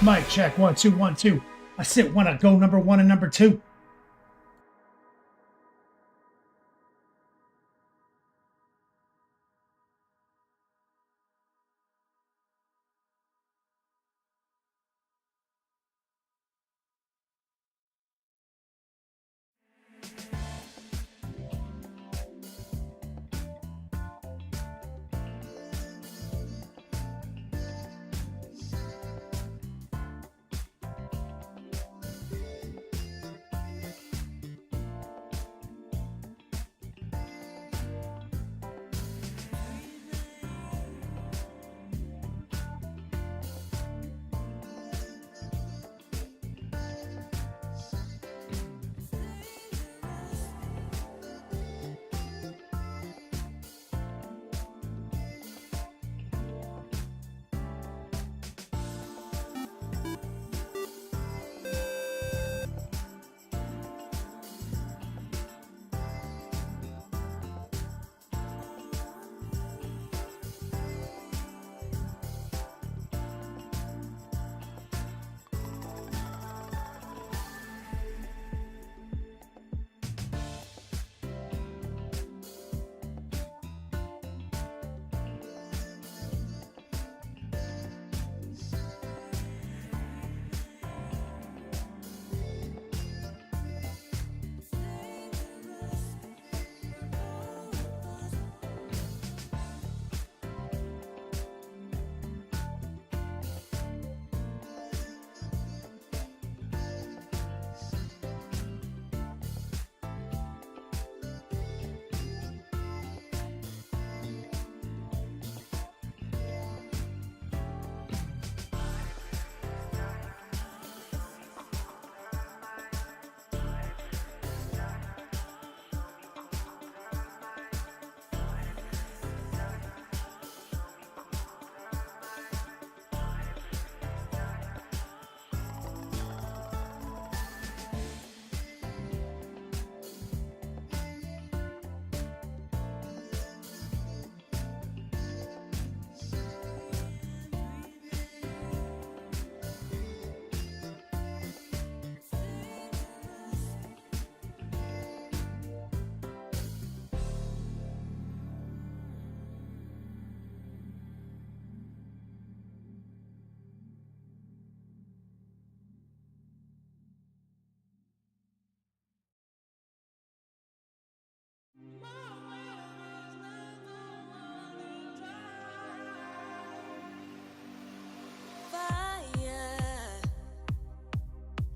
Mic check, 1 2 1 2. I sit when I go number 1 and number 2.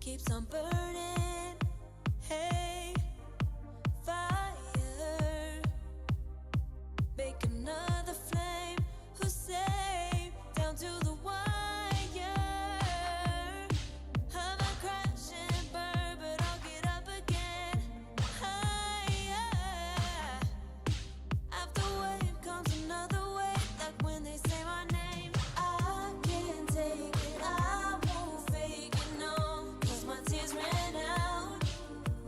Keeps on burning, hey, fire, make another flame, who say, down to the wire, I might crash and burn, but I'll get up again, higher, after wave comes another wave, like when they say my name, I can't take it, I won't fake it, no. My tears ran out,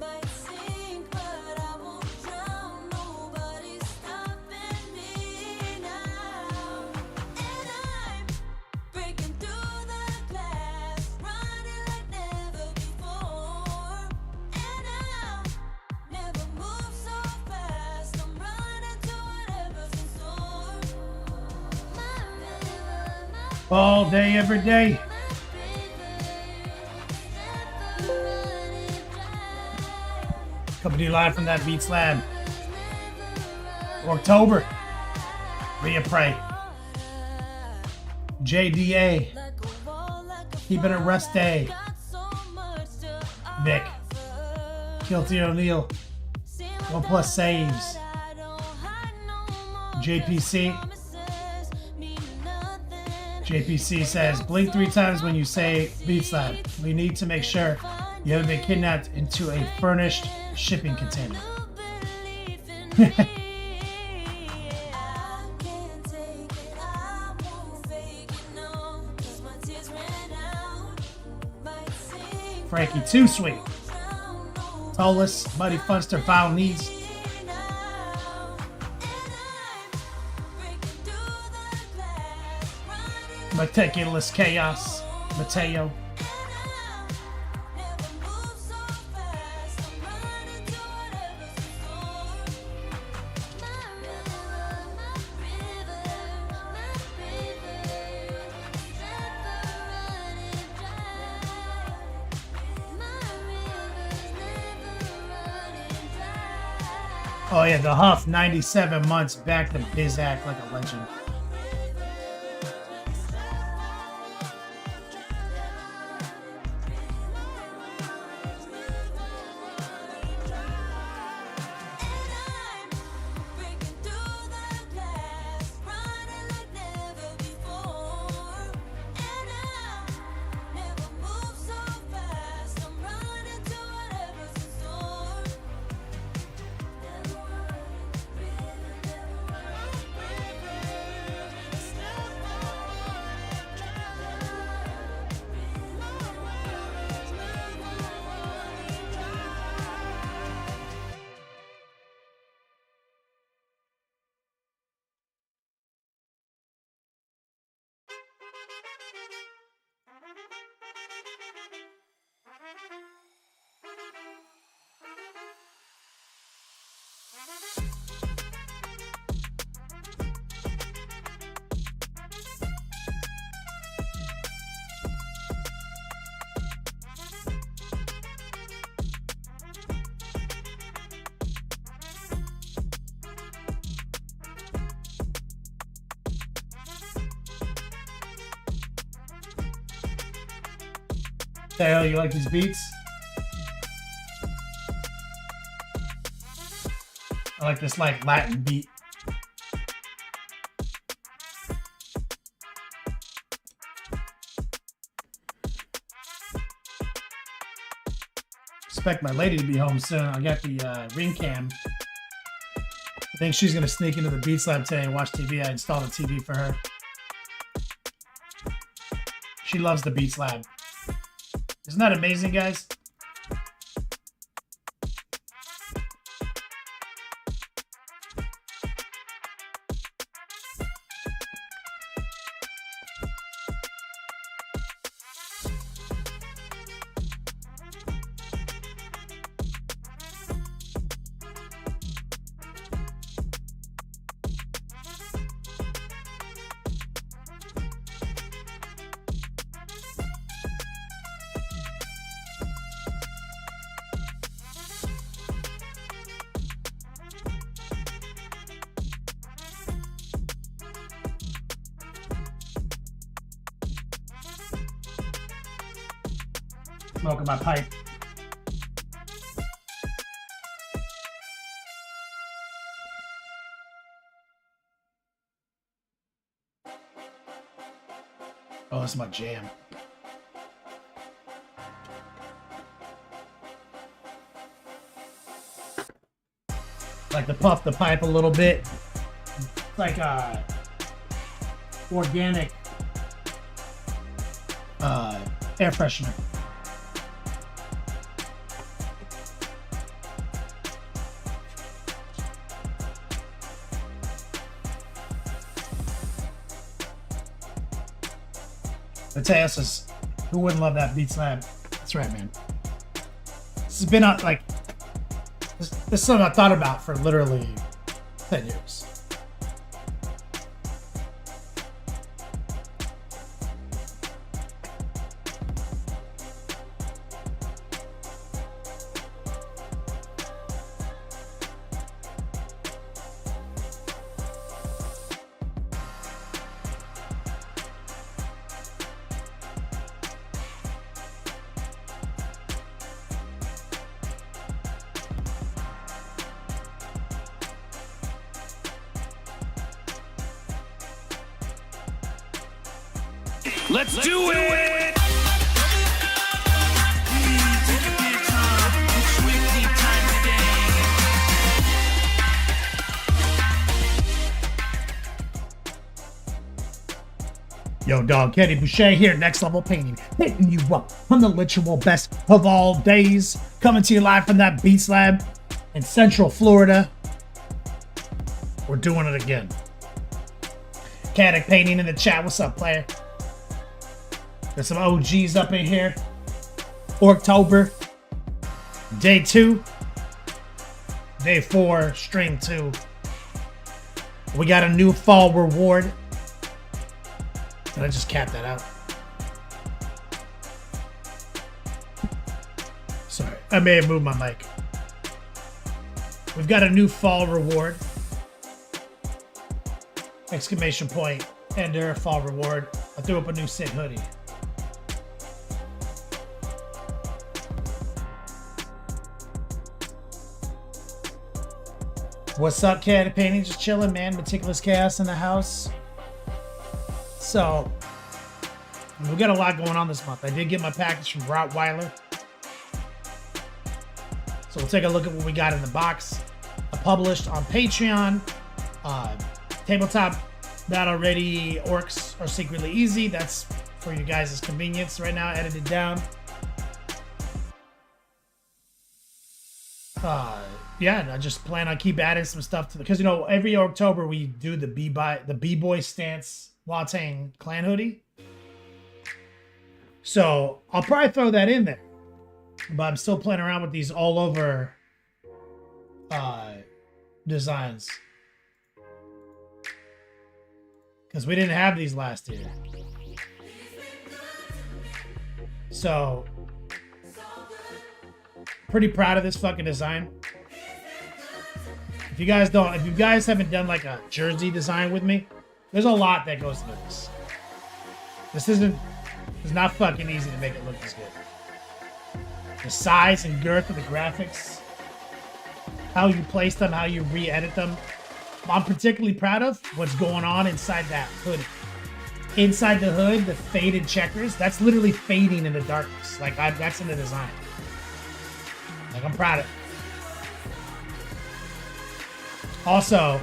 might sink, but I won't drown. Nobody's stopping me now. And I'm breaking through the glass, running like never before. And I'll never move so fast. I'm running to whatever's in store. My river, my All day, every day. Coming to you live from that Beats Lab. Orktober. Be a pray. JDA. Keeping it rest day. Vic. Kilty O'Neill. 1+ saves. JPC. JPC says, blink 3 times when you say Beats Lab. We need to make sure you haven't been kidnapped into a furnished shipping container. Frankie, too sweet. Tollis, Mighty Funster, Foul Needs. Meticulous Chaos. Mateo. Never move so fast. I'm running to whatever's in store. My river, my river, my river, never running dry. My river's never running dry. Oh yeah, the Huff, 97 months back to biz act like a legend. Breaking through the glass, running like never before. And I never move so fast. I'm running to whatever's in store. Never running, river, never running, river. It's never running dry. Tayo, you like these beats? I like this like Latin beat. Expect my lady to be home soon. I got the ring cam. I think she's gonna sneak into the Beats Lab today and watch TV. I installed a TV for her. She loves the Beats Lab. Isn't that amazing, guys? Smoking my pipe. Oh, this is my jam. Like to puff the pipe a little bit. It's like organic air freshener. Mateus says, who wouldn't love that Beats Lab? That's right, man. This has been like, this is something I thought about for literally 10 years. Let's do it! Yo, dog, Kenny Boucher here, Next Level Painting, hitting you up on the literal best of all days, coming to you live from that Beats Lab in Central Florida. We're doing it again. Caddick Painting in the chat, what's up, player? There's some OGs up in here. Orktober. Day 2. Day 4, stream 2. We got a new fall reward. Did I just cap that out? Sorry, I may have moved my mic. We've got a new fall reward. Exclamation point, ender, fall reward. I threw up a new Sid hoodie. What's up, Cat Painting? Just chilling, man. Meticulous Chaos in the house. So, we got a lot going on this month. I did get my package from Rottweiler. So we'll take a look at what we got in the box. I published on Patreon. Tabletop Battle Ready Orcs are secretly easy. That's for you guys' convenience right now. Edited down. Yeah, and I just plan on keep adding some stuff to because every October we do the B-boy stance Watang clan hoodie. So I'll probably throw that in there. But I'm still playing around with these all over designs. Because we didn't have these last year. So pretty proud of this fucking design. If you guys haven't done like a jersey design with me, there's a lot that goes into this. It's not fucking easy to make it look this good. The size and girth of the graphics, how you place them, how you re-edit them. I'm particularly proud of what's going on inside that hood. Inside the hood, the faded checkers, that's literally fading in the darkness. Like that's in the design. Like I'm proud of it. Also,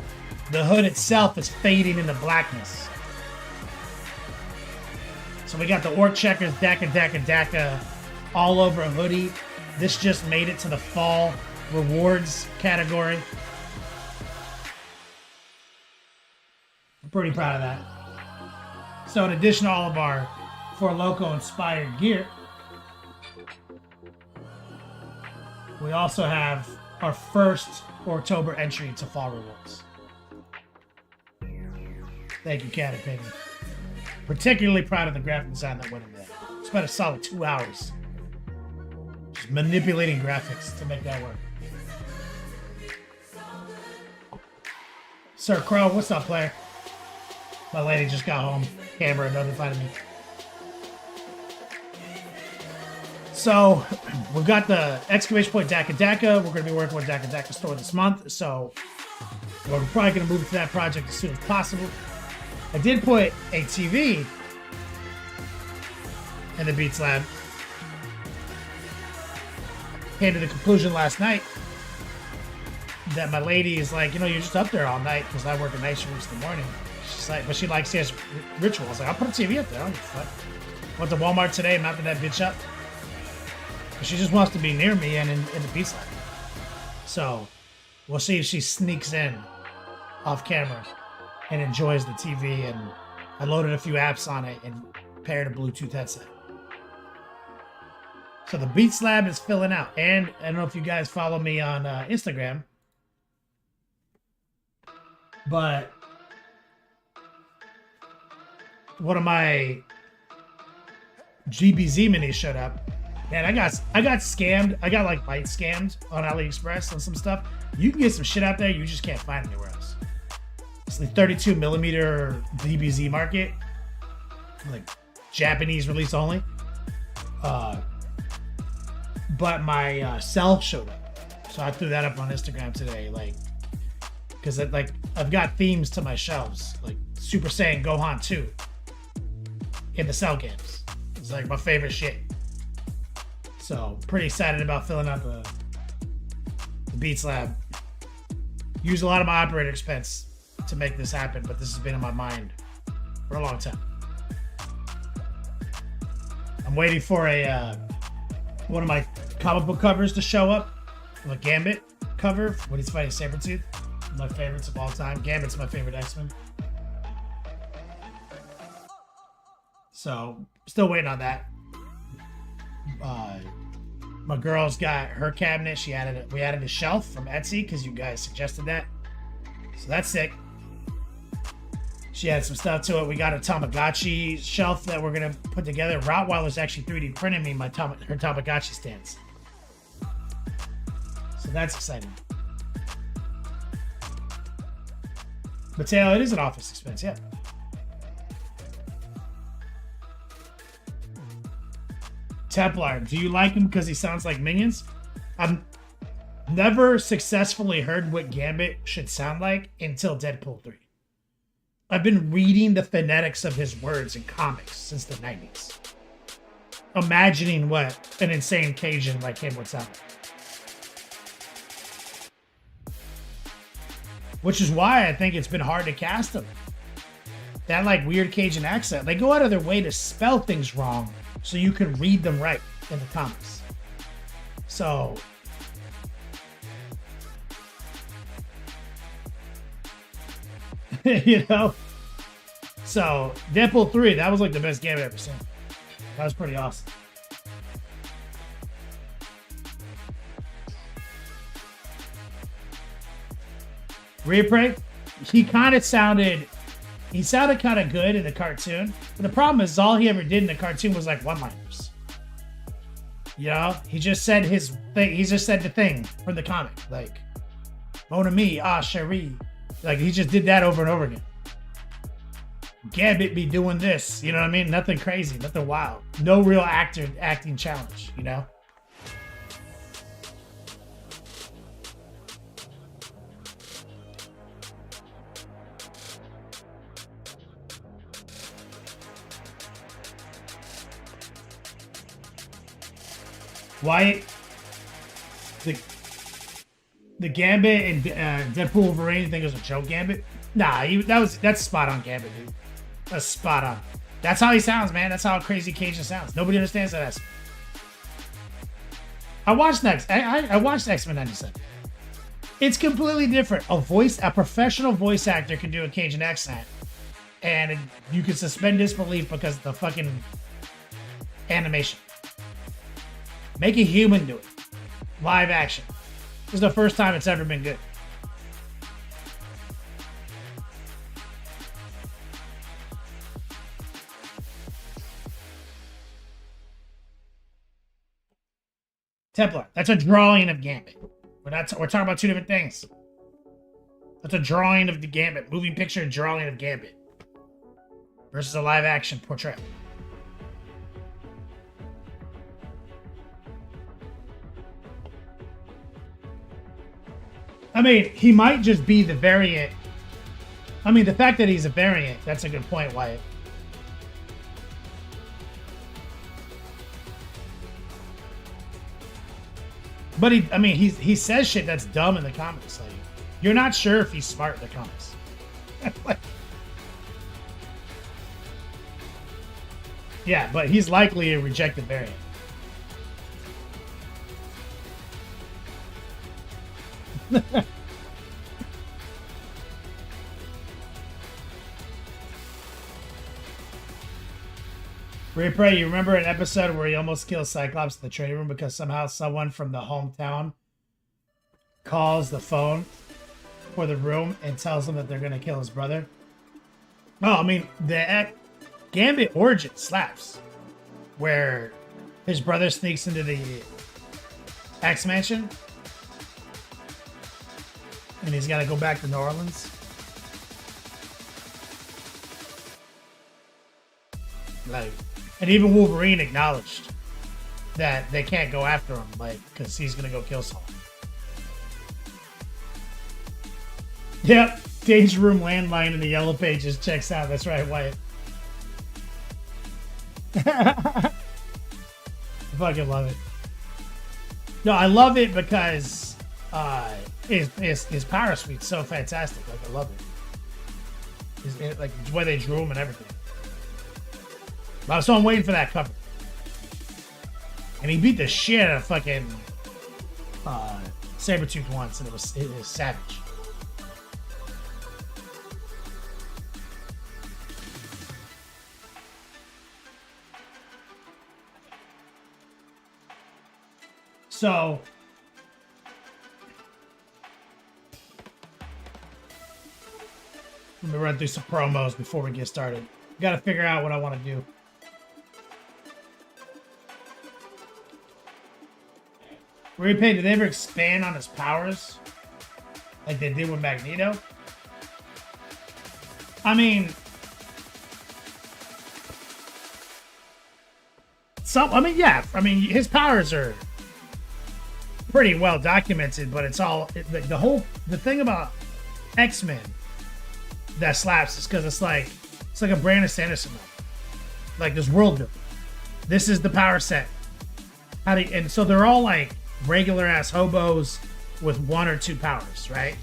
the hood itself is fading into blackness. So we got the Orc Checkers Daka all over a hoodie. This just made it to the fall rewards category. I'm pretty proud of that. So in addition to all of our Four Loko inspired gear, we also have our first Orktober entry to fall rewards. Thank you, Cat Painting. Particularly proud of the graphic design that went in there. Spent a solid 2 hours just manipulating graphics to make that work. Sir Crow, what's up, player? My lady just got home. Camera notified me. So, we've got the exclamation point Daka. We're going to be working with Daka store this month. So, we're probably going to move to that project as soon as possible. I did put a TV in the Beats Lab. Came to the conclusion last night that my lady is like, you're just up there all night because I work a night shift in the morning. She's like, but she likes his ritual. I was like, I'll put a TV up there. I don't give a fuck. Went to Walmart today, mounted that bitch up. But she just wants to be near me and in the Beats Lab. So we'll see if she sneaks in off camera and enjoys the TV. And I loaded a few apps on it and paired a Bluetooth headset. So the Beats Lab is filling out. And I don't know if you guys follow me on Instagram, but one of my GBZ minis showed up. Man, I got scammed. I got like light scammed on AliExpress and some stuff. You can get some shit out there you just can't find anywhere else. It's the 32 millimeter DBZ market, like Japanese release only. But my cell showed up, so I threw that up on Instagram today, because I've got themes to my shelves, like Super Saiyan Gohan 2 in the cell games. It's like my favorite shit. So pretty excited about filling out the Beats Lab. Use a lot of my operator expense to make this happen, but this has been in my mind for a long time. I'm waiting for one of my comic book covers to show up. A Gambit cover when he's fighting Sabretooth. My favorites of all time. Gambit's my favorite X-Men. So Still waiting on that. My girl's got her cabinet. We added a shelf from Etsy because you guys suggested that. So that's sick. She had some stuff to it. We got a Tamagotchi shelf that we're gonna put together. Rottweiler's actually 3D printing me her Tamagotchi stands. So that's exciting. Mateo, it is an office expense, yeah. Templar, do you like him because he sounds like Minions? I've never successfully heard what Gambit should sound like until Deadpool 3. I've been reading the phonetics of his words in comics since the 90s. Imagining what an insane Cajun like him would sound like. Which is why I think it's been hard to cast him. That like weird Cajun accent. They go out of their way to spell things wrong so you can read them right in the comics. So you know? So Deadpool 3, that was like the best game I've ever seen. That was pretty awesome. Reapray, he kind of sounded kind of good in the cartoon. But the problem is all he ever did in the cartoon was like one-liners. You know, he just said his thing. He just said the thing from the comic, like "Mon ami, ah chérie." Like he just did that over and over again. Gambit be doing this, you know what I mean? Nothing crazy, nothing wild. No real acting challenge, you know? Why the Gambit and Deadpool Wolverine thing was a joke Gambit? Nah, that's spot on Gambit, dude. That's spot on. That's how he sounds, man. That's how crazy Cajun sounds. Nobody understands that. I watched I watched X-Men 97. It's completely different. A professional voice actor can do a Cajun accent, and you can suspend disbelief because of the fucking animation. Make a human do it. Live action. This is the first time it's ever been good. Templar. That's a drawing of Gambit. We're talking about two different things. That's a drawing of the Gambit. Moving picture drawing of Gambit. Versus a live action portrayal. I mean, he might just be the variant. I mean, the fact that he's a variant, that's a good point, Wyatt. But he says shit that's dumb in the comics. Like, you're not sure if he's smart in the comics. Like, yeah, but he's likely a rejected variant. Reapray, you remember an episode where he almost kills Cyclops in the training room because somehow someone from the hometown calls the phone for the room and tells them that they're going to kill his brother? Oh, I mean, the Gambit origin slaps where his brother sneaks into the X Mansion and he's got to go back to New Orleans. Like, and even Wolverine acknowledged that they can't go after him, like, because he's gonna go kill someone. Yep, Danger Room landline in the Yellow Pages checks out. That's right, Wyatt. I fucking love it. No, I love it because his power suite's so fantastic. Like, I love it. Like the way they drew him and everything. So I'm waiting for that cover. And he beat the shit out of fucking Sabretooth once, and it was savage. So let me run through some promos before we get started. Got to figure out what I want to do. Repay, did they ever expand on his powers? Like they did with Magneto? I mean, yeah. I mean, his powers are pretty well documented, but it's all the thing about X-Men that slaps is because it's like a Brandon Sanderson novel. Like this world building. This is the power set. And so they're all like regular ass hobos with 1 or 2 powers, right?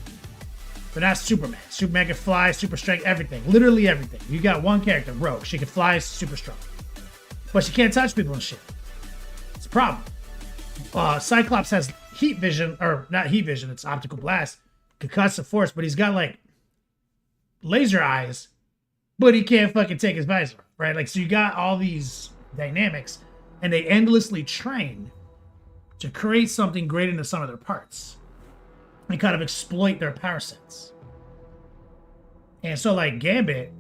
But not Superman. Superman can fly, super strength, everything. Literally everything. You got one character, Rogue. She can fly, super strong. But she can't touch people and shit. It's a problem. Cyclops has heat vision, or not heat vision, it's optical blast. Concussive force, but he's got like laser eyes, but he can't fucking take his visor, right? Like, so you got all these dynamics, and they endlessly train to create something greater than some of their parts and kind of exploit their power sets. And so like Gambit,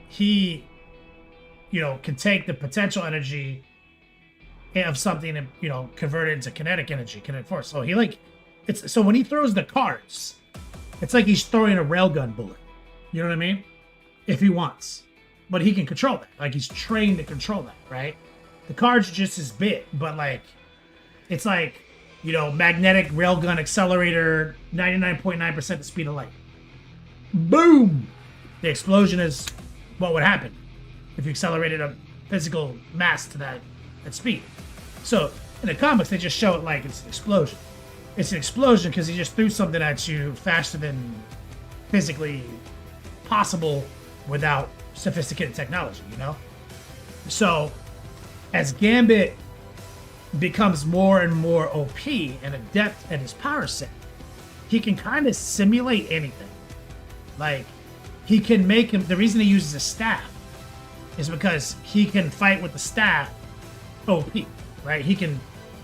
he, can take the potential energy of something and, convert it into kinetic energy, kinetic force. So so when he throws the cards, it's like he's throwing a railgun bullet. You know what I mean? If he wants. But he can control that. Like he's trained to control that, right? The cards are just as big, but like, it's like, magnetic railgun accelerator, 99.9% the speed of light. Boom! The explosion is what would happen if you accelerated a physical mass to that speed. So in the comics, they just show it like it's an explosion. It's an explosion because he just threw something at you faster than physically possible without sophisticated technology, So as Gambit becomes more and more OP and adept at his power set, he can kind of simulate anything. Like, he can make him... The reason he uses a staff is because he can fight with the staff OP, right? He can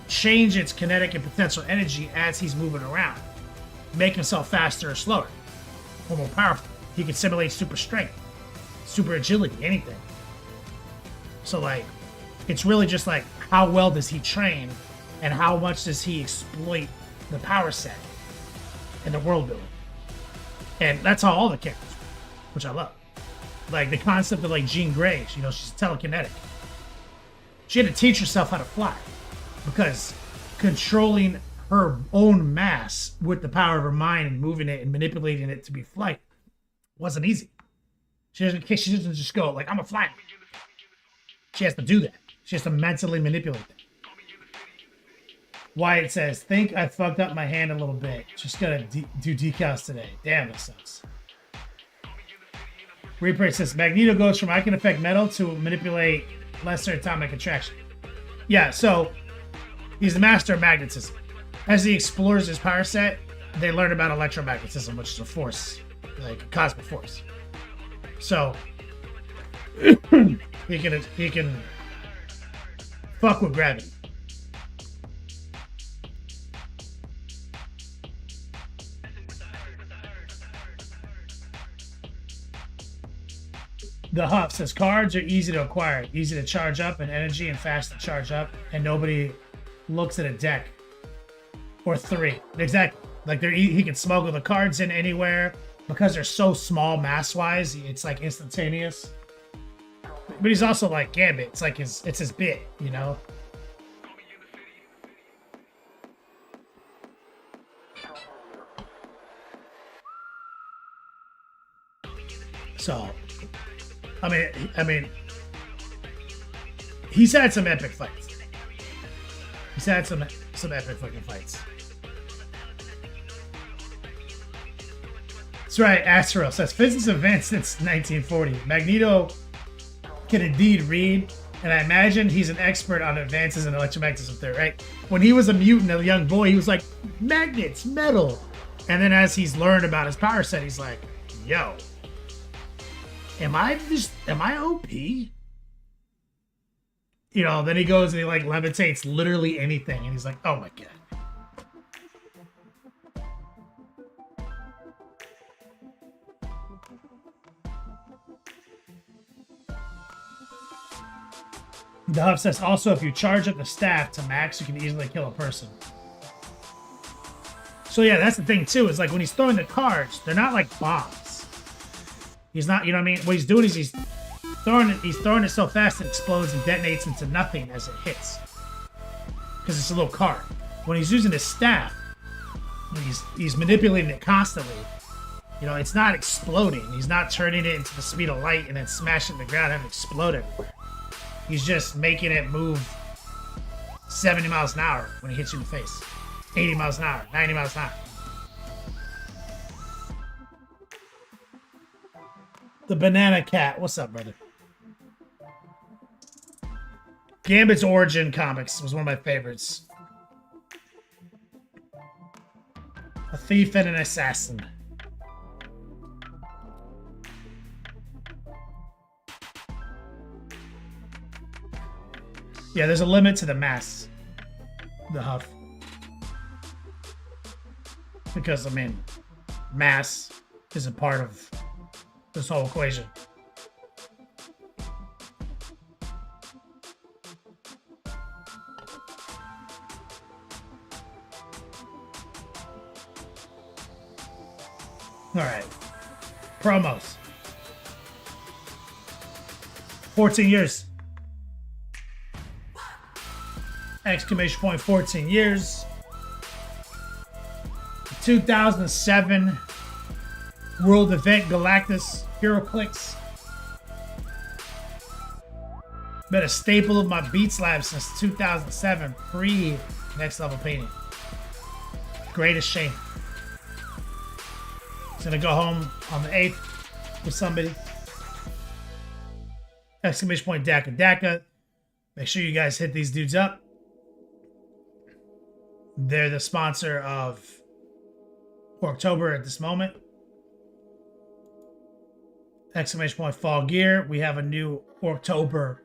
change its kinetic and potential energy as he's moving around. Make himself faster or slower, or more powerful. He can simulate super strength, super agility, anything. So, like, it's really just like, how well does he train and how much does he exploit the power set and the world building? And that's how all the characters work, which I love. Like the concept of like Jean Grey, she's telekinetic. She had to teach herself how to fly because controlling her own mass with the power of her mind and moving it and manipulating it to be flight wasn't easy. She doesn't just go like, I'm a fly. She has to do that. She has to mentally manipulate that. Wyatt says, think I fucked up my hand a little bit. Just gotta do decals today. Damn, that sucks. Reaper says, Magneto goes from I can affect metal to manipulate lesser atomic attraction. Yeah, so he's the master of magnetism. As he explores his power set, they learn about electromagnetism, which is a force, like a cosmic force. So he can fuck with gravity. The Huff says cards are easy to acquire, easy to charge up in energy and fast to charge up, and nobody looks at a deck or 3. Exactly. Like he can smuggle the cards in anywhere because they're so small mass wise. It's like instantaneous. But he's also like Gambit. It's like it's his bit, So, I mean, he's had some epic fights. He's had some epic fucking fights. That's right. Astro says physics advanced since 1940. Magneto can indeed read, and I imagine he's an expert on advances in electromagnetism theory, right? When he was a mutant, a young boy, he was like, magnets, metal. And then as he's learned about his power set, he's like, yo, am I OP? You know, then he goes and he like levitates literally anything, and he's like, oh my god. The Huff says, also, if you charge up the staff to max, you can easily kill a person. So yeah, that's the thing too, is like when he's throwing the cards, they're not like bombs. He's not, you know what I mean? What he's doing is he's throwing it so fast it explodes and detonates into nothing as it hits. Because it's a little card. When he's using his staff, he's manipulating it constantly. You know, it's not exploding. He's not turning it into the speed of light and then smashing the ground and explode everywhere. He's just making it move 70 miles an hour when he hits you in the face. 80 miles an hour, 90 miles an hour. The Banana Cat. What's up, brother? Gambit's Origin Comics was one of my favorites. A thief and an assassin. Yeah, there's a limit to the mass. The Huff. Because, I mean, mass is a part of this whole equation. All right. Promos. 14 years. Exclamation point, 14 years. 2007 World Event Galactus HeroClix. Been a staple of my Beats Lab since 2007, pre Next Level Painting. Greatest shame. He's gonna go home on the 8th with somebody. Exclamation point, Daka Daka. Make sure you guys hit these dudes up. They're the sponsor of Orktober at this moment. Exclamation point, Fall Gear. We have a new Orktober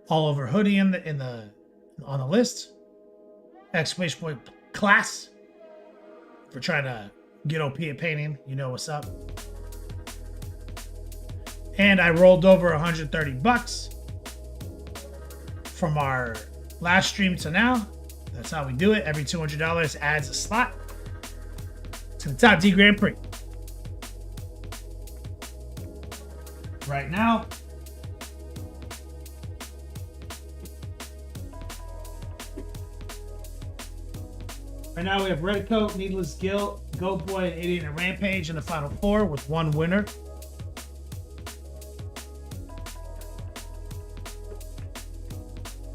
all over hoodie on the list. Exclamation point, Class. If we're trying to get OP at painting, you know what's up. And I rolled over $130 from our last stream to now. That's how we do it. Every $200 adds a slot to the Top D Grand Prix. Right now, we have Red Coat, Needless Guilt, Goat Boy, and Idiot and Rampage in the final four with one winner.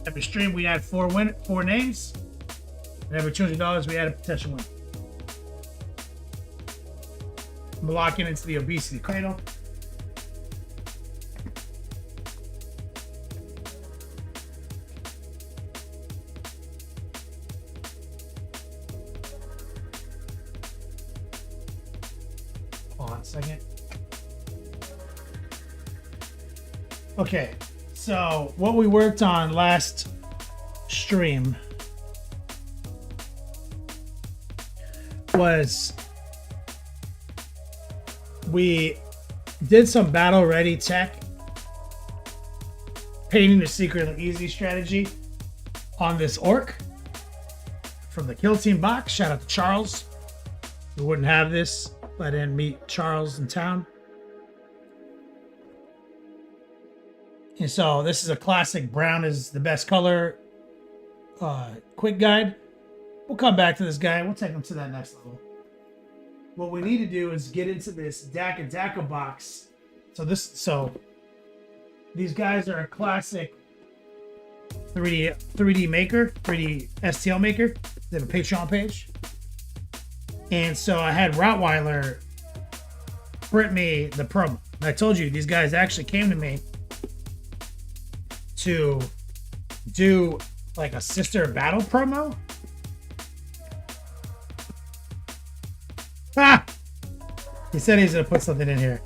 Every stream we add four names, and every $200 we add a potential win. I'm locking into the obesity cradle. Hold on a second. Okay, so what we worked on last stream was we did some battle ready tech, painting the secret and easy strategy on this orc from the Kill Team box. Shout out to Charles. We wouldn't have this if I didn't meet Charles in town. And so this is a classic brown is the best color quick guide. We'll come back to this guy. We'll take him to that next level. What we need to do is get into this Daka Daka box. So these guys are a classic 3D maker, 3D STL maker. They have a Patreon page. And so I had Rottweiler print me the promo. And I told you these guys actually came to me to do like a sister battle promo. Ah! He said he's gonna put something in here.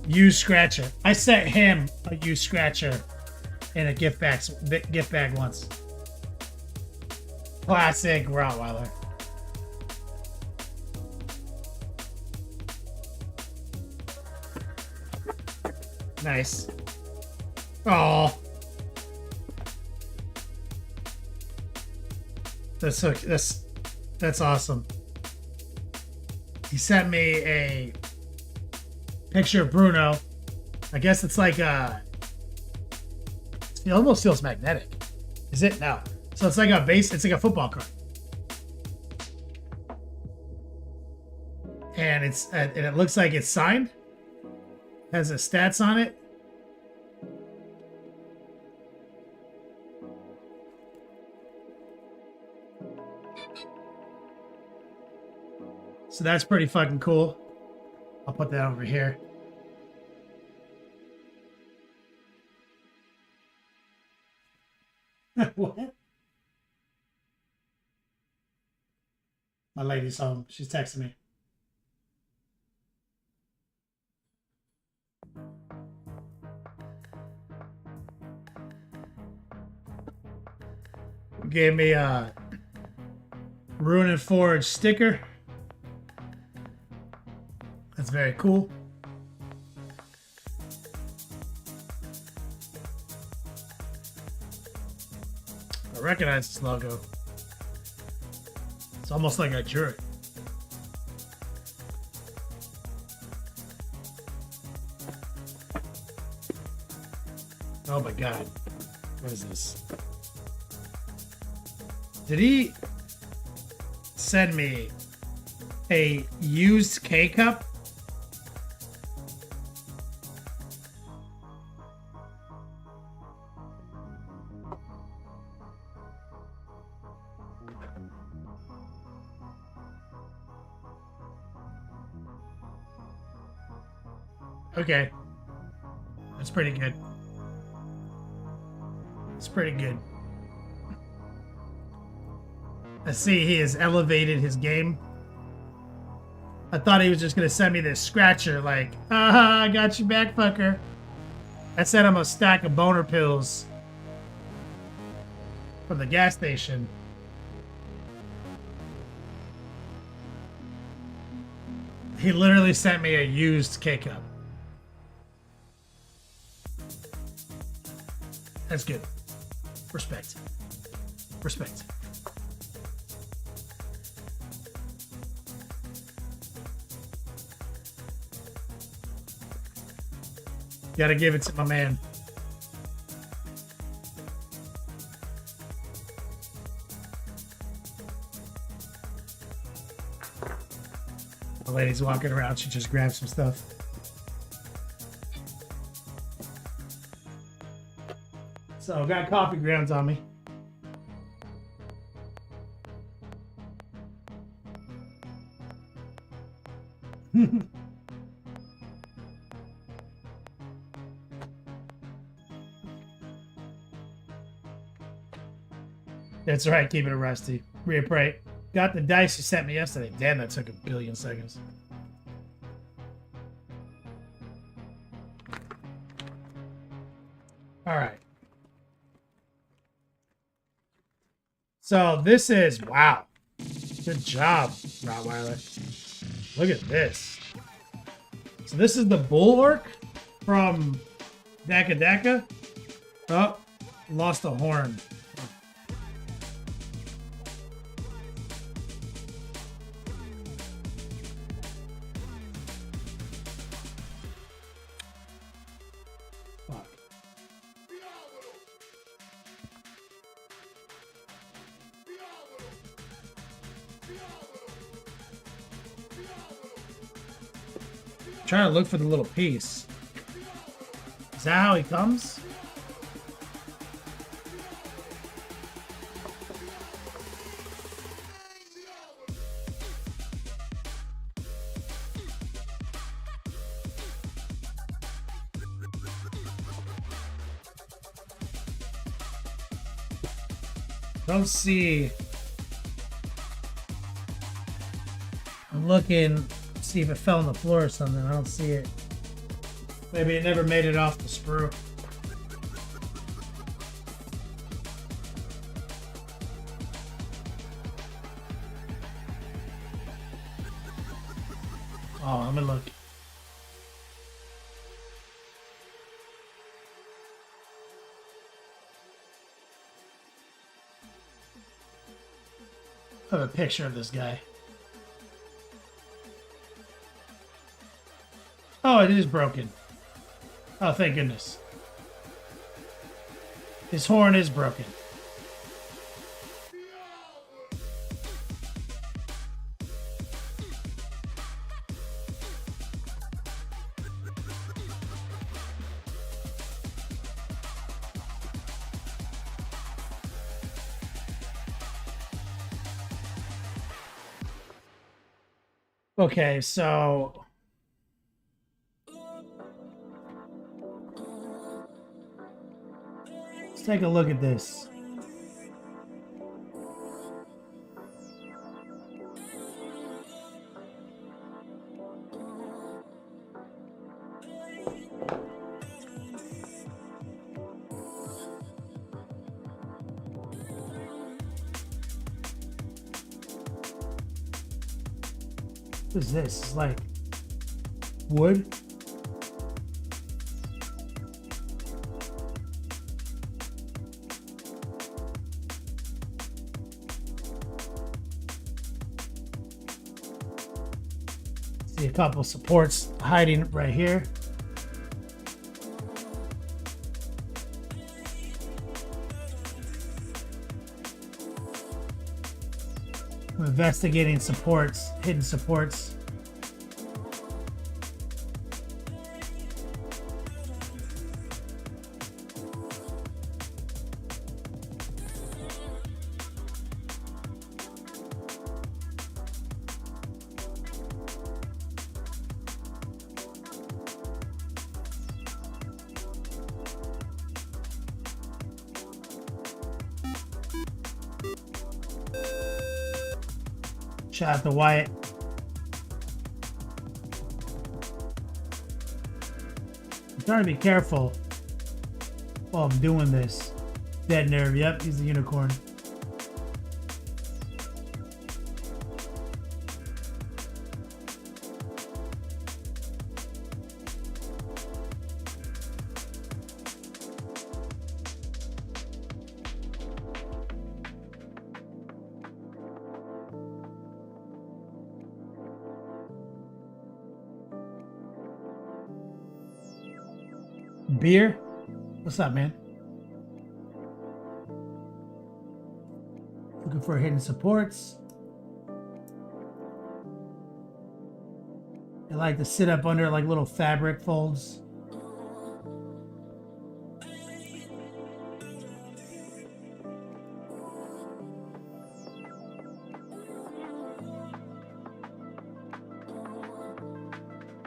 Use Scratcher. I sent him a Use Scratcher in a gift bag once. Classic Rottweiler. Nice. Oh. That's awesome. He sent me a picture of Bruno. I guess it's like it almost feels magnetic. Is it? No. So it's like a base, it's like a football card. And it looks like it's signed. Has the stats on it. So that's pretty fucking cool. I'll put that over here. What? My lady's home. She's texting me. Gave me a Ruin and Forge sticker. That's very cool. I recognize this logo. It's almost like I drew it. Oh my god. What is this? Did he send me a used K-Cup? Okay. That's pretty good. It's pretty good. I see he has elevated his game. I thought he was just gonna send me this scratcher like, haha, I got you back, fucker. I sent him a stack of boner pills from the gas station. He literally sent me a used K-Cup. That's good. Respect. Respect. Gotta give it to my man. The lady's walking around. She just grabbed some stuff. So, got coffee grounds on me. That's right, keeping it rusty. Reappraise. Got the dice you sent me yesterday. Damn, that took a billion seconds. All right. So this is, wow. Good job, Rottweiler. Look at this. So this is the Bull Orc from Daka Daka. Oh, lost a horn. Fuck. Trying to look for the little piece. Is that how he comes? Don't see. I'm looking. See if it fell on the floor or something. I don't see it. Maybe it never made it off the sprue. Oh, let me look. I have a picture of this guy. Oh, it is broken. Oh, thank goodness. His horn is broken. Okay, so let's take a look at this. What is this? It's like wood. See a couple supports hiding right here. I'm investigating supports, hidden supports. Shout out to Wyatt. I'm trying to be careful while I'm doing this. Dead nerve. Yep, he's a unicorn. Beer? What's up, man? Looking for hidden supports. I like to sit up under like little fabric folds.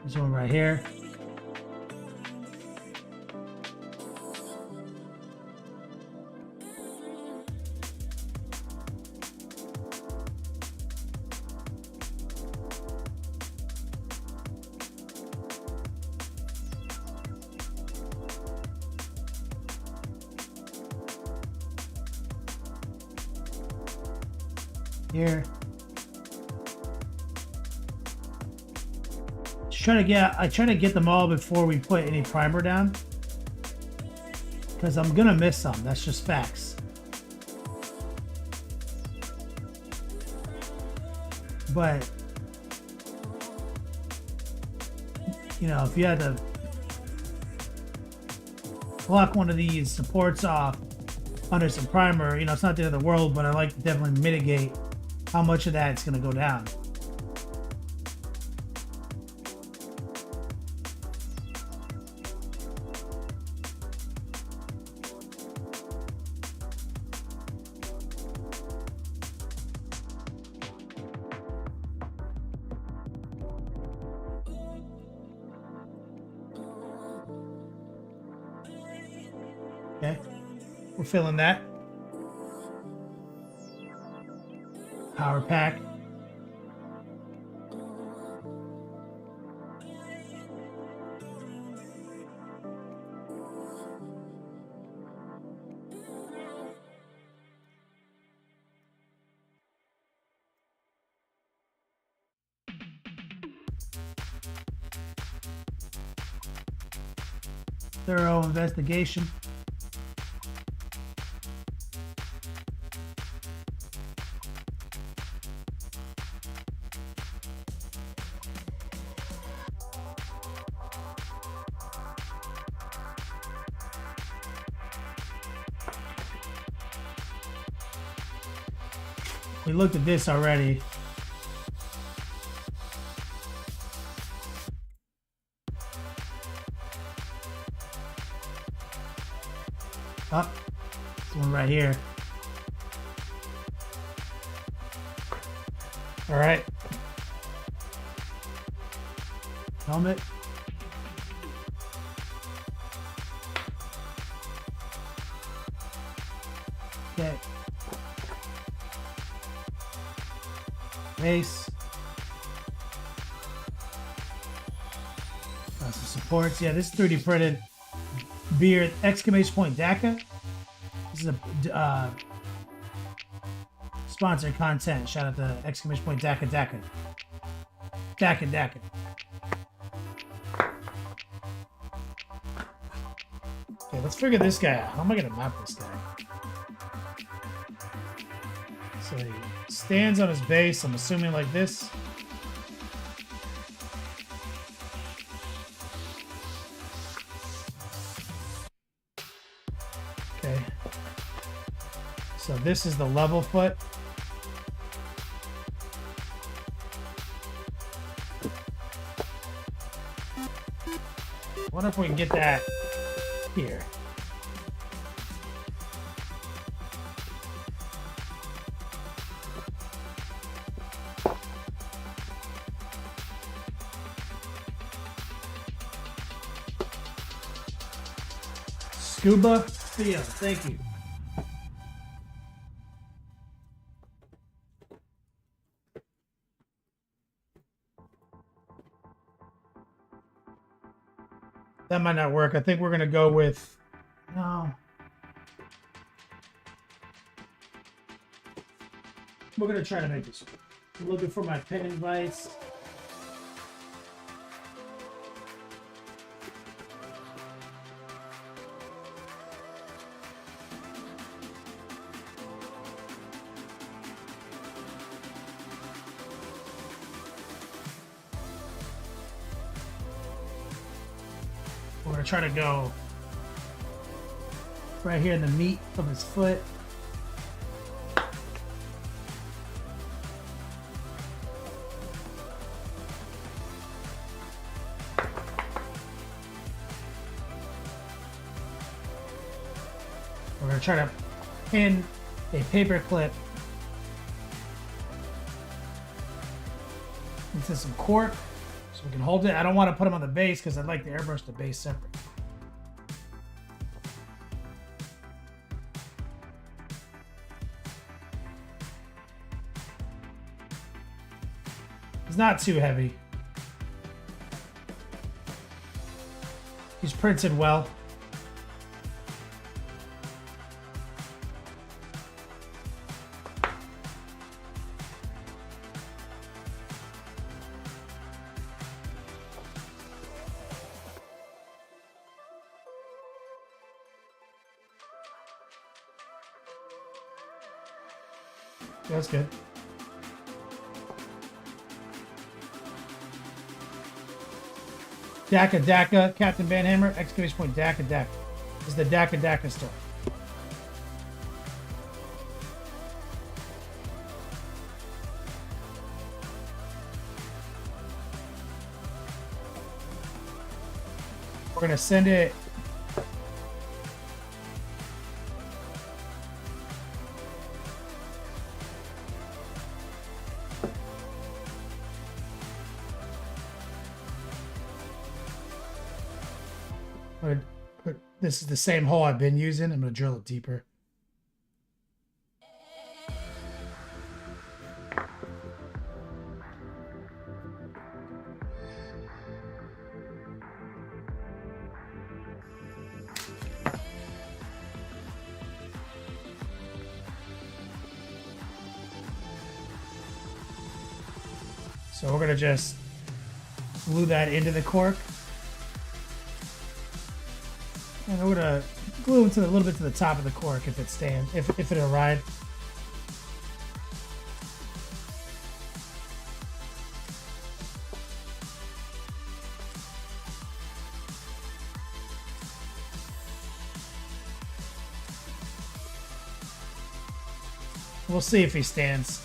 There's one right here. Here. I try to get them all before we put any primer down. Because I'm gonna miss some. That's just facts. But you know, if you had to block one of these supports off under some primer, you know, it's not the end of the world, but I like to definitely mitigate how much of that's going to go down. Okay, we're filling that. Power pack. thorough investigation. We looked at this already. Up. This one right here. All right. Helmet. Okay. Base. Some supports. Yeah, this is 3D printed. Beard exclamation point DACA. This is a sponsored content. Shout out to exclamation point DACA DACA. DACA DACA. Okay, let's figure this guy out. How am I gonna map this guy? So he stands on his base, I'm assuming like this. Okay. So this is the level foot. I wonder if we can get that here. Scuba Theo, thank you. That might not work. I think we're gonna go with no. We're gonna try to make this work. I'm looking for my pen and vice. We're gonna try to go right here in the meat of his foot. We're gonna try to pin a paper clip into some cork. So we can hold it. I don't want to put them on the base because I'd like to airbrush the base separate. It's not too heavy. He's printed well. That's good. DACA DACA, Captain Van Hammer, exclamation point DACA DACA. This is the DACA DACA store. We're gonna send it. This is the same hole I've been using. I'm going to drill it deeper. So we're going to just glue that into the cork. And we're gonna glue it to a little bit to the top of the cork if it stands, if it'll ride. We'll see if he stands.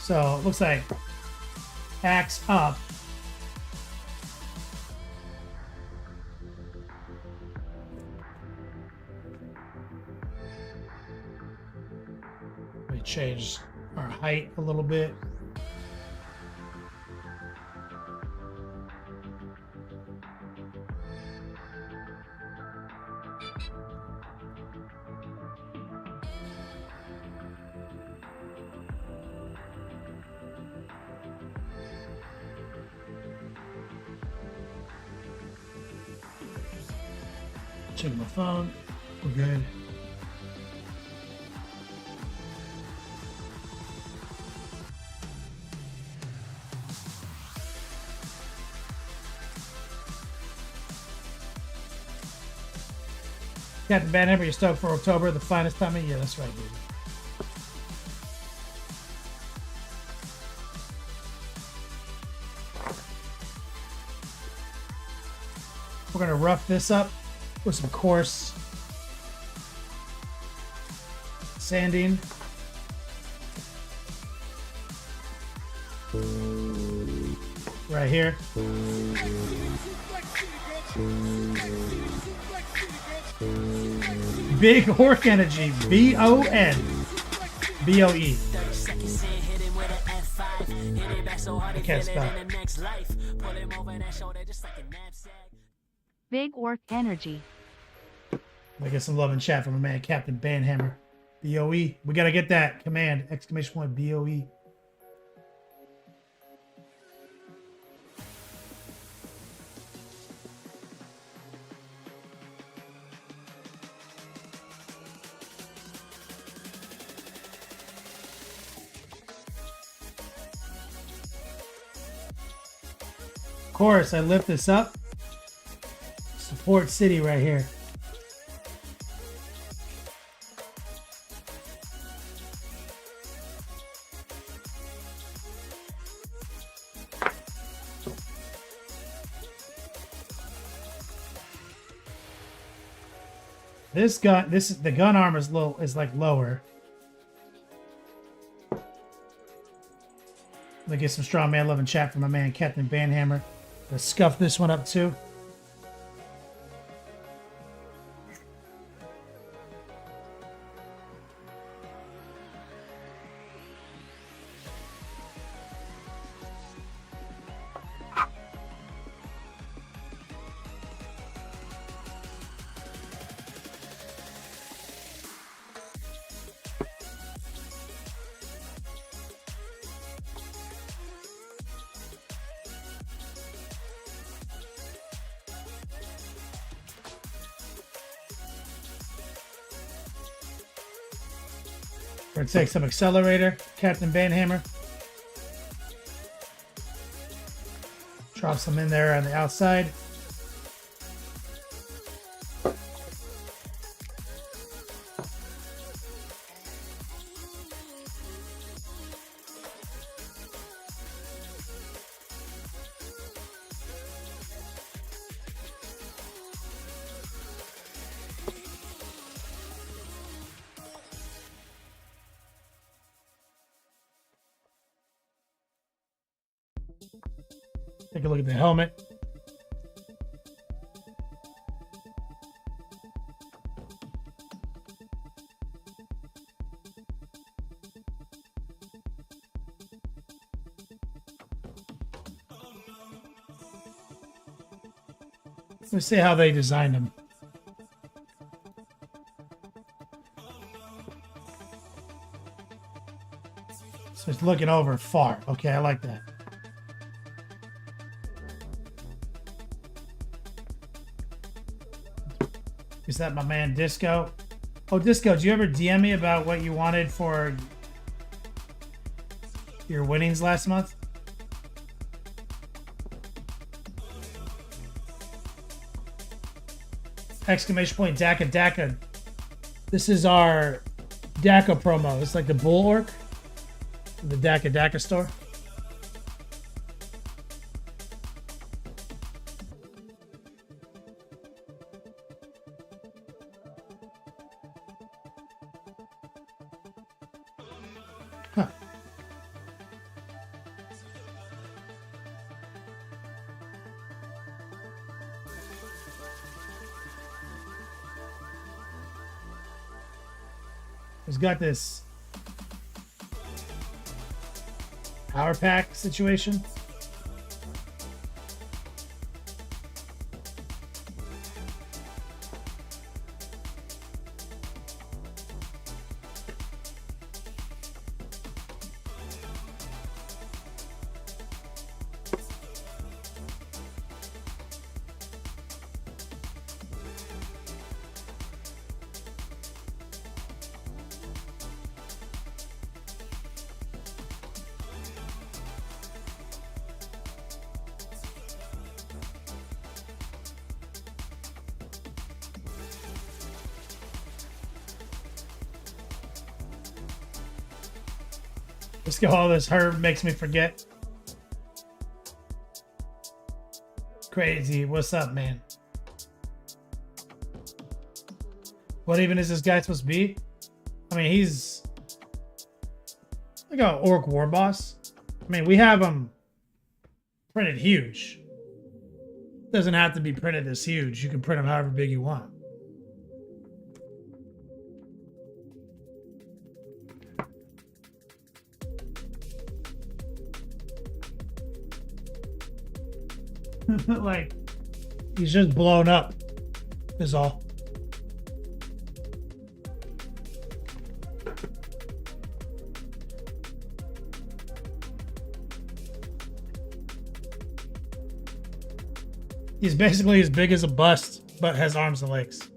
So it looks like axe up. We change our height a little bit. Check my phone. We're good. Captain Banhammer, you're stoked for October, the finest time of year. That's right, dude. We're gonna rough this up with some coarse sanding. Right here. Big Orc Energy, B-O-N, B-O-E. I can't spell it. Big Orc Energy. I get some love in chat from my man Captain Banhammer. B-O-E. We gotta get that command. Exclamation point B-O-E. Of course, I lift this up. Support City right here. This gun, the gun arm is low, is like lower. Let me get some strong man love and chat from my man Captain Banhammer. Let's scuff this one up too. We're gonna take some accelerator, Captain Banhammer. Drop some in there on the outside. Take a look at the helmet. Let's see how they designed them. So it's looking over far. Okay, I like that. Is that my man Disco? Oh, Disco, did you ever DM me about what you wanted for your winnings last month? Exclamation point Daka Daka. This is our Daka promo. It's like the Bull Orc. The Daka Daka store. Huh. He's got this power pack situation. Let's go. All this herb makes me forget. Crazy. What's up, man? What even is this guy supposed to be? I mean, he's like an orc war boss. I mean, we have him printed huge. Doesn't have to be printed this huge. You can print him however big you want. Like, he's just blown up, is all. He's basically as big as a bust, but has arms and legs.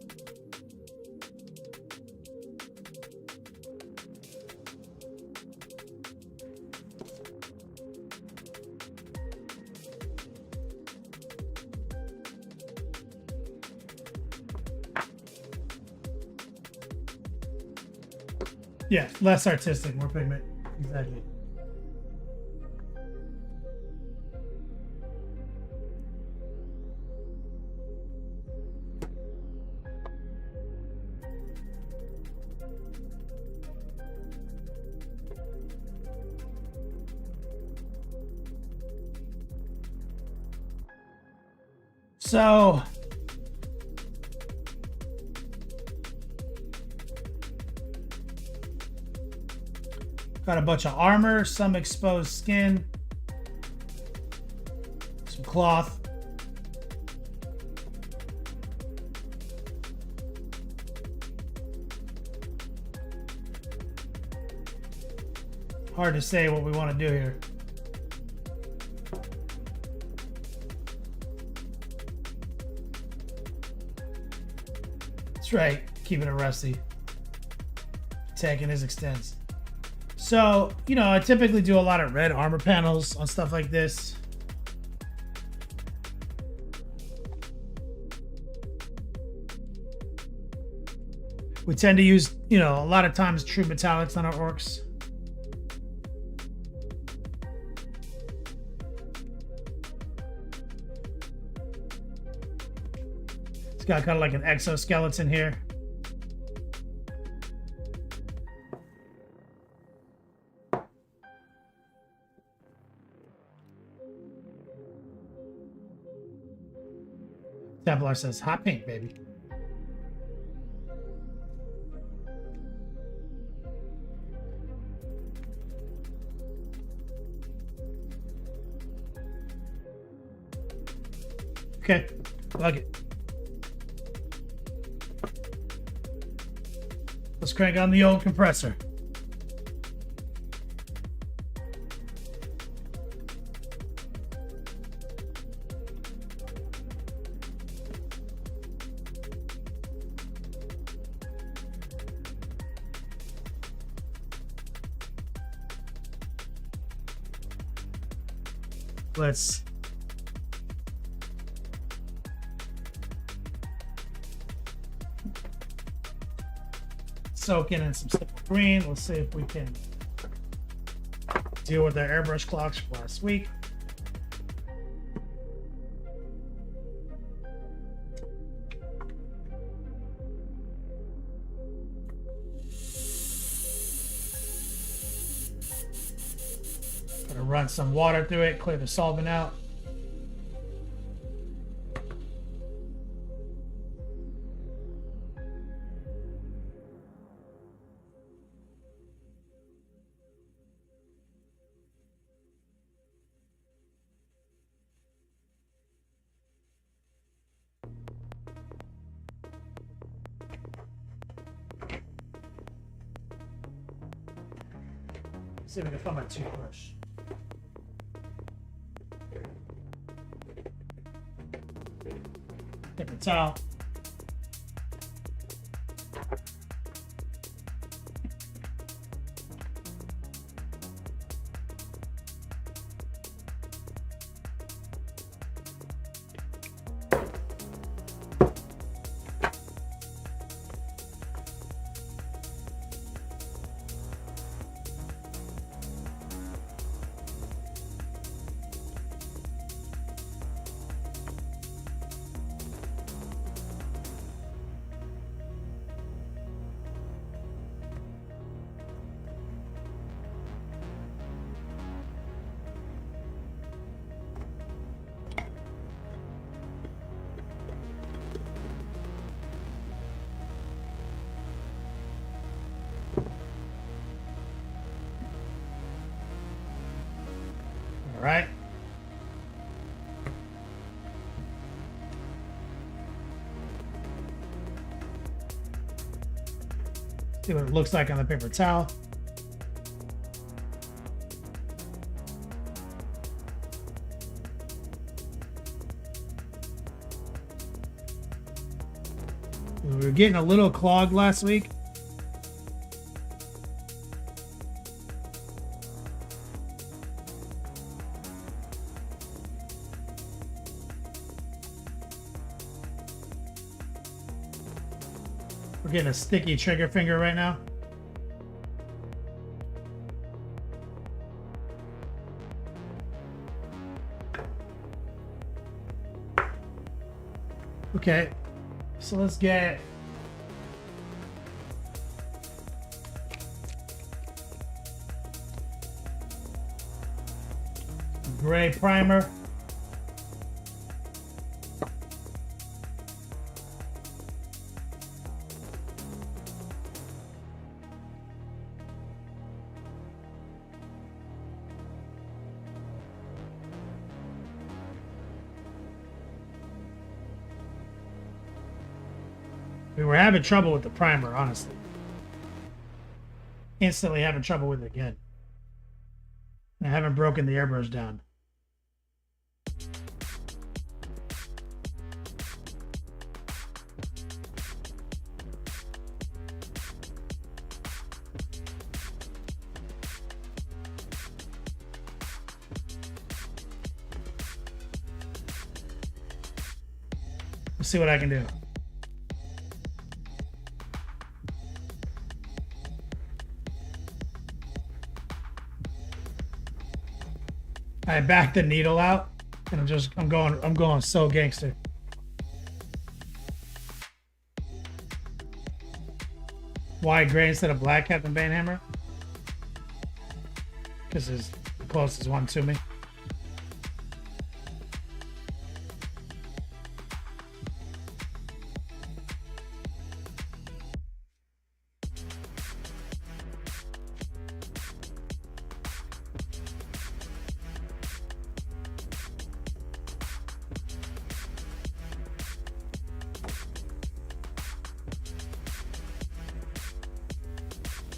Yeah, less artistic, more pigment. Exactly. So got a bunch of armor, some exposed skin, some cloth. Hard to say what we want to do here. That's right, keeping it rusty. Taking his extents. So, you know, I typically do a lot of red armor panels on stuff like this. We tend to use, you know, a lot of times true metallics on our orcs. It's got kind of like an exoskeleton here. Templar says, hot pink, baby. Okay, plug it. Let's crank on the old compressor. Let's soak in some simple green. Let's see if we can deal with the airbrush clocks from last week. Gonna run some water through it, clear the solvent out. See if we can find my toothbrush. Paper towel. All right. See what it looks like on the paper towel. We were getting a little clogged last week. We're getting a sticky trigger finger right now. Okay, so let's get gray primer. We were having trouble with the primer, honestly. Instantly having trouble with it again. I haven't broken the airbrush down. Let's see what I can do. I backed the needle out, and I'm going so gangster. Why gray instead of black, Captain Banhammer? Because it's the closest one to me.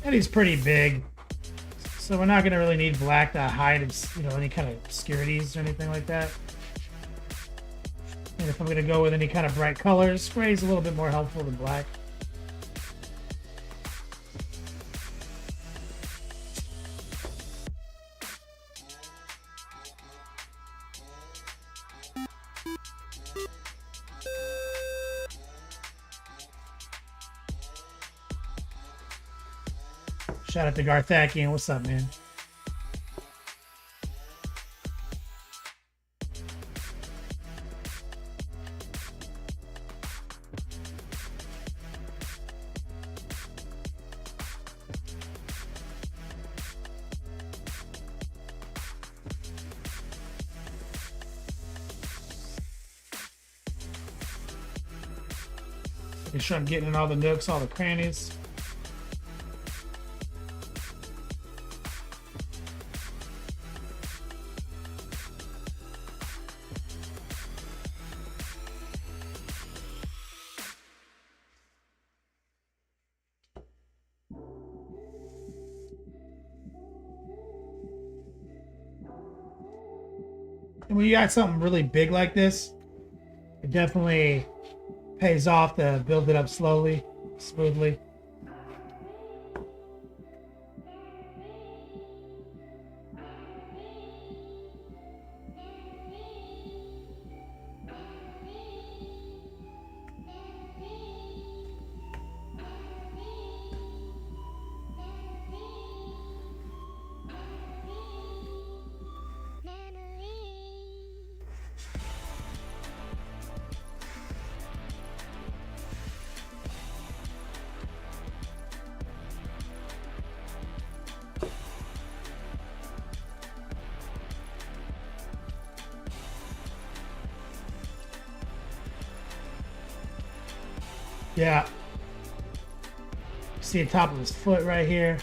And he's pretty big, so we're not going to really need black to hide, any kind of obscurities or anything like that. And if I'm going to go with any kind of bright colors, gray is a little bit more helpful than black. Shout out to Garthakian. What's up, man? Making sure I'm getting in all the nooks, all the crannies. And when you got something really big like this, it definitely pays off to build it up slowly, smoothly. Yeah. See the top of his foot right here.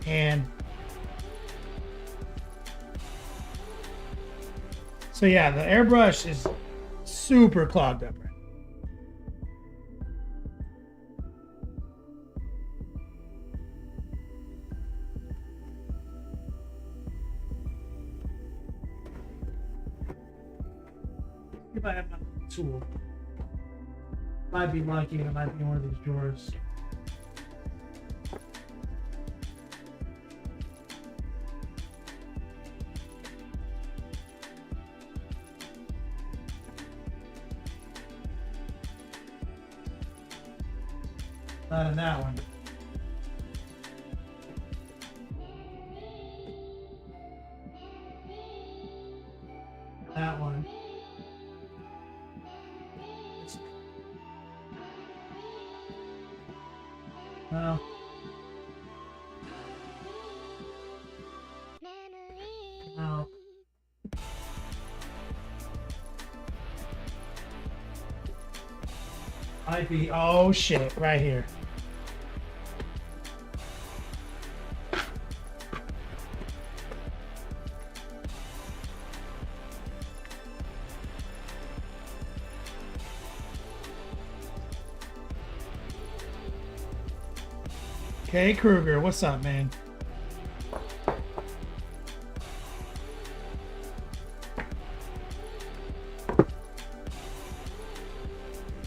And so yeah, the airbrush is super clogged up right now. If I have my tool, might be lucky, it might be one of these drawers. Not in that one. That one. No. No. Might be. Oh shit! Right here. Okay, Kruger, what's up, man?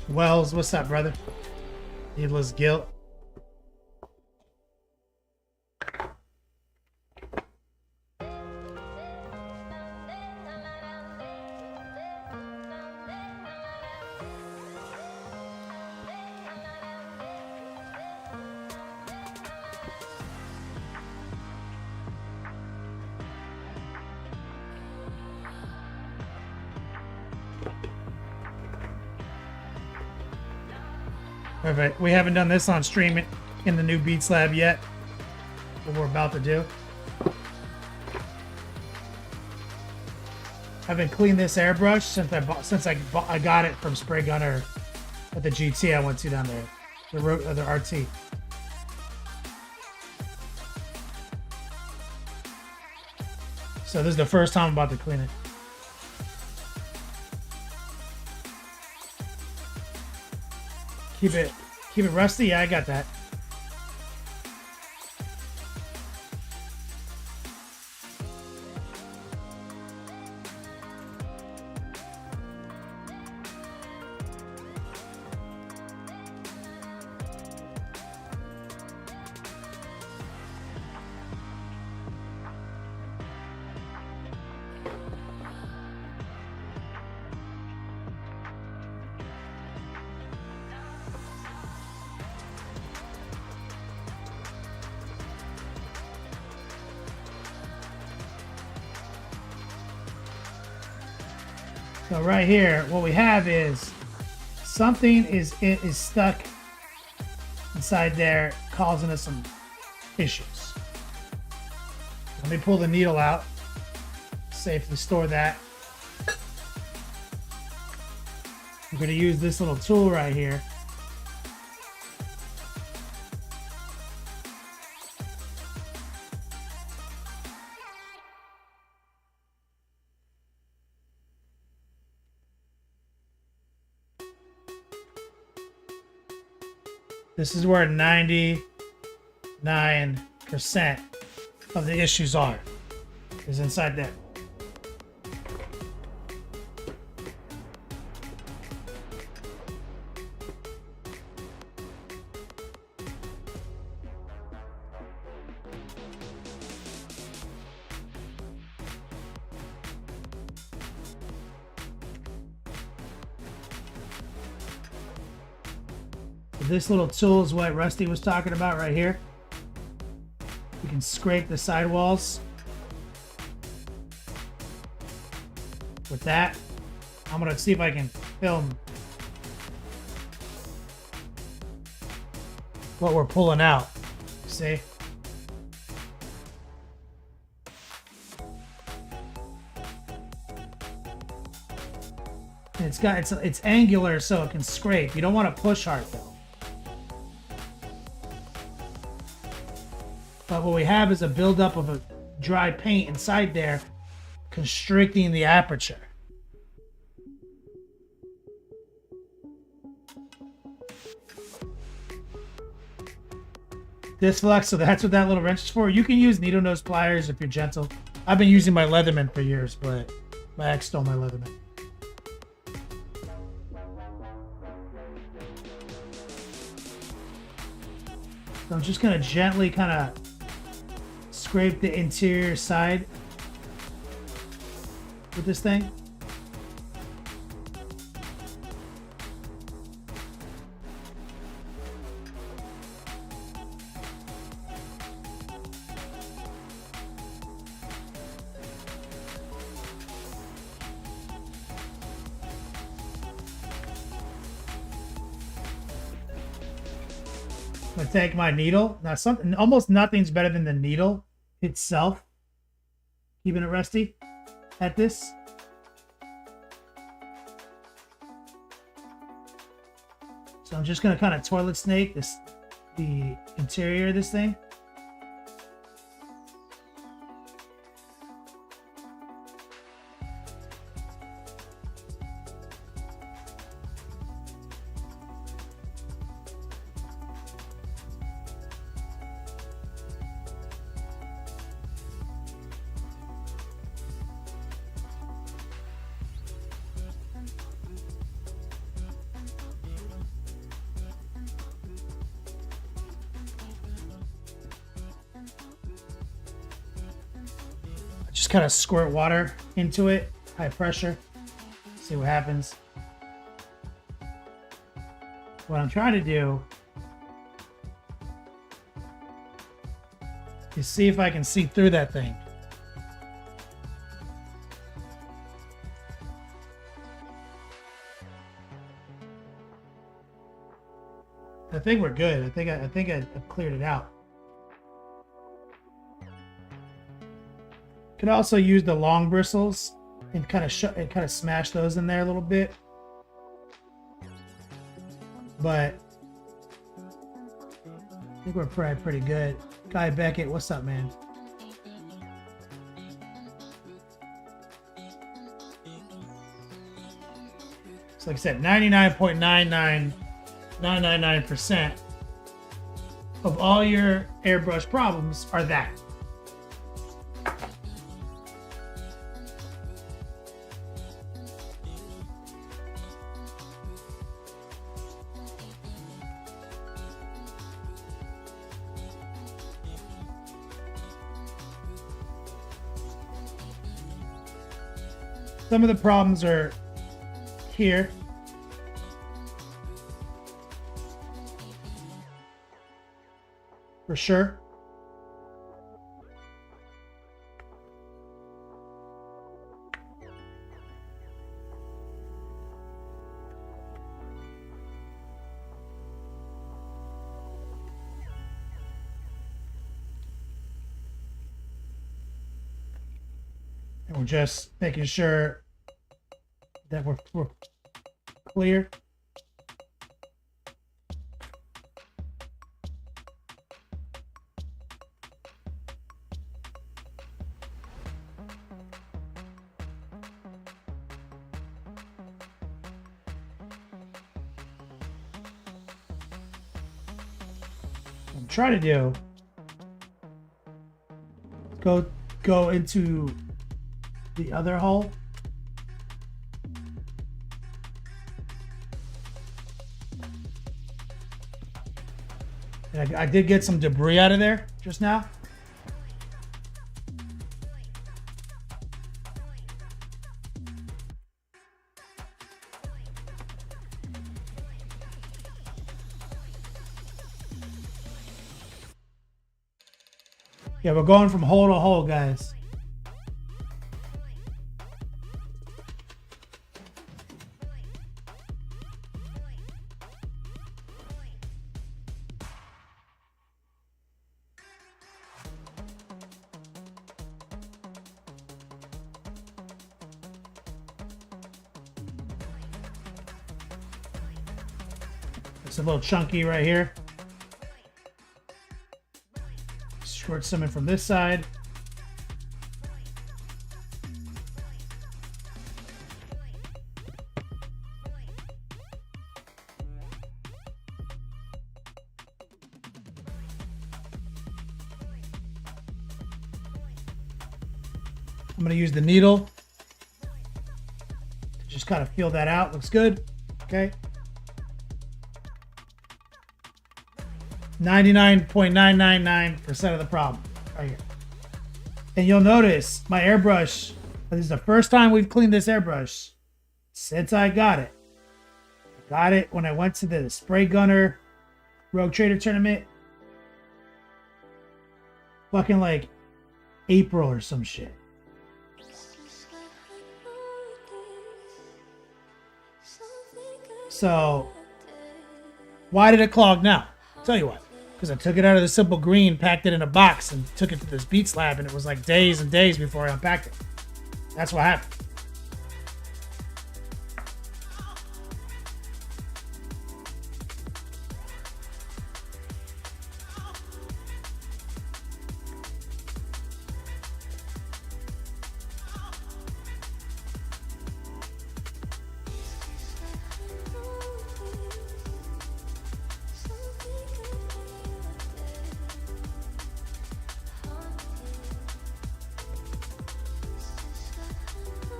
Wells, what's up, brother? Needless guilt. Perfect. We haven't done this on stream in the new Beats Lab yet. What we're about to do. I've been cleaning this airbrush since I got it from Spray Gunner at the GT I went to down there, the RT. So this is the first time I'm about to clean it. Keep it rusty. Yeah, I got that. So right here, what we have is something is stuck inside there, causing us some issues. Let me pull the needle out. Safely store that. I'm going to use this little tool right here. This is where 99% of the issues are, is inside there. This little tool is what Rusty was talking about right here. You can scrape the sidewalls with that. I'm gonna see if I can film what we're pulling out. See? It's angular so it can scrape. You don't want to push hard though. But what we have is a buildup of a dry paint inside there, constricting the aperture. This flux, so that's what that little wrench is for. You can use needle nose pliers if you're gentle. I've been using my Leatherman for years, but my ex stole my Leatherman. So I'm just gonna gently kind of scrape the interior side with this thing. I'm gonna take my needle. Now, almost nothing's better than the needle itself. Keeping it rusty at this. So I'm just gonna kind of toilet snake the interior of this thing. Just kind of squirt water into it, high pressure, see what happens. What I'm trying to do is see if I can see through that thing. I think we're good. I think I cleared it out. Could also use the long bristles and kind of smash those in there a little bit. But I think we're probably pretty good. Guy Beckett, what's up, man? So like I said, 99.99999% of all your airbrush problems are that. Some of the problems are here. For sure. We're just making sure that we're clear. What I'm trying to do, go into the other hole. And I did get some debris out of there just now. Yeah, we're going from hole to hole, guys. It's a little chunky right here. Short summon from this side. I'm going to use the needle to just kind of feel that out. Looks good. Okay. 99.999% of the problem right here. And you'll notice my airbrush, this is the first time we've cleaned this airbrush since I got it. I got it when I went to the Spray Gunner Rogue Trader tournament. Fucking like April or some shit. So why did it clog now? I'll tell you what. Because I took it out of the simple green, packed it in a box, and took it to this beat slab, and it was like days and days before I unpacked it. That's what happened.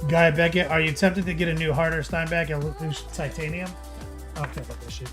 Guy Beckett, are you tempted to get a new harder Steinbeck and loose titanium? I don't care about this shit.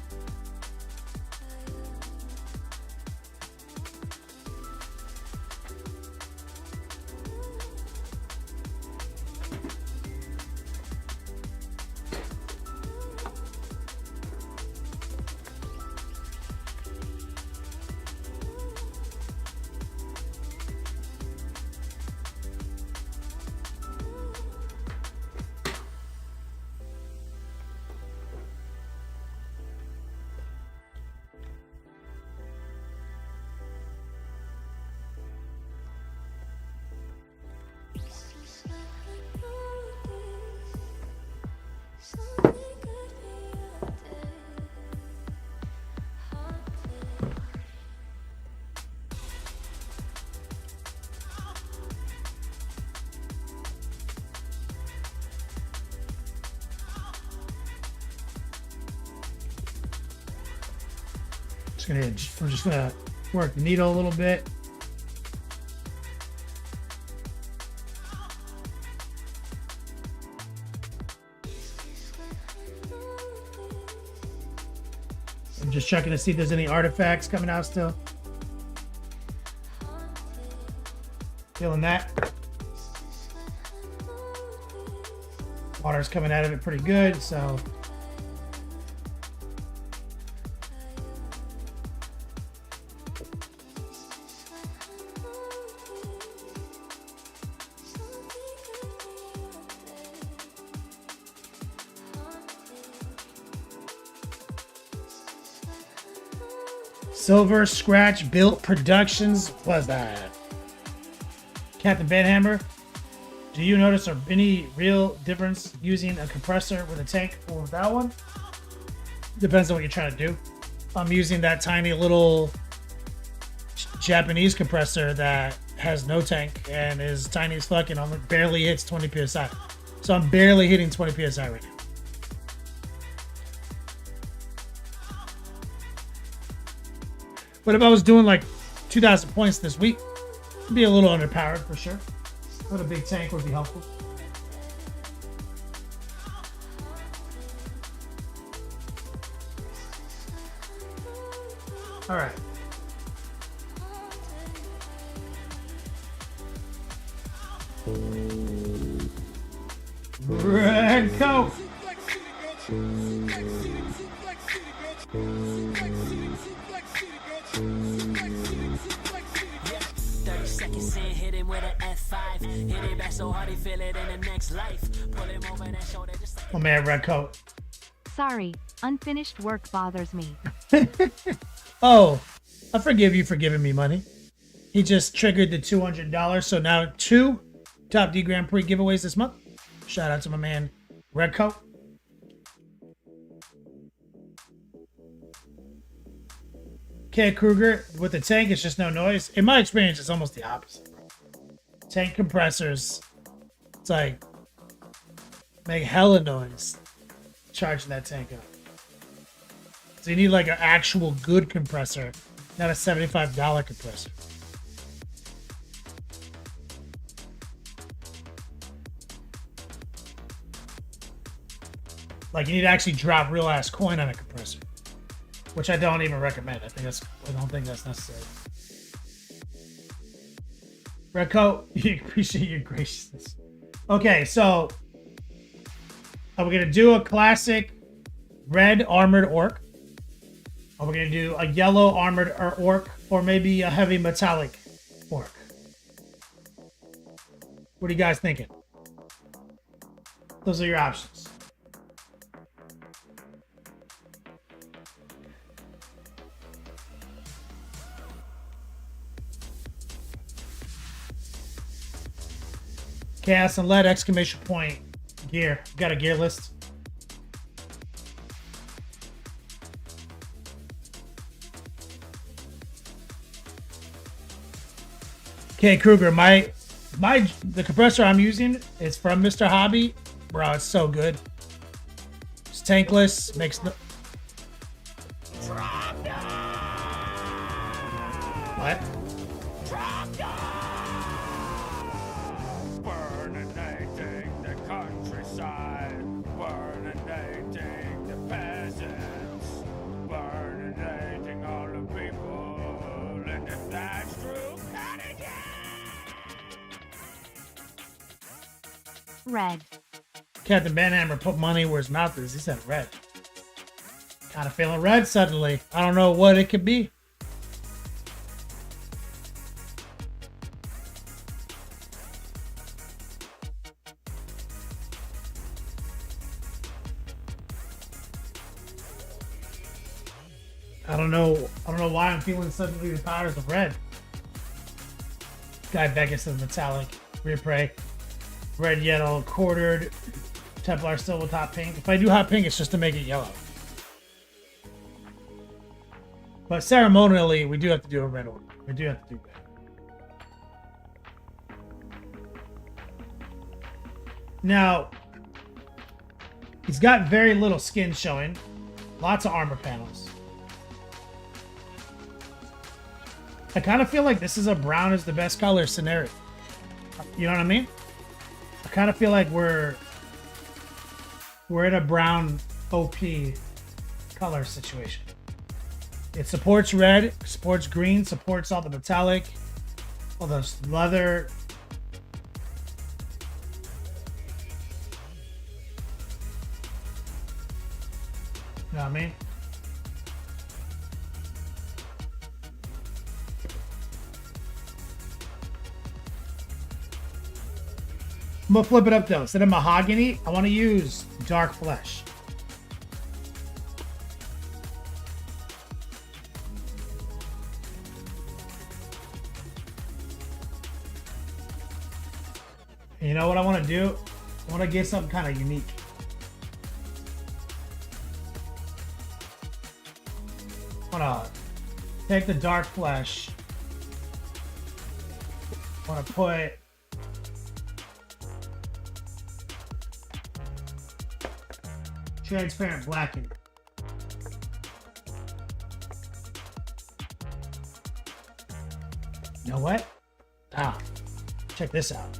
We're just gonna work the needle a little bit. I'm just checking to see if there's any artifacts coming out still. Feeling that. Water's coming out of it pretty good, so. Silver Scratch Built Productions was that Captain Banhammer. Do you notice any real difference using a compressor with a tank or without one? Depends on what you're trying to do. I'm using that tiny little Japanese compressor that has no tank and is tiny as fuck and almost barely hits 20 psi. So I'm barely hitting 20 psi right now. But if I was doing like 2,000 points this week, it'd be a little underpowered for sure. But a big tank would be helpful. All right. Red coat. 30 seconds in, hit him with an F5. Hit it back so hard he feel it in the next life. Pull him over that shoulder just like Oh man, red coat. Sorry, unfinished work bothers me. Oh, I forgive you for giving me money. He just triggered the $200, so now 2 Top D Grand Prix giveaways this month. Shout out to my man, Red Coat. Okay, Kruger, with the tank, it's just no noise. In my experience, it's almost the opposite. Tank compressors, it's like, make hella noise charging that tank up. So you need like an actual good compressor, not a $75 compressor. Like you need to actually drop real ass coin on a compressor, which I don't even recommend. I don't think that's necessary. Red Coat, you appreciate your graciousness. Okay, so are we gonna do a classic red armored orc? Are we gonna do a yellow armored orc, or maybe a heavy metallic orc? What are you guys thinking? Those are your options. Chaos and lead exclamation point gear. Got a gear list. Okay, Kruger, the compressor I'm using is from Mr. Hobby. Bro, it's so good. It's tankless, makes no. What? Burninating the countryside, burninating the peasants, burninating all the people, and if that's true, cut it down! Red. Captain Banhammer put money where his mouth is. He said red. Kind of feeling red suddenly. I don't know what it could be. I don't know why I'm feeling suddenly the powers of red. Guy Vegas is metallic. Rear prey. Red, yellow, quartered. Templar still with hot pink. If I do hot pink, it's just to make it yellow. But ceremonially, we do have to do a red order. We do have to do red. Now, he's got very little skin showing. Lots of armor panels. I kind of feel like this is a brown is the best color scenario. You know what I mean? I kind of feel like we're in a brown OP color situation. It supports red, supports green, supports all the metallic, all those leather. You know what I mean? I'm gonna flip it up though. Instead of mahogany, I want to use dark flesh. You know what I want to do? I want to get something kind of unique. I want to take the dark flesh. I want to put transparent black in it. You know what? Ah, check this out.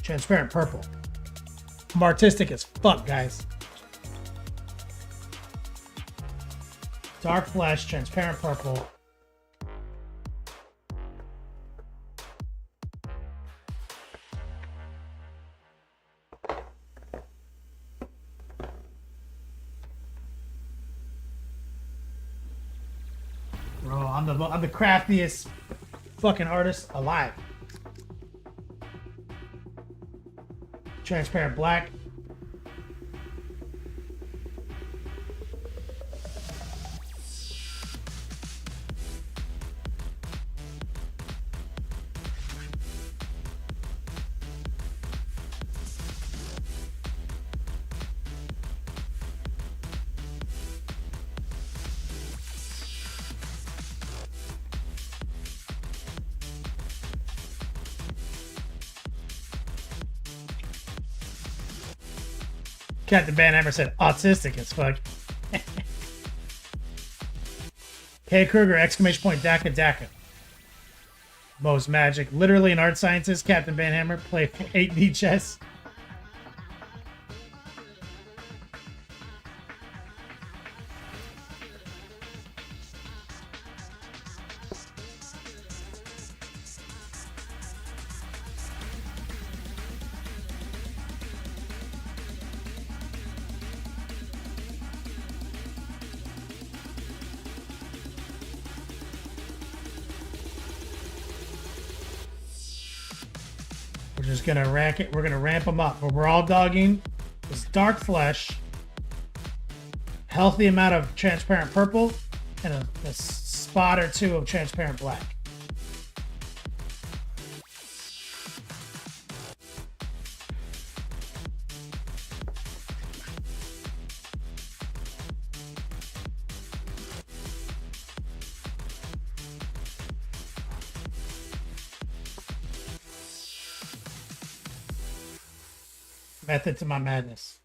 Transparent purple. I'm artistic as fuck, guys. Dark flesh, transparent purple. Bro, I'm the craftiest fucking artist alive. Transparent black. Captain Banhammer said autistic as fuck. Hey Kruger, exclamation point, Daka Daka. Most magic. Literally an art scientist, Captain Banhammer. Play 8D chess. We're just gonna rack it. We're gonna ramp them up. But we're all dogging this dark flesh, healthy amount of transparent purple, and a spot or two of transparent black. Method to my madness.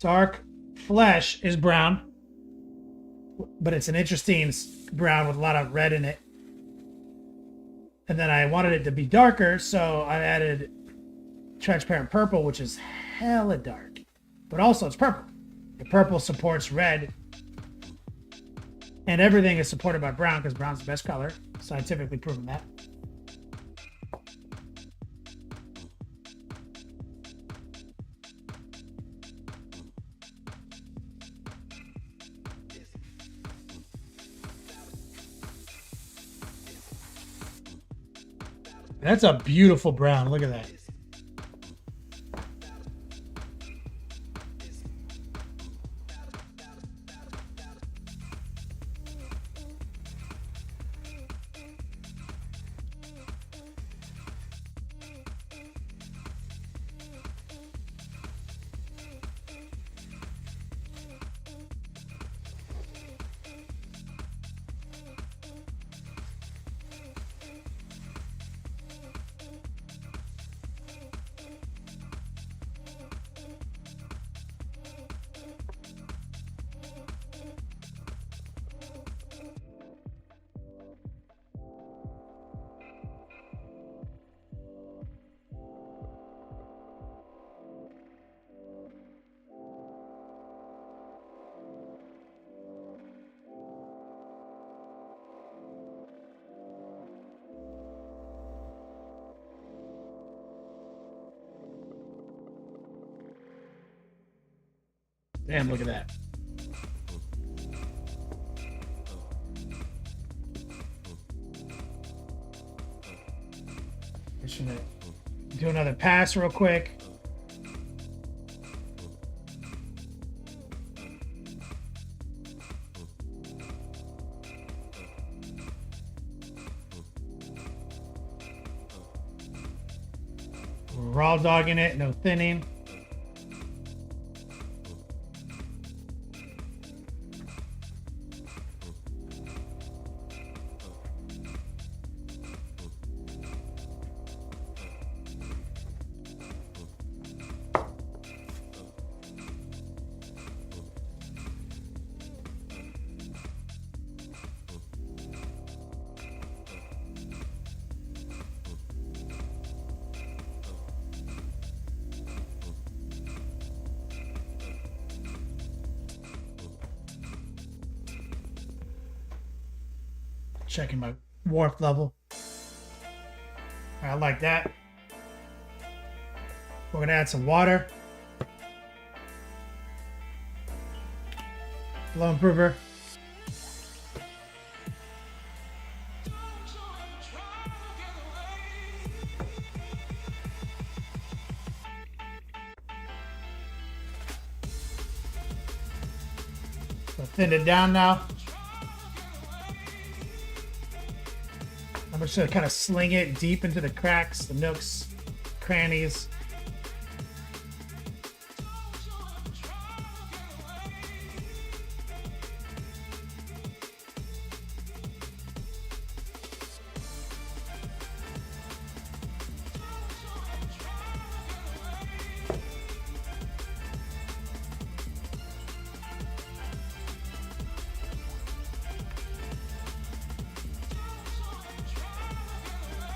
Dark flesh is brown, but it's an interesting brown with a lot of red in it. And then I wanted it to be darker, so I added transparent purple, which is hella dark, but also it's purple. The purple supports red, and everything is supported by brown because brown's the best color. Scientifically proven that. That's a beautiful brown. Look at that. Damn, look at that. Just gonna do another pass real quick. raw dogging it, no thinning. Checking my warp level. I like that. We're gonna add some water. Flow improver. So thin it down now. I'm just gonna kind of sling it deep into the cracks, the nooks, crannies.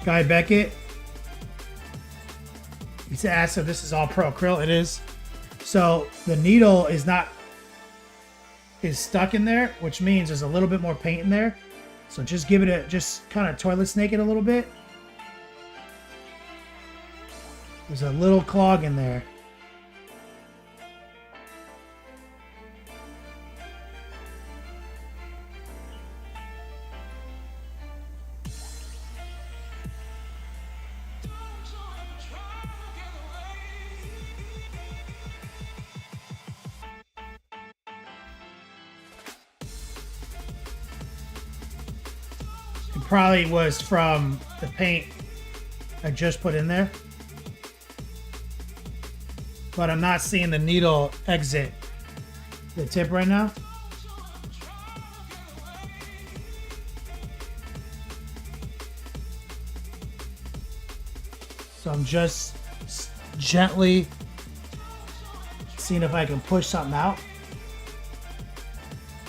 Guy Beckett. He's asked if this is all pro acrylic. It is. So the needle is stuck in there, which means there's a little bit more paint in there. So just give it just kind of toilet snake it a little bit. There's a little clog in there. Probably was from the paint I just put in there, but I'm not seeing the needle exit the tip right now. So I'm just gently seeing if I can push something out.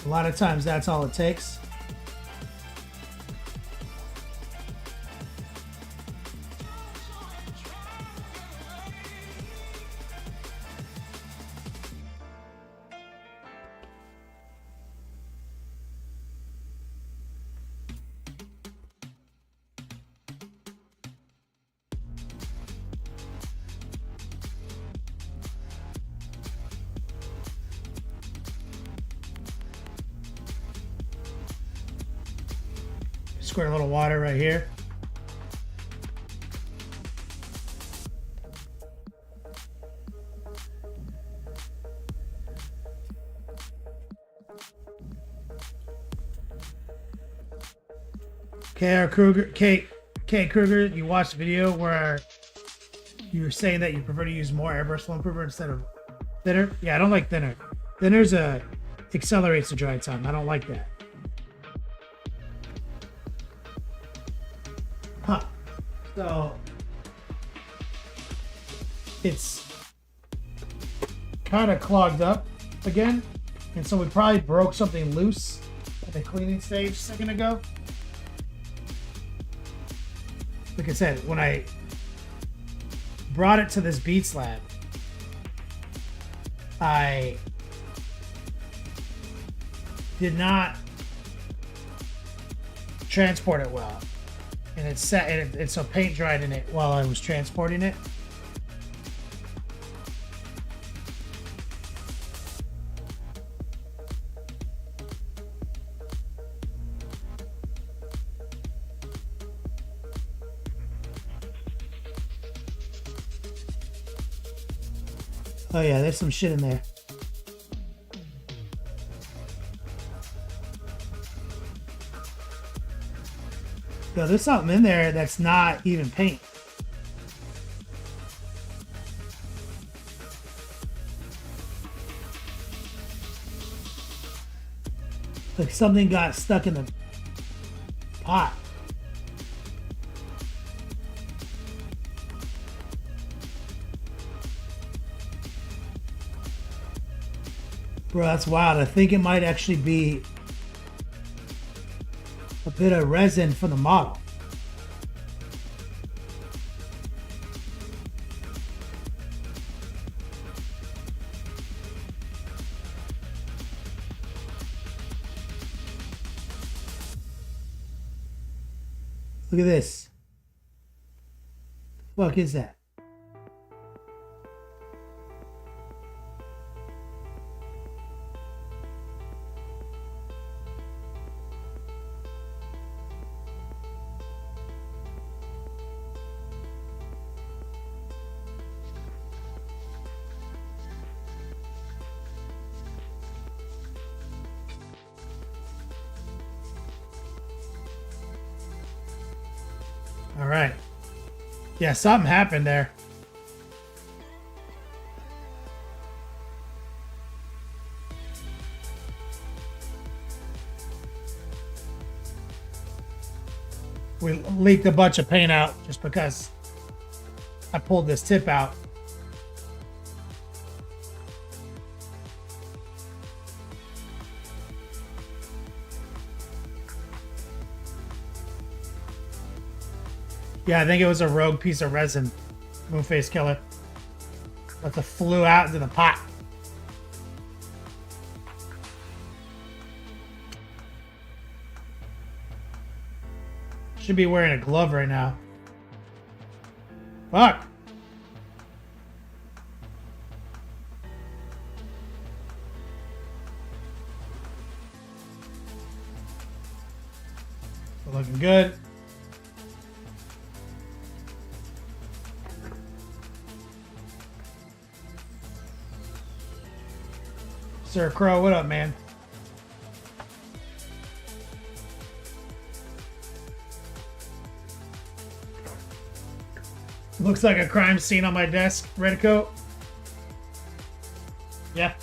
A lot of times that's all it takes. Squirt a little water right here. Kate Kruger, you watched the video where you were saying that you prefer to use more airbrush flow improver instead of thinner. Yeah, I don't like thinner. Thinner's accelerates the dry time. I don't like that. Huh. So it's kind of clogged up again, and so we probably broke something loose at the cleaning stage a second ago. Like I said, when I brought it to this bead slab, I did not transport it well, and it set and so paint dried in it while I was transporting it. Oh yeah, there's some shit in there. Yo, there's something in there that's not even paint. Like something got stuck in the pot. Bro, that's wild. I think it might actually be a bit of resin from the model. Look at this. The fuck is that? All right. Yeah, something happened there. We leaked a bunch of paint out just because I pulled this tip out. Yeah, I think it was a rogue piece of resin. Moonface Killer. But it flew out into the pot. Should be wearing a glove right now. Fuck. We're looking good. Sir Crow, what up, man? Looks like a crime scene on my desk, red coat. Yeah.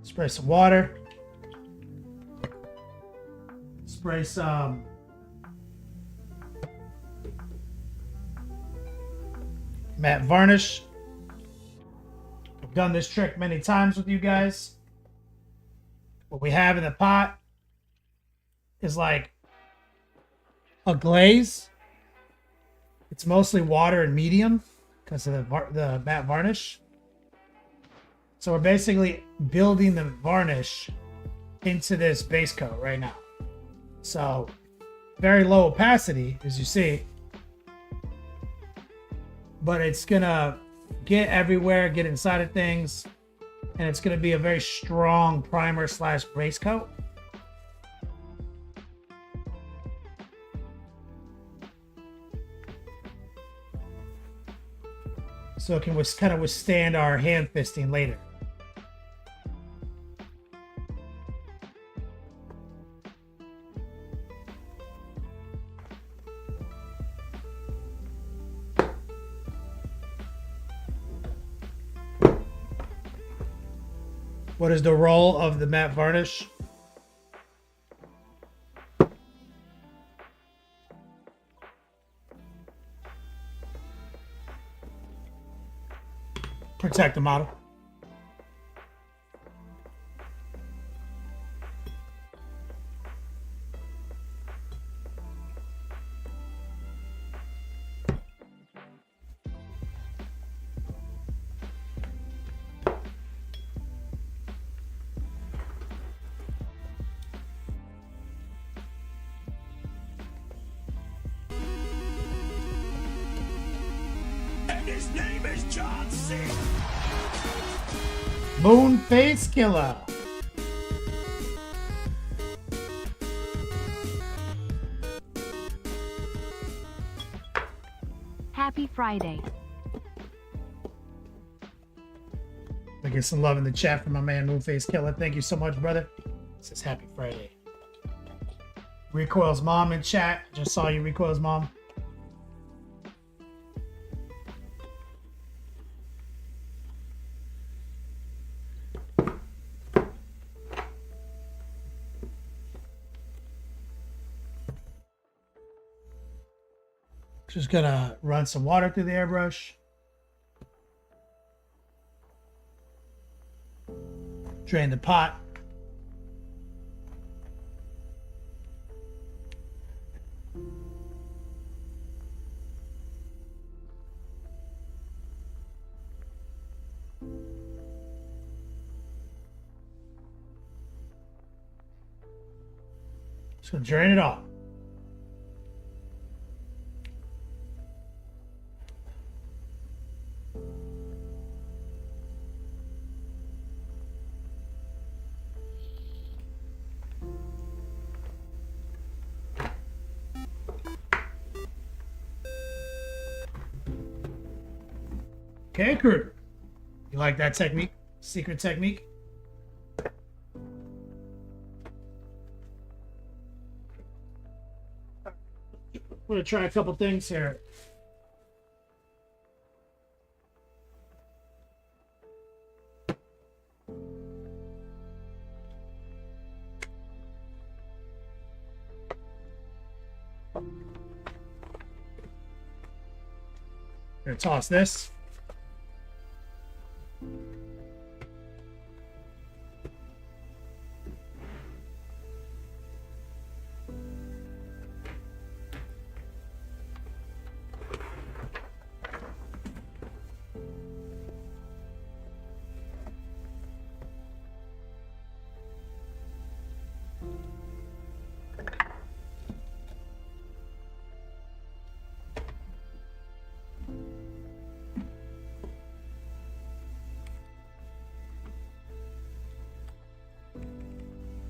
Spray some water. Spray some matte varnish. I've done this trick many times with you guys. What we have in the pot is like a glaze. It's mostly water and medium because of the matte varnish. So we're basically building the varnish into this base coat right now. So very low opacity, as you see, but it's gonna get everywhere, get inside of things, and it's gonna be a very strong primer slash base coat. So it can kind of withstand our hand fisting later. What is the role of the matte varnish? Protect the model. And his name is John C. Moonface Killer. Happy Friday. get some love in the chat from my man Moonface Killer. Thank you so much, brother. It says happy Friday. Recoil's mom in chat. Just saw you, Recoil's mom. Just gonna run some water through the airbrush. Drain the pot. Just gonna drain it off. Okay, crew. You like that technique? Secret technique? We're gonna try a couple things here. Gonna toss this.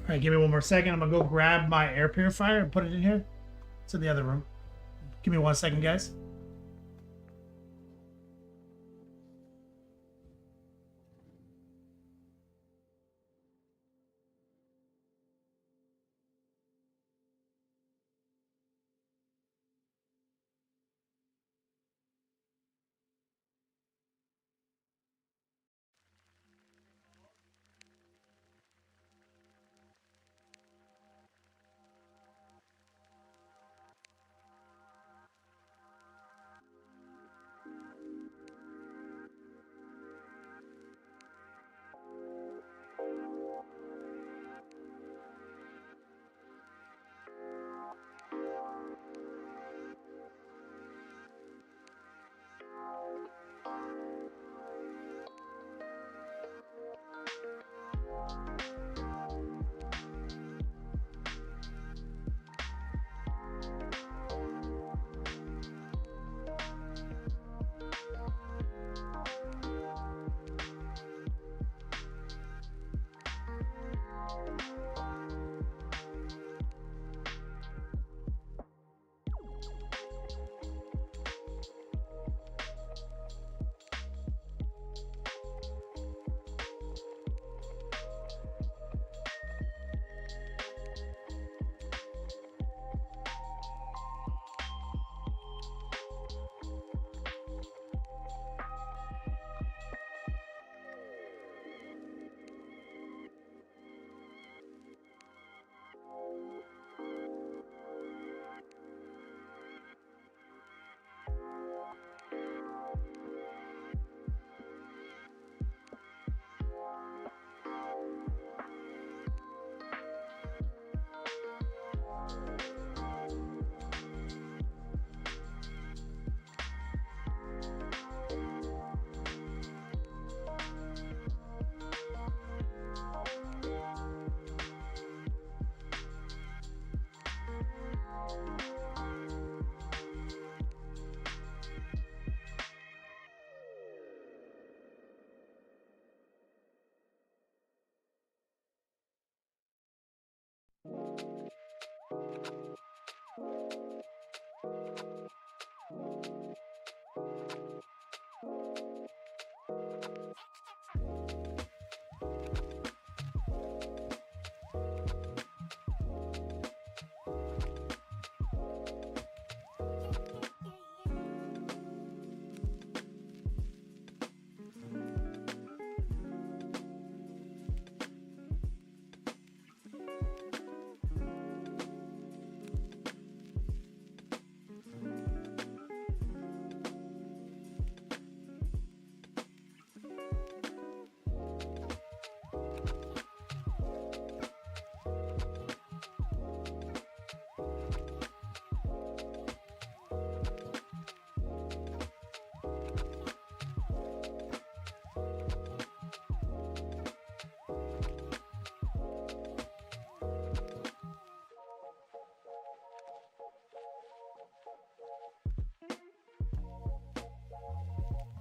All right, give me one more second. I'm gonna go grab my air purifier and put it in here. It's in the other room. Give me 1 second, guys.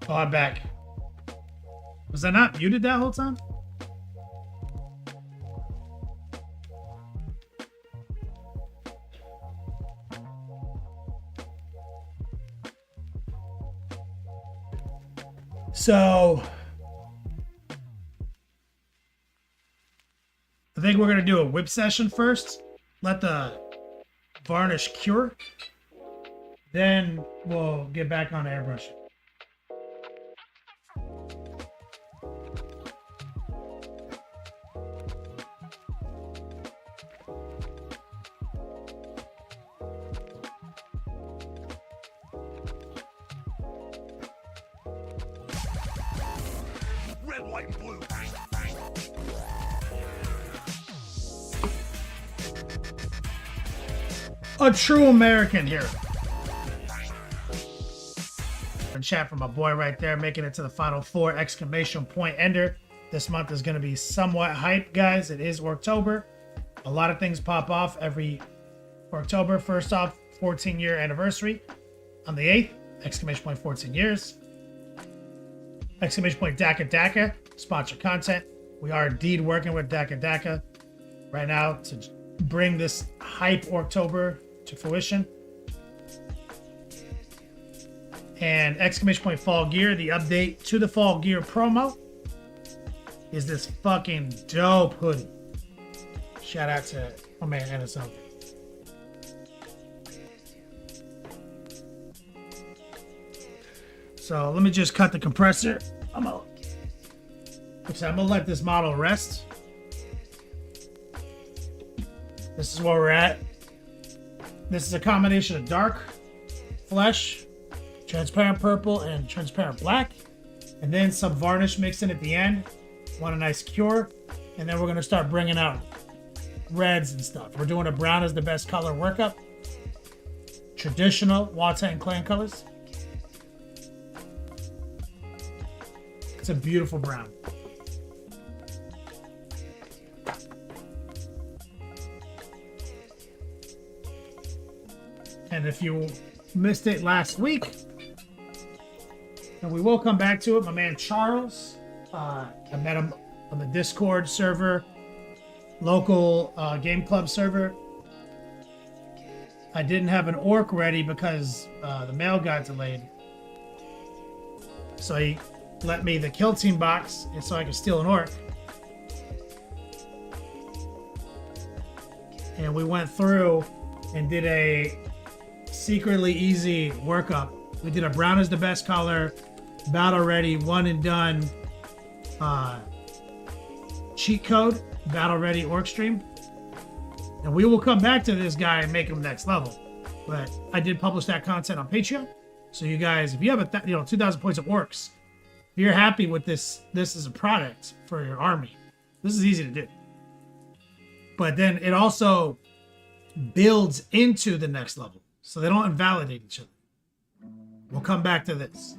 Oh, I'm back. Was I not muted that whole time? So I think we're gonna do a whip session first. Let the varnish cure. Then we'll get back on airbrush. Red, white, and blue. A true American hero. And chat from my boy right there, making it to the final four! Exclamation point ender. This month is going to be somewhat hype, guys. It is Orktober. A lot of things pop off every Orktober. First off, 14-year anniversary on the 8th. Exclamation point 14 years. Exclamation point Daka Daka. Sponsor content. We are indeed working with Daka Daka right now to bring this hype Orktober to fruition. And exclamation point fall gear. The update to the fall gear promo is this fucking dope hoodie. Shout out to my man NSL. So let me just cut the compressor. I'm gonna let this model rest. This is where we're at. This is a combination of dark flesh, transparent purple, and transparent black. And then some varnish mixed in at the end. Want a nice cure. And then we're gonna start bringing out reds and stuff. We're doing a brown is the best color workup. Traditional Wata and Clan colors. It's a beautiful brown. And if you missed it last week, and we will come back to it, my man Charles, I met him on the Discord server, local game club server. I didn't have an orc ready because the mail got delayed. So he let me the kill team box and so I could steal an orc. And we went through and did a secretly easy workup. We did a brown is the best color, battle ready, one and done cheat code, battle ready orc stream. And we will come back to this guy and make him next level. But I did publish that content on Patreon. So you guys, if you have 2,000 points of orcs, if you're happy with this is a product for your army. This is easy to do. But then it also builds into the next level. So they don't invalidate each other. We'll come back to this.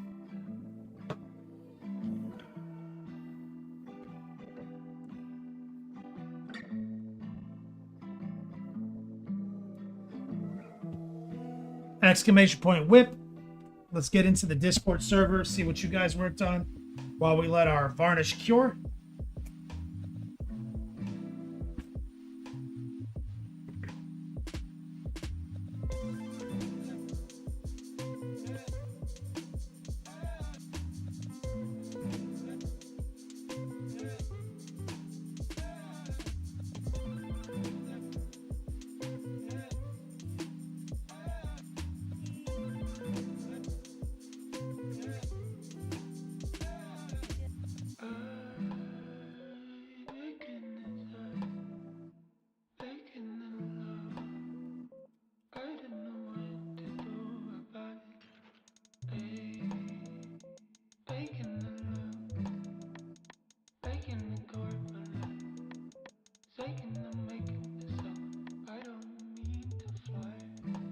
Exclamation point whip. Let's get into the Discord server, see what you guys worked on while we let our varnish cure.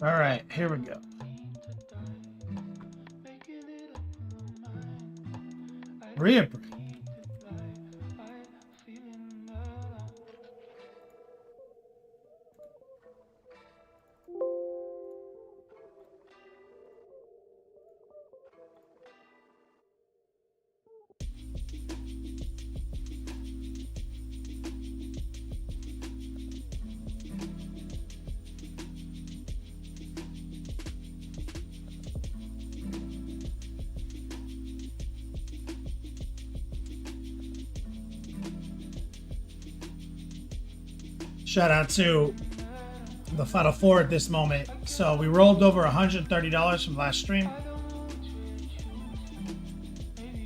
All right, here we go. Reappear. Shout out to the Final Four at this moment. So we rolled over $130 from last stream.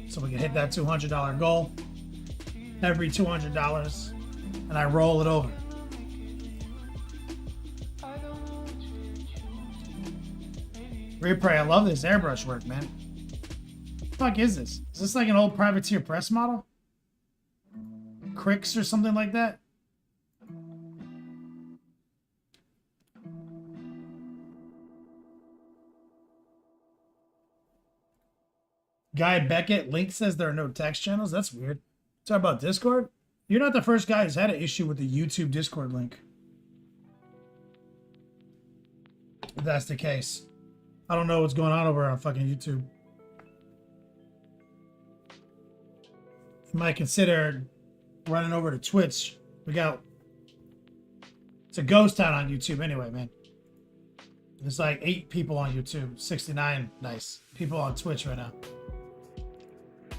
So we can hit that $200 goal every $200, and I roll it over. Repray, I love this airbrush work, man. What the fuck is this? Is this like an old privateer press model? Cricks or something like that? Guy Beckett, Link says there are no text channels. That's weird. Talk about Discord? You're not the first guy who's had an issue with the YouTube Discord link. If that's the case. I don't know what's going on over on fucking YouTube. You might consider running over to Twitch. It's a ghost town on YouTube anyway, man. There's like 8 people on YouTube, 69 nice people on Twitch right now.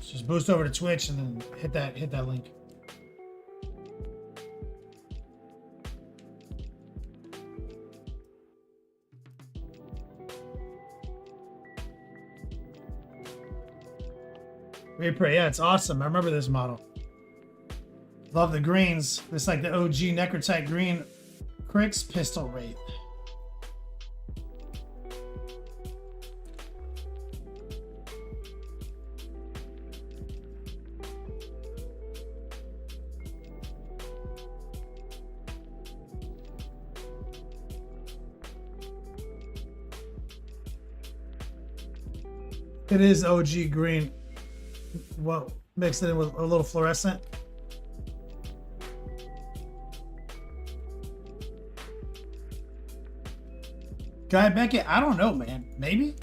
Just boost over to Twitch and then hit that link. Repray, yeah, it's awesome. I remember this model. Love the greens. It's like the OG Necrotite green Crix pistol rate. It is OG green. Well, mixed it in with a little fluorescent. Guy Beckett, I don't know, man. Maybe?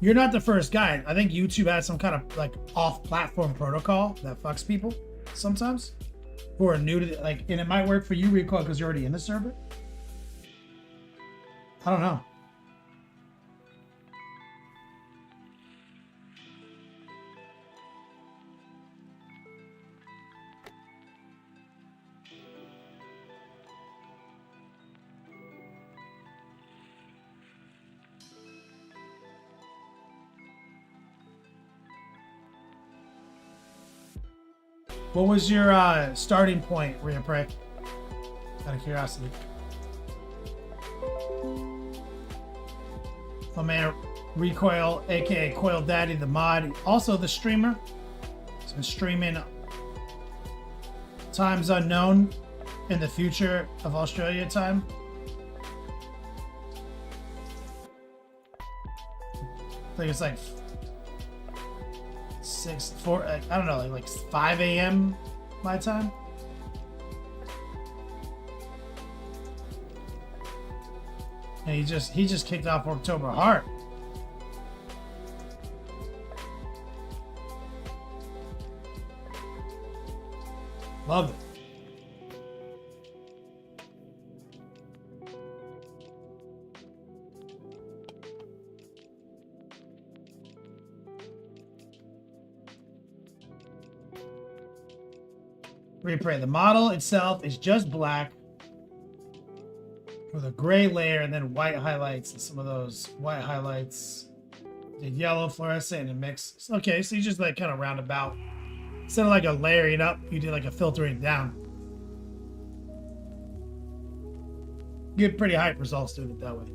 You're not the first guy. I think YouTube has some kind of like off-platform protocol that fucks people sometimes who are new to like, and it might work for you, Recoil, because you're already in the server. I don't know. What was your starting point, Rhea Prey? Out of curiosity. My man Recoil, aka Coil Daddy, the mod, also the streamer. He's been streaming times unknown in the future of Australia time. I think it's like 4, I don't know, like 5 a.m. my time. And he just kicked off Orktober hard. Love it. Repray. The model itself is just black with a gray layer and then white highlights, and some of those white highlights did yellow fluorescent and mix. Okay, so you just like kind of roundabout. Instead of like a layering up, you did like a filtering down. Get pretty hype results doing it that way.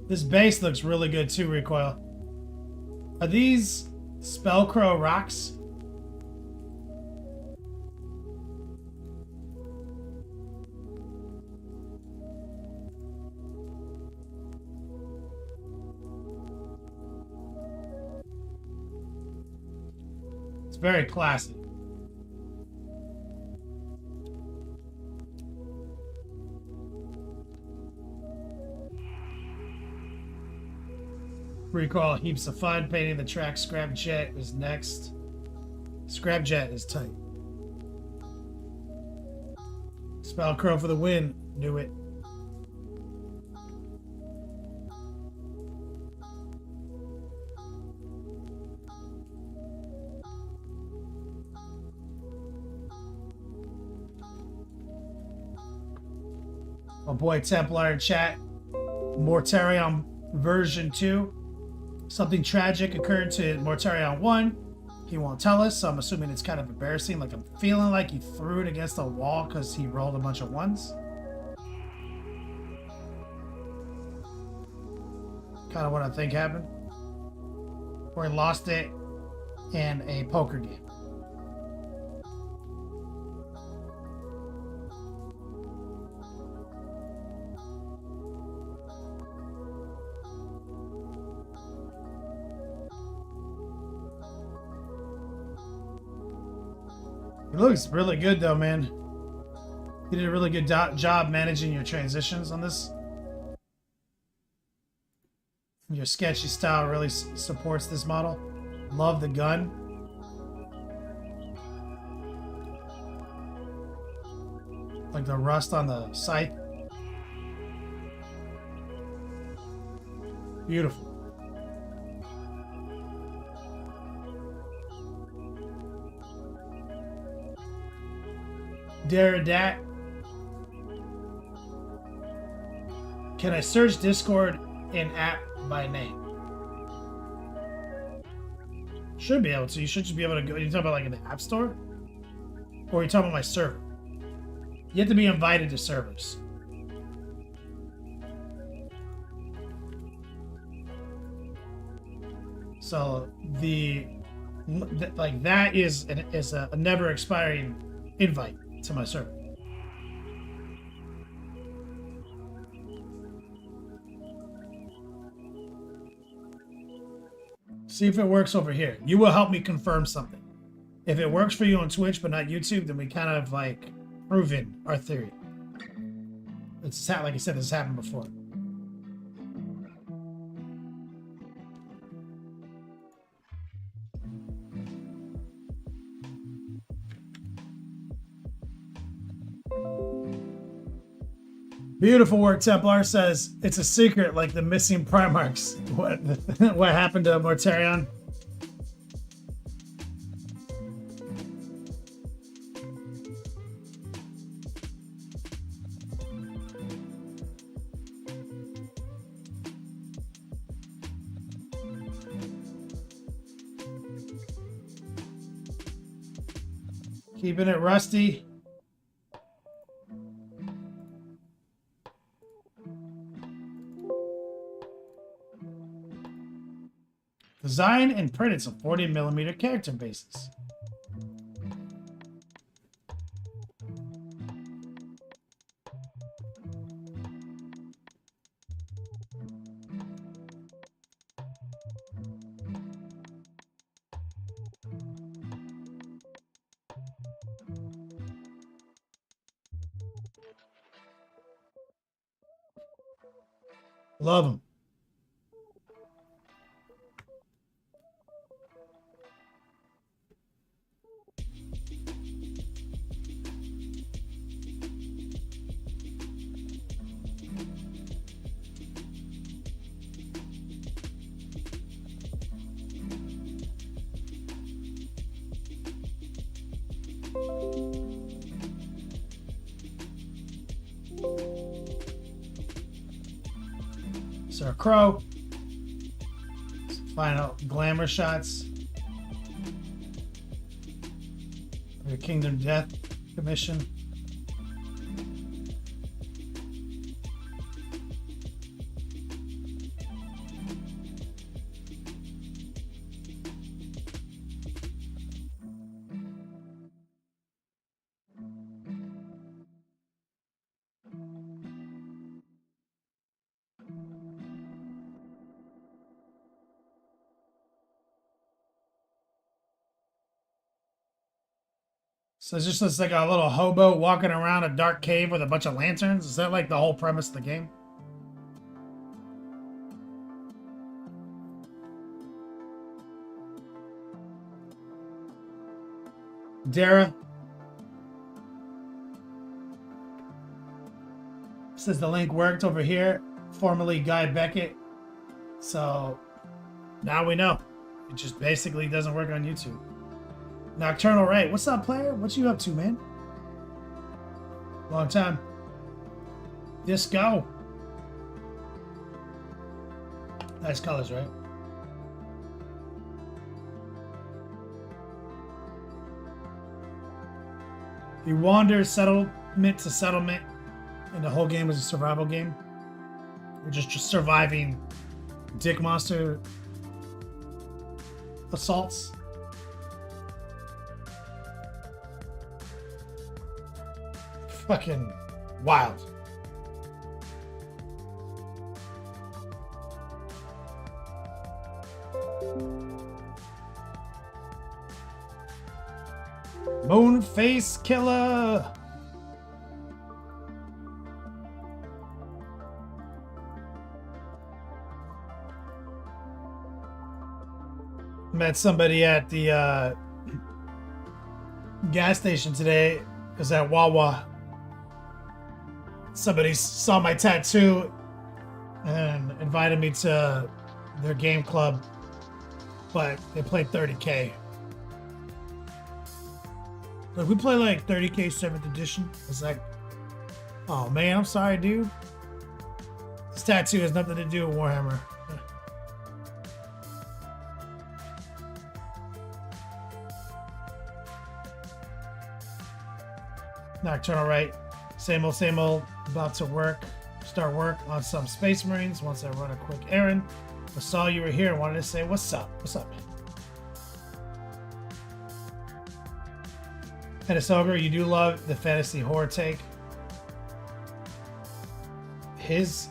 This base looks really good too, Recoil. Are these Spellcrow rocks? It's very classy. Recoil, heaps of fun. Painting the track. Scrapjet is next. Scrapjet is tight. Spellcrow for the win. Knew it. My boy Templar in chat. Mortarion version 2. Something tragic occurred to Mortarion 1. He won't tell us, so I'm assuming it's kind of embarrassing. Like, I'm feeling like he threw it against the wall because he rolled a bunch of ones. Kind of what I think happened. Or he lost it in a poker game. He looks really good though, man. You did a really good job managing your transitions on this. Your sketchy style really supports this model. Love the gun. Like the rust on the scythe. Beautiful. Daradat. Can I search Discord in app by name? Should be able to. You should just be able to go. Are you talking about like in the app store? Or are you talking about my server? You have to be invited to servers. So like that is a never expiring invite to my server. See if it works over here. You will help me confirm something. If it works for you on Twitch but not YouTube, then we kind of like proven our theory. It's like I said, this has happened before. Beautiful work, Templar says it's a secret like the missing Primarchs. What happened to Mortarion? Keeping it rusty. Designed and printed some 40mm character bases. Love them. Sir Crow. Some final glamour shots. The Kingdom Death Commission. So it's just like a little hobo walking around a dark cave with a bunch of lanterns? Is that like the whole premise of the game? Dara says the link worked over here, formerly Guy Beckett. So now we know. It just basically doesn't work on YouTube. Nocturnal Ray, what's up, player? What you up to, man? Long time. Just go. Nice colors, right? You wander settlement to settlement, and the whole game is a survival game. You're just surviving dick monster assaults. Fucking wild. Moonface Killer. Met somebody at the gas station today. It was at Wawa. Somebody saw my tattoo and invited me to their game club, but they played 30K. Like, we play like 30K 7th edition. I was like, oh man, I'm sorry, dude. This tattoo has nothing to do with Warhammer. Nocturnal right. Same old, about to start work on some Space Marines once I run a quick errand. I saw you were here and wanted to say, what's up? What's up, man? And it's Ogre, you do love the fantasy horror take. His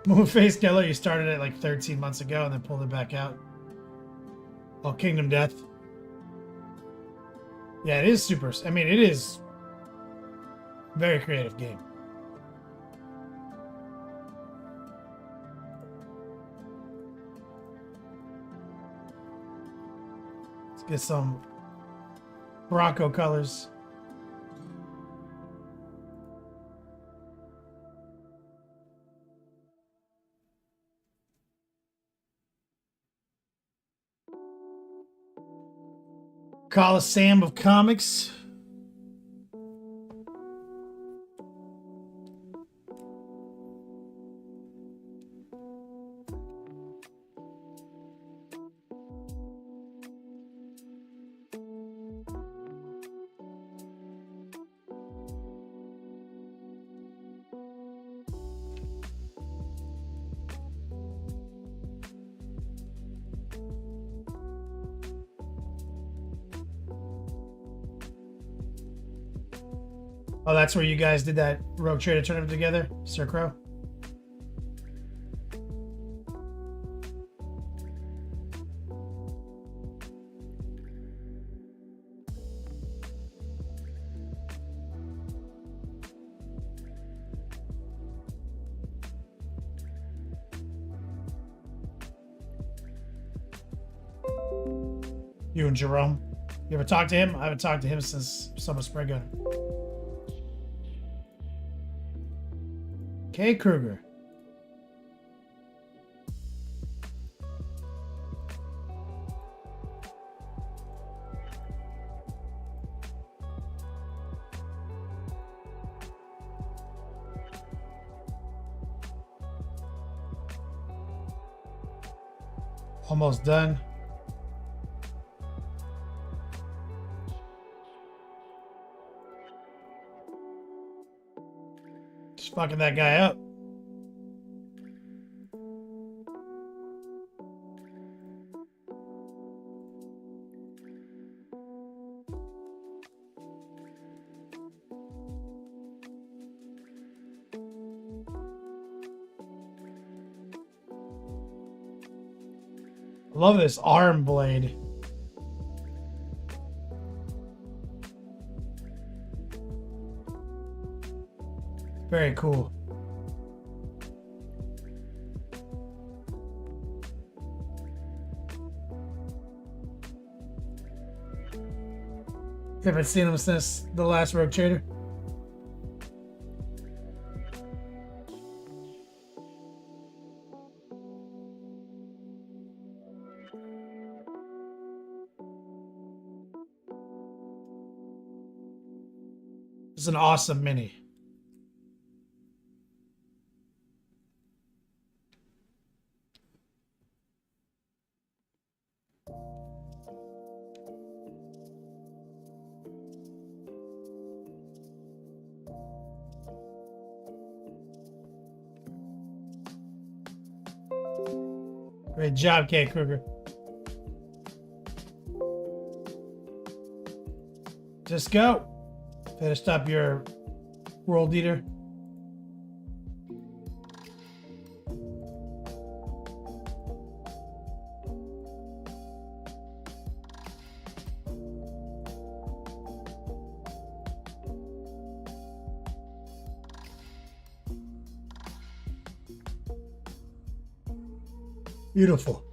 Moonface Killer, you started it like 13 months ago and then pulled it back out. Oh, Kingdom Death. Yeah, it is super. I mean, it is very creative game. Let's get some Bronco colors. Coliseum of Comics. Oh, that's where you guys did that Rogue Trader tournament together, Sir Crow? You and Jerome? You ever talked to him? I haven't talked to him since Summer Spray Gun. K. Kruger. Almost done. Just fucking that guy up. Love this arm blade. Very cool. Haven't seen him since the last Rogue Trader. is an awesome mini. Great job, Kate Kruger. Just go. Finished up your world eater. Beautiful.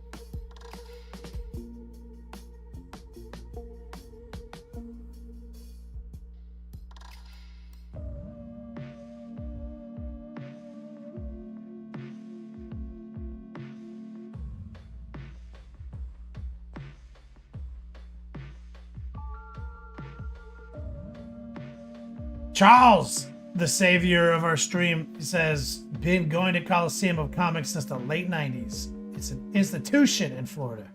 Charles, the savior of our stream, says, been going to Coliseum of Comics since the late 90s. It's an institution in Florida.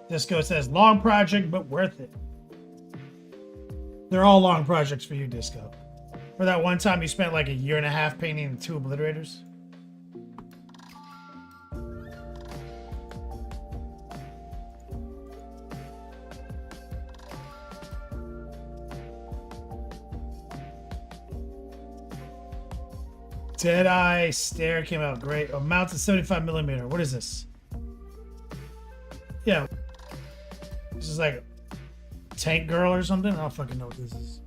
Disco says, long project, but worth it. They're all long projects for you, Disco. For that one time you spent like a year and a half painting the 2 obliterators. Deadeye Stare came out great. Oh, mounted 75mm. What is this? Yeah. This is like Tank Girl or something? I don't fucking know what this is.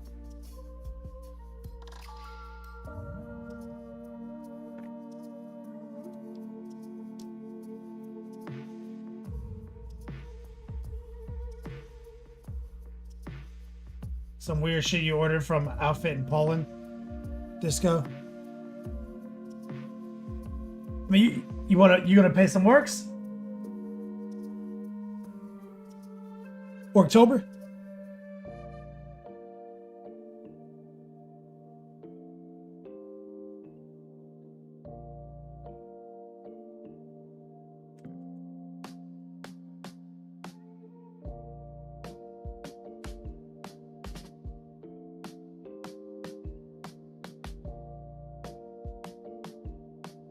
Some weird shit you ordered from Outfit in Poland. Disco. I mean, you gonna pay some works? Orktober?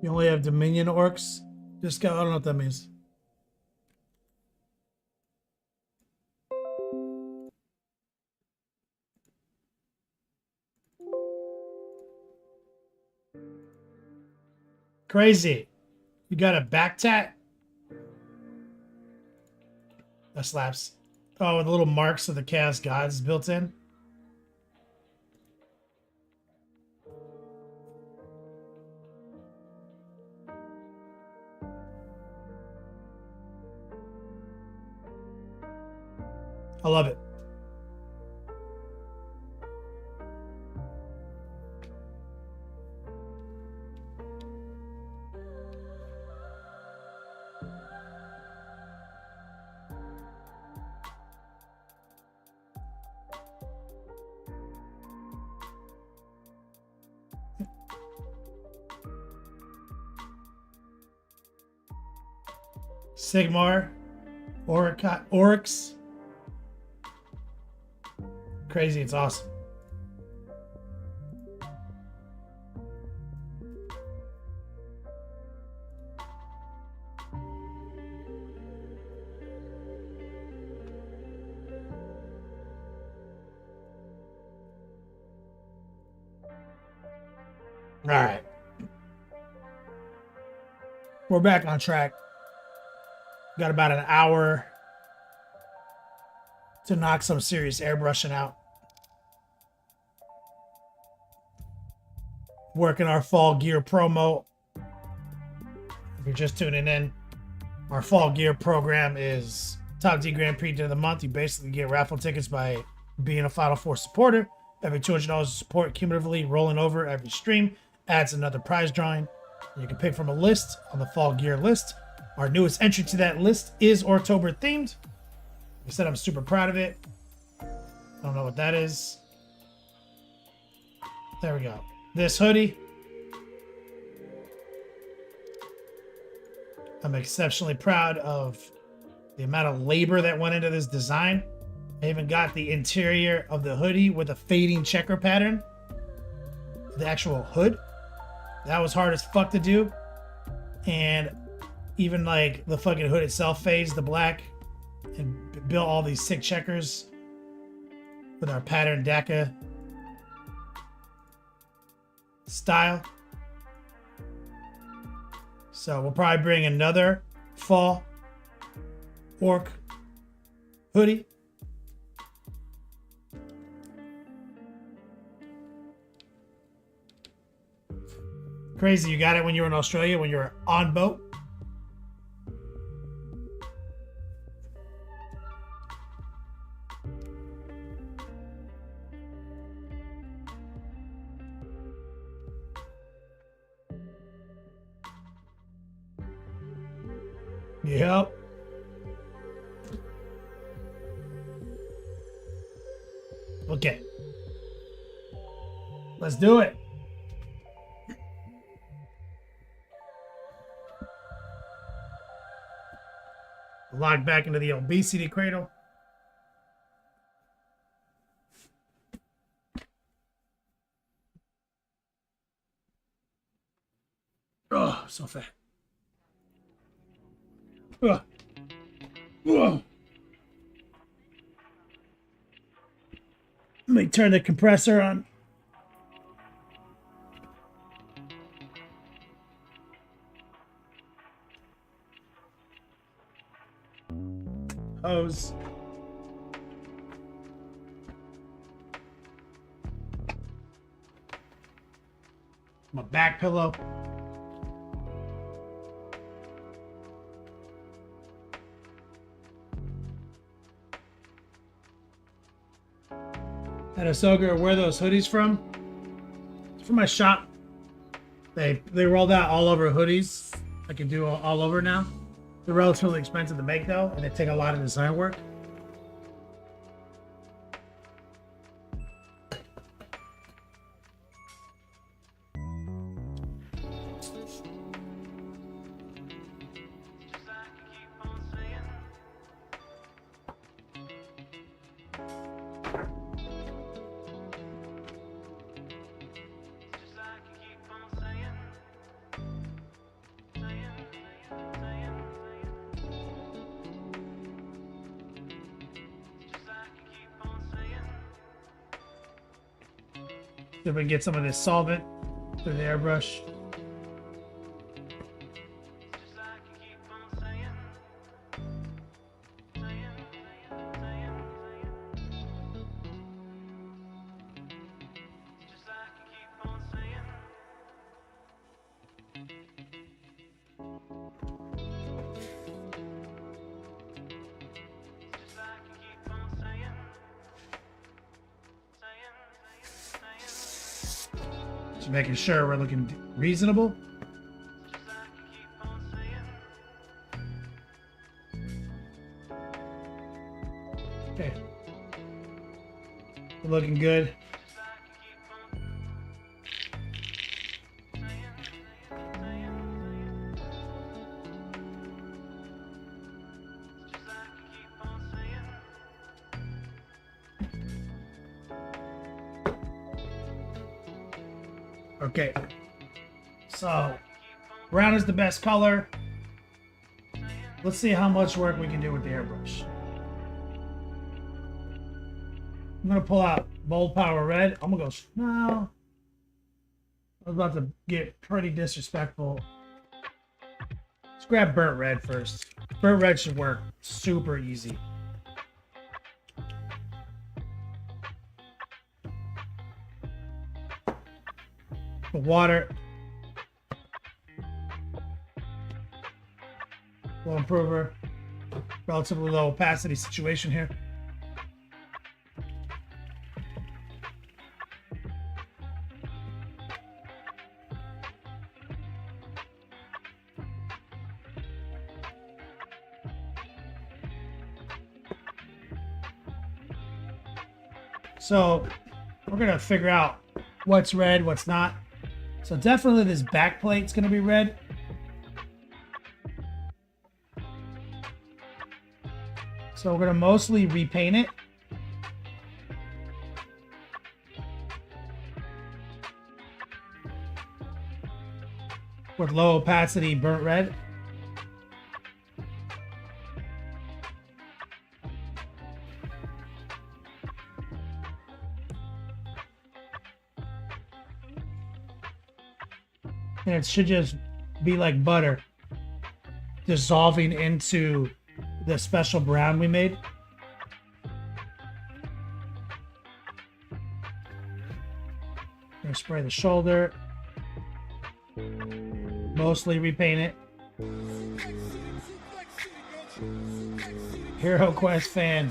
You only have Dominion orcs? Disco? I don't know what that means. Crazy. You got a back tat? That slaps. Oh, with the little marks of the Chaos Gods built in. I love it. Sigmar, Oryx. Crazy, it's awesome. All right. We're back on track. Got about an hour to knock some serious airbrushing out. Working our fall gear promo. If you're just tuning in, our fall gear program is Top D Grand Prix of the month. You basically get raffle tickets by being a Final Four supporter. Every $200 of support cumulatively rolling over every stream adds another prize drawing. You can pick from a list on the fall gear list. Our newest entry to that list is Orktober themed. Like I said, I'm super proud of it. I don't know what that is. There we go. This hoodie, I'm exceptionally proud of the amount of labor that went into this design. I even got the interior of the hoodie with a fading checker pattern. The actual hood. That was hard as fuck to do. And even like the fucking hood itself fades the black and built all these sick checkers with our pattern DACA style. So we'll probably bring another fall orc hoodie. Crazy, you got it when you were in Australia, when you were on boat. Yep. Okay. Let's do it. Log back into the obesity cradle. Oh, so fat. Ugh. Ugh. Let me turn the compressor on. Hose. My back pillow. At Asoga, where are those hoodies from? It's from my shop. They rolled out all over hoodies. I can do all over now. They're relatively expensive to make though, and they take a lot of design work. See if we can get some of this solvent through the airbrush. Just making sure we're looking reasonable. Okay. We're looking good. Okay, so brown is the best color. Let's see how much work we can do with the airbrush. I'm gonna pull out Bold Power Red. I'm gonna go, no. I was about to get pretty disrespectful. Let's grab Burnt Red first. Burnt Red should work super easy. The water. Flow improver. Relatively low opacity situation here. So we're gonna figure out what's red, what's not. So definitely this back plate's gonna be red. So we're gonna mostly repaint it. With low opacity burnt red. And it should just be like butter dissolving into the special brown we made. I'm gonna spray the shoulder. Mostly repaint it. Hero Quest fan.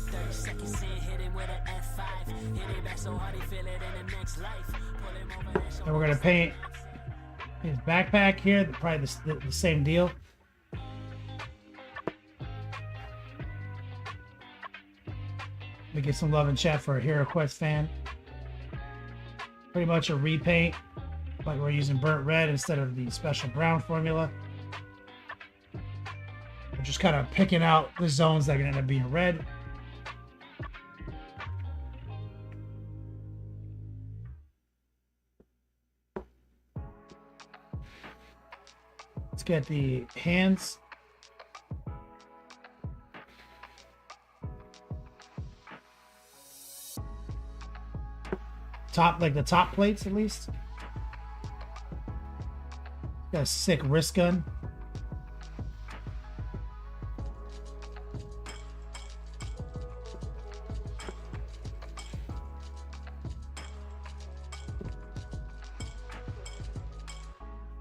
30 seconds in, hit him with an F5. Hit it back so hard he feel it in the next life. Pull him over there, show And we're gonna paint his backpack here. Probably the same deal. Let me get some love in chat for a Hero Quest fan. Pretty much a repaint, but we're using burnt red instead of the special brown formula. We're just kind of picking out the zones that are gonna end up being red. Let's get the hands. Top, like the top plates at least. Got a sick wrist gun.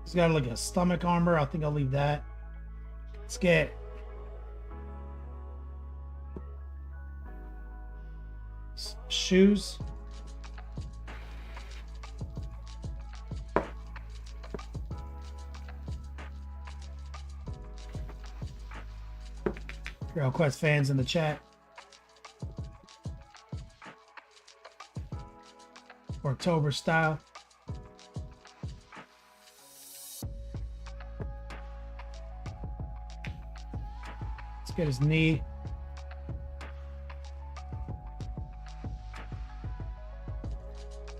He's got like a stomach armor. I think I'll leave that. Let's get shoes. Hero Quest fans in the chat. Orktober style. Let's get his knee.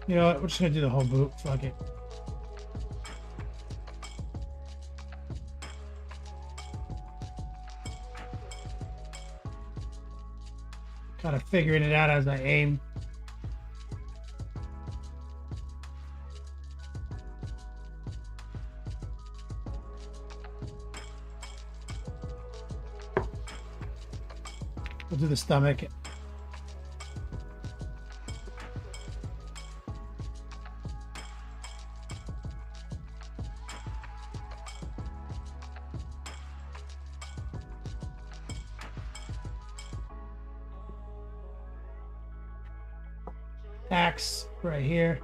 You know what? We're just gonna do the whole boot. Fuck it. Kind of figuring it out as I aim. We'll do the stomach. Axe right here.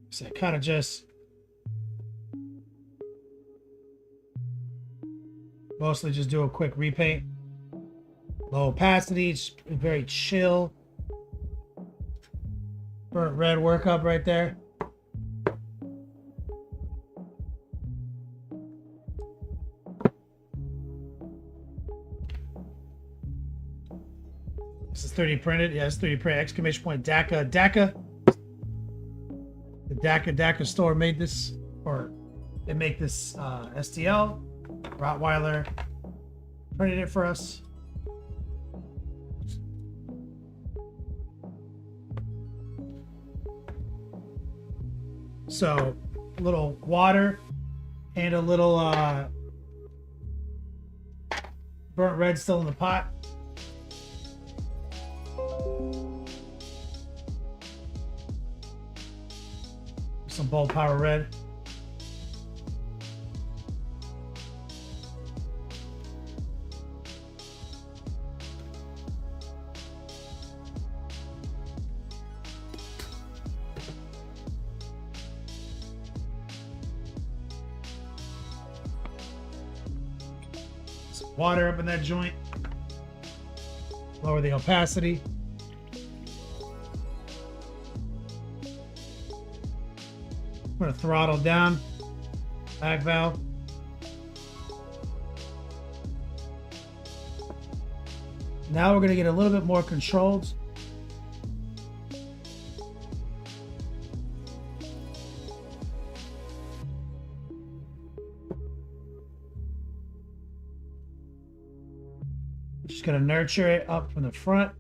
So kind of just mostly just do a quick repaint. Low opacity, just very chill. Burnt red workup right there. This is 3D printed. Yeah, it's 3D printed. Exclamation point DACA. DACA. The DACA store made this, or they make this STL. Rottweiler printed it for us. So a little water and a little burnt red still in the pot. Some bold power red. water up in that joint. Lower the opacity. Put a throttle down. Back valve. Now we're going to get a little bit more controlled. Just going to nurture it up from the front.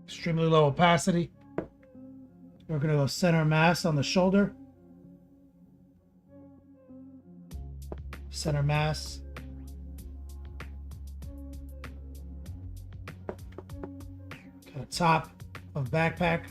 Extremely low opacity. We're going to go center mass on the shoulder. Center mass. Kind of top of backpack.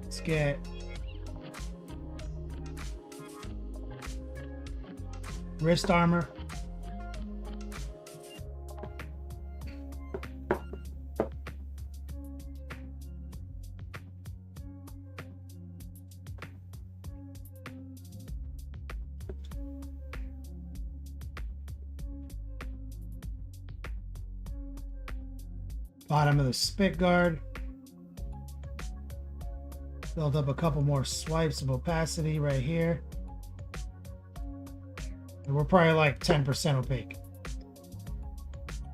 Let's get wrist armor. Bottom of the spit guard. Build up a couple more swipes of opacity right here. And we're probably like 10% opaque.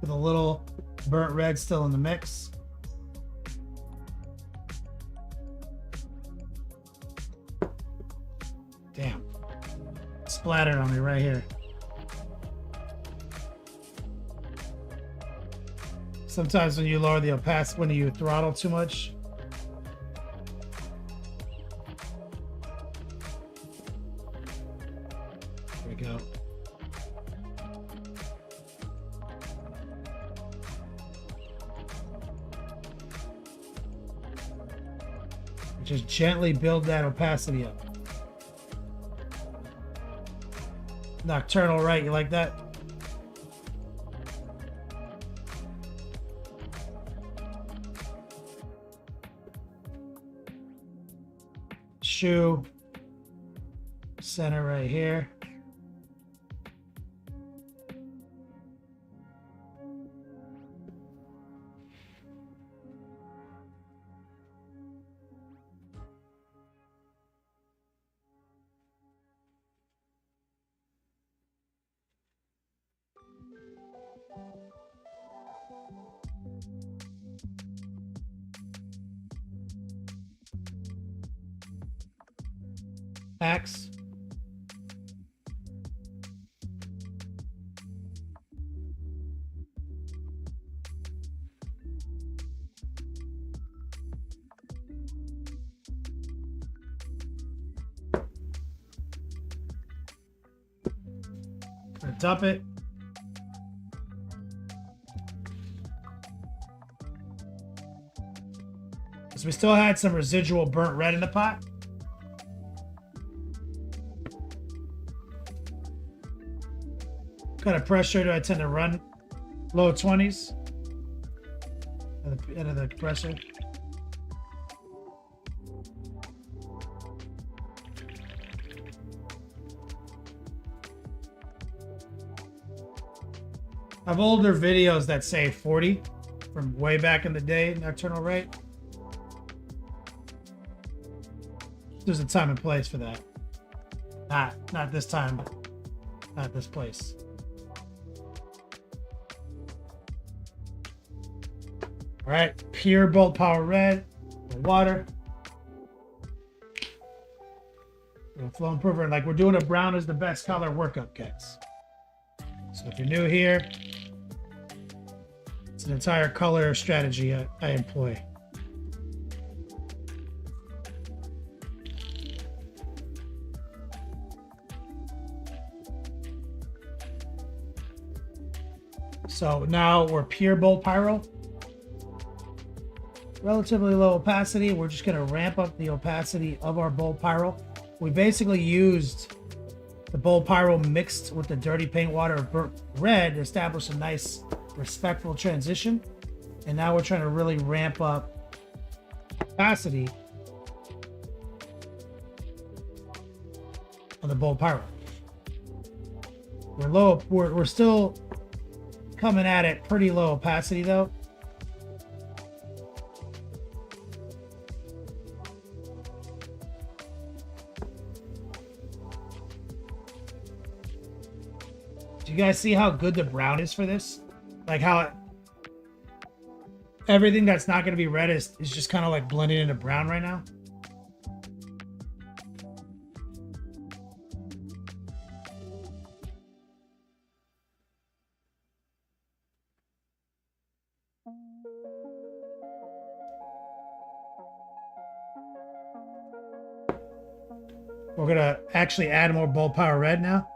With a little burnt red still in the mix. Damn. Splattered on me right here. Sometimes when you lower the opacity, when you throttle too much, there we go. Just gently build that opacity up. Nocturnal right, you like that? Shoe center right here. Axe. Gonna dump it. So we still had some residual burnt red in the pot. What kind of pressure do I tend to run? Low 20s at the end of the pressure. I have older videos that say 40 from way back in the day, nocturnal rate. There's a time and place for that. Not this time, not this place. All right, pure bolt power red, water. Flow improver, like we're doing a brown is the best color workup, guys. So if you're new here, it's an entire color strategy I employ. So now we're pure bold pyro. Relatively low opacity. We're just going to ramp up the opacity of our bold pyro. We basically used the bold pyro mixed with the dirty paint water of burnt red to establish a nice respectful transition. And now we're trying to really ramp up opacity on the bold pyro. We're low. We're still coming at it pretty low opacity though. Do you guys see how good the brown is for this? Like how everything that's not going to be red is just kind of like blending into brown right now. We're going to actually add more bold power red now.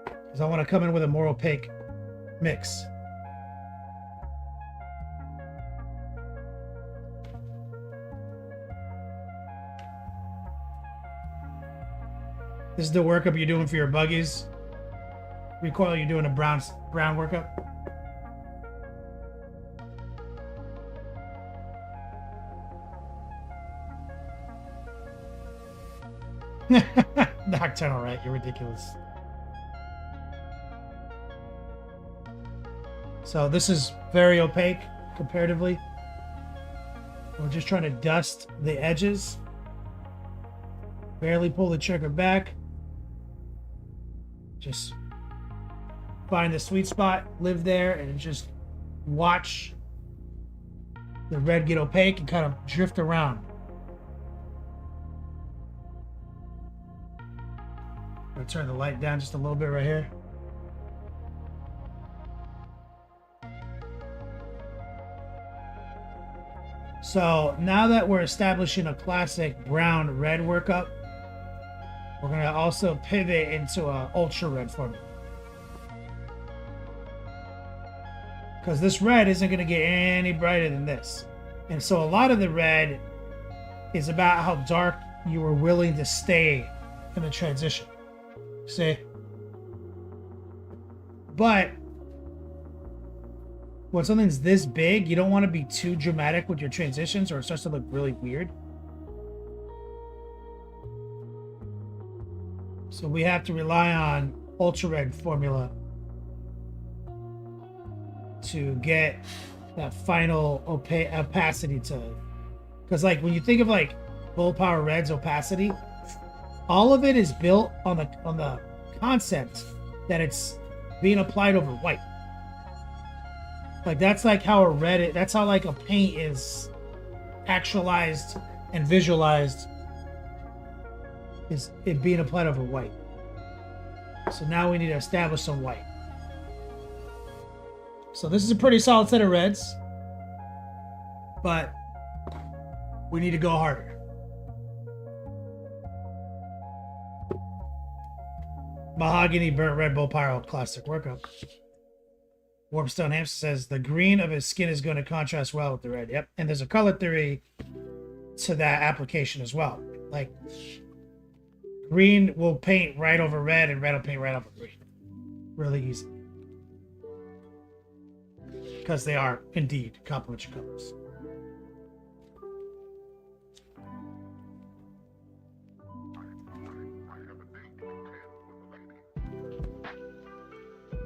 Because I want to come in with a more opaque mix. This is the workup you're doing for your buggies. Recoil, you're doing a brown workup. Nocturnal, right? You're ridiculous. So this is very opaque comparatively. We're just trying to dust the edges. Barely pull the trigger back. Just find the sweet spot, live there, and just watch the red get opaque and kind of drift around. I'm gonna turn the light down just a little bit right here. So now that we're establishing a classic brown red workup, we're gonna also pivot into a ultra red formula. Because this red isn't gonna get any brighter than this. And so a lot of the red is about how dark you were willing to stay in the transition. See? But when something's this big, you don't want to be too dramatic with your transitions or it starts to look really weird. So we have to rely on ultra red formula to get that final opacity to, because like when you think of like Bold Power Red's opacity, all of it is built on the concept that it's being applied over white. Like that's like how a red, that's how like a paint is actualized and visualized, is it being applied over white. So now we need to establish some white. So this is a pretty solid set of reds, but we need to go harder. Mahogany burnt red Bold Pyro classic workup. Warpstone Hamster says the green of his skin is going to contrast well with the red. Yep. And there's a color theory to that application as well. Like green will paint right over red and red will paint right over green. Really easy. Because they are indeed complementary colors.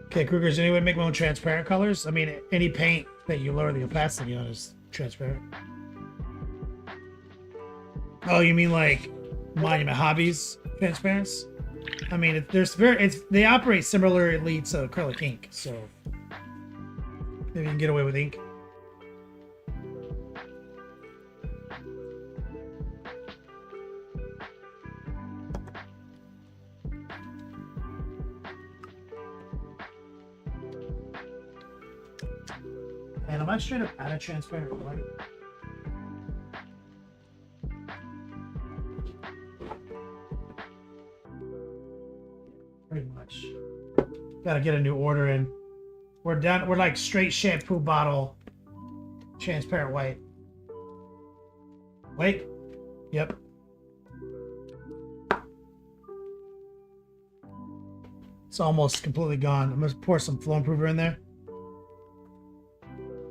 Okay, Kruger, is there any way to make my own transparent colors? I mean, any paint that you lower the opacity on is transparent. Oh, you mean like Monument Hobbies transparents? I mean, they operate similarly to acrylic ink, so maybe you can get away with ink. And am I straight up out of transparent white? Pretty much. Gotta get a new order in. We're done. We're like straight shampoo bottle, transparent white. Wait. Yep. It's almost completely gone. I'm gonna pour some flow improver in there.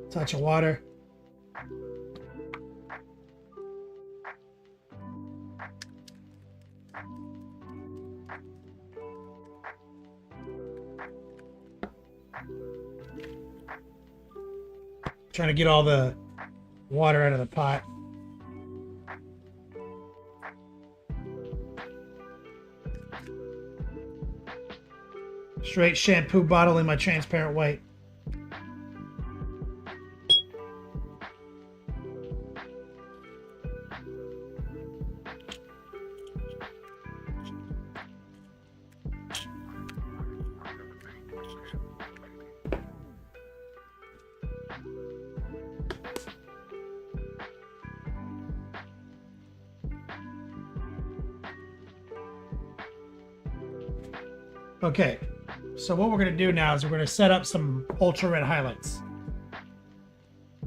Touch of water. Trying to get all the water out of the pot. Straight shampoo bottle in my transparent white. Okay, so what we're going to do now is we're going to set up some ultra red highlights.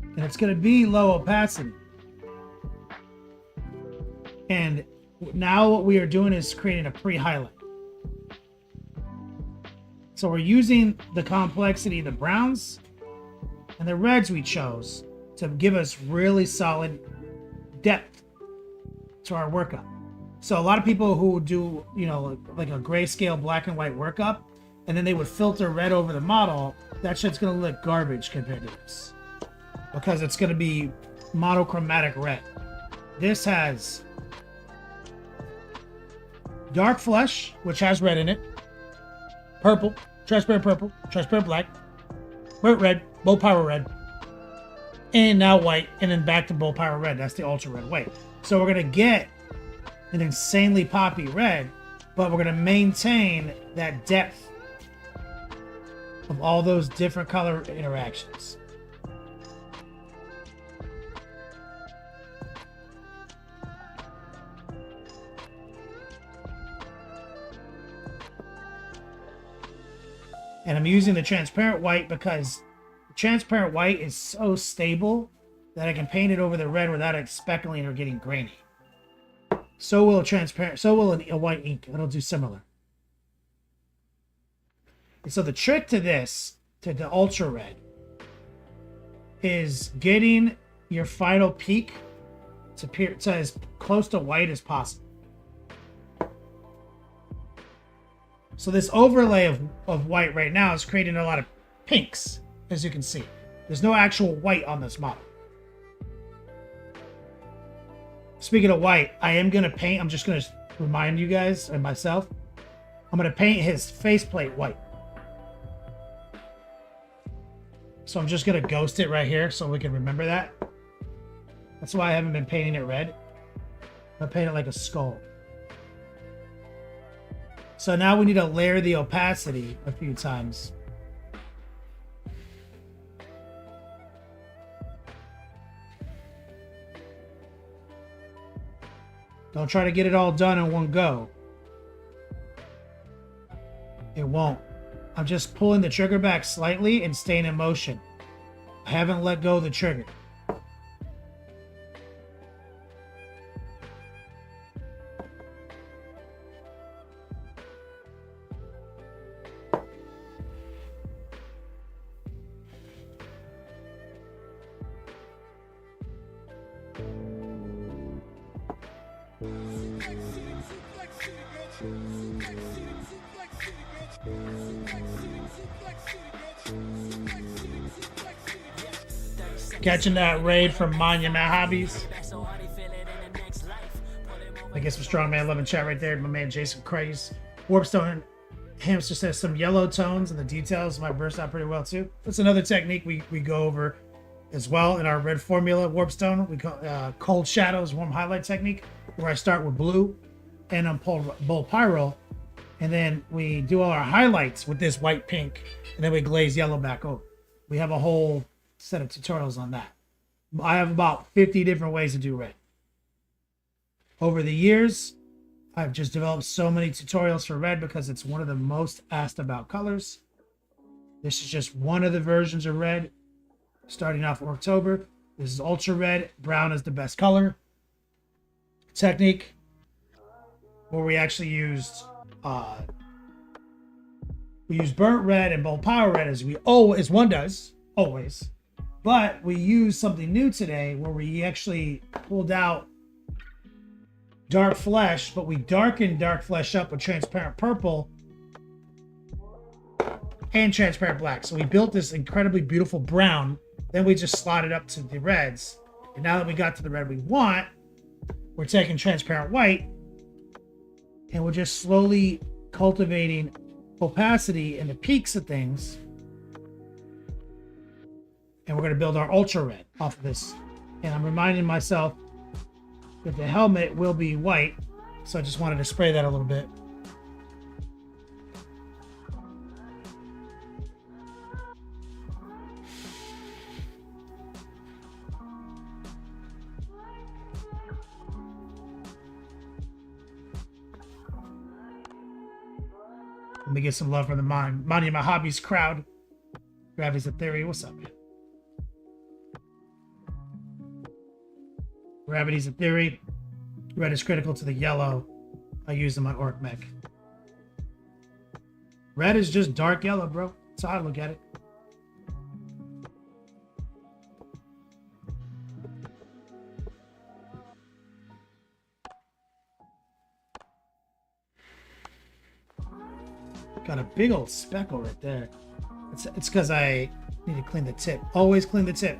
And it's going to be low opacity. And now what we are doing is creating a pre-highlight. So we're using the complexity of the browns and the reds we chose to give us really solid depth to our workup. So a lot of people who do, you know, like a grayscale black and white workup, and then they would filter red over the model, that shit's gonna look garbage compared to this. Because it's gonna be monochromatic red. This has dark flesh, which has red in it, purple, transparent black, burnt red, bow power red, and now white, and then back to bow power red. That's the ultra red white. So we're gonna get an insanely poppy red, but we're going to maintain that depth of all those different color interactions. And I'm using the transparent white because transparent white is so stable that I can paint it over the red without it speckling or getting grainy. So will a white ink. It'll do similar. And so the trick to this, to the ultra red, is getting your final peak to as close to white as possible. So this overlay of white right now is creating a lot of pinks, as you can see. There's no actual white on this model. Speaking of white, I am going to paint, I'm just going to remind you guys and myself, I'm going to paint his faceplate white. So I'm just going to ghost it right here so we can remember that. That's why I haven't been painting it red. I'm going to paint it like a skull. So now we need to layer the opacity a few times. Don't try to get it all done in one go. It won't. I'm just pulling the trigger back slightly and staying in motion. I haven't let go of the trigger. Catching that raid from Monument Hobbies. I guess some Strongman Love and Chat right there. My man Jason Craze. Warpstone Hamster says some yellow tones and the details might burst out pretty well too. That's another technique we go over as well in our red formula Warpstone. We call cold shadows warm highlight technique, where I start with blue and I'm bold pyro, and then we do all our highlights with this white pink, and then we glaze yellow back over. We have a whole set of tutorials on that. I have about 50 different ways to do red. Over the years, I've just developed so many tutorials for red because it's one of the most asked about colors. This is just one of the versions of red, starting off Orktober. This is ultra red. Brown is the best color. Technique, where we actually used burnt red and bold power red as one does always, but we used something new today where we actually pulled out dark flesh, but we darkened dark flesh up with transparent purple and transparent black. So we built this incredibly beautiful brown. Then we just slotted up to the reds. And now that we got to the red we want, we're taking transparent white and we're just slowly cultivating opacity in the peaks of things. And we're going to build our ultra red off of this. And I'm reminding myself that the helmet will be white. So I just wanted to spray that a little bit. Let me get some love from the Money of My Hobbies crowd. Gravity's a Theory. What's up, man? Gravity's a Theory. Red is critical to the yellow I use in my orc mech. Red is just dark yellow, bro. That's how I look at it. Got a big old speckle right there. It's because I need to clean the tip. Always clean the tip.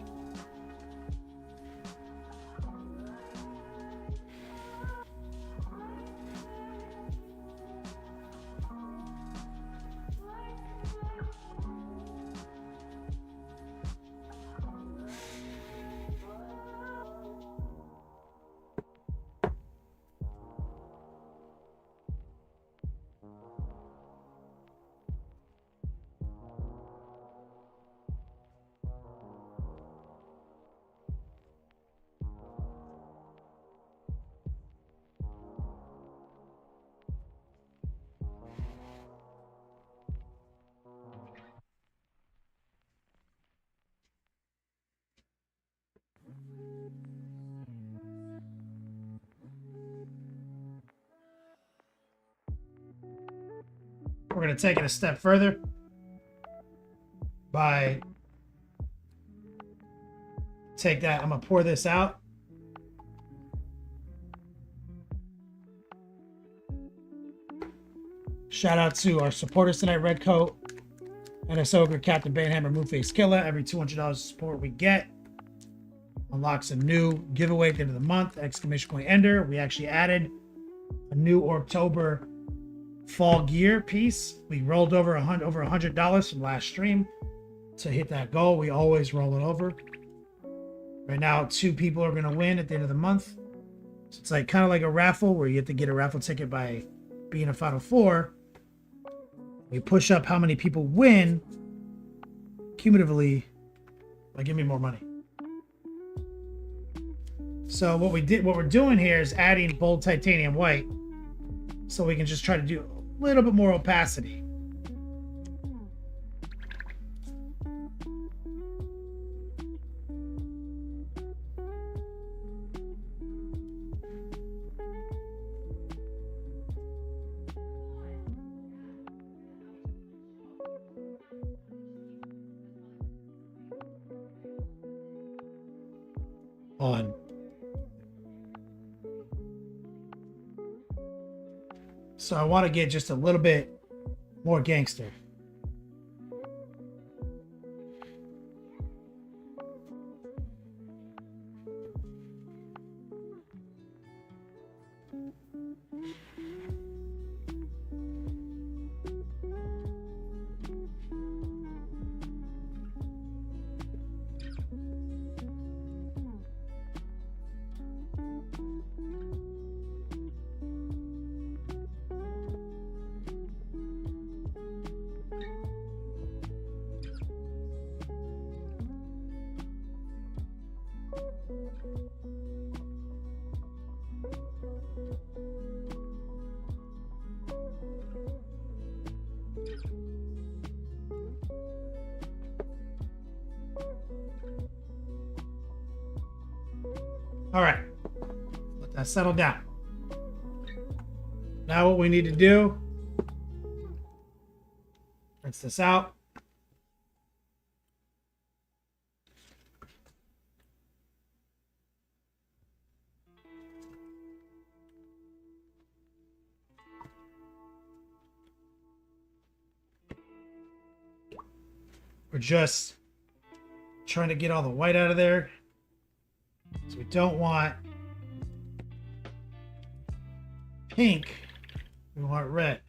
We're going to take it a step further by I'm going to pour this out. Shout out to our supporters tonight, Redcoat, NS Ogre, Captain Banehammer, Moonface Killer. Every $200 of support we get unlocks a new giveaway at the end of the month. Exclamation point Ender. We actually added a new Orktober fall gear piece. We rolled over $100 from last stream to hit that goal. We always roll it over. Right now, 2 people are going to win at the end of the month. So it's like kind of like a raffle where you have to get a raffle ticket by being a Final Four. We push up how many people win cumulatively by giving me more money. So what we're doing here is adding bold titanium white so we can just try to do a little bit more opacity. On. So I want to get just a little bit more gangster. All right, let that settle down. Now what we need to do, rinse this out. We're just trying to get all the white out of there. So we don't want pink, we want red.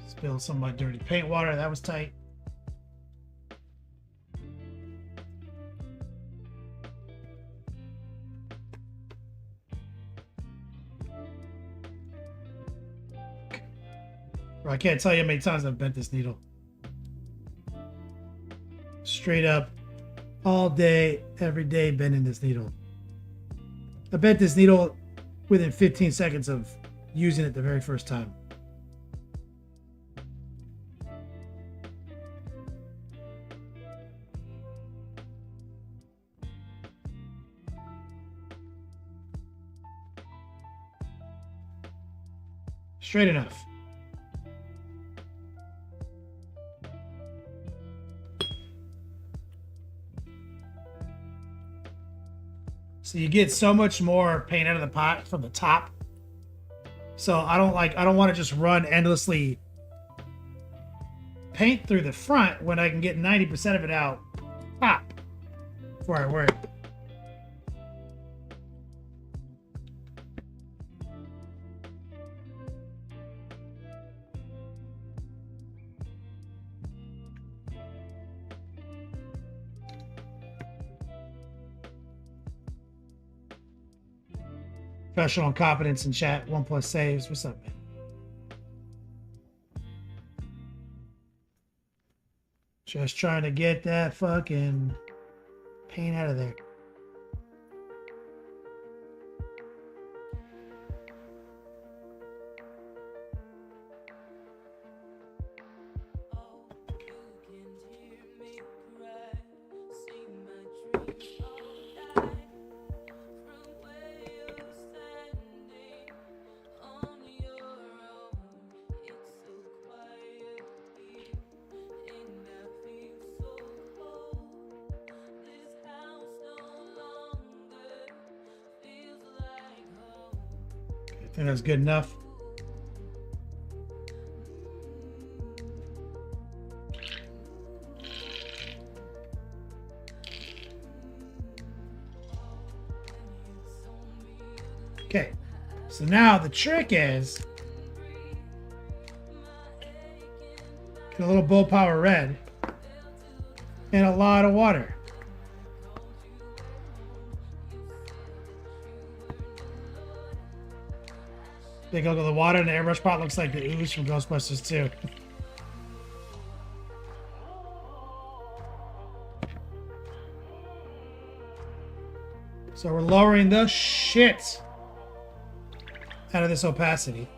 Spilled some of my dirty paint water, that was tight. Bro, I can't tell you how many times I've bent this needle. Straight up, all day, every day, bending this needle. I bent this needle within 15 seconds of using it the very first time. Straight enough. So you get so much more paint out of the pot from the top. So I don't want to just run endlessly paint through the front when I can get 90% of it out top before I worry. Professional competence in chat. 1+ saves. What's up, man? Just trying to get that fucking paint out of there. I think that's good enough. Okay, so now the trick is get a little bull power red and a lot of water. Take a look at the water in the airbrush pot. Looks like the ooze from Ghostbusters 2. So we're lowering the shit out of this opacity.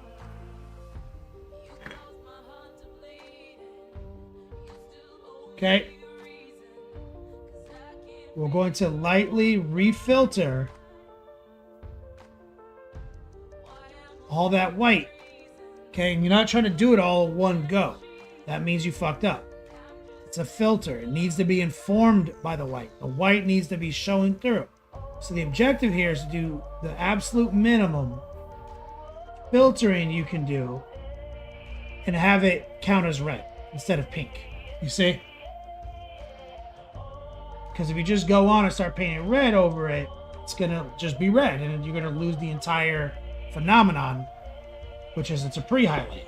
Okay. We're going to lightly refilter all that white. Okay, and you're not trying to do it all in one go. That means you fucked up. It's a filter. It needs to be informed by the white. The white needs to be showing through. So the objective here is to do the absolute minimum filtering you can do and have it count as red instead of pink. You see? Because if you just go on and start painting red over it, it's gonna just be red and you're gonna lose the entire phenomenon, which is it's a pre-highlight.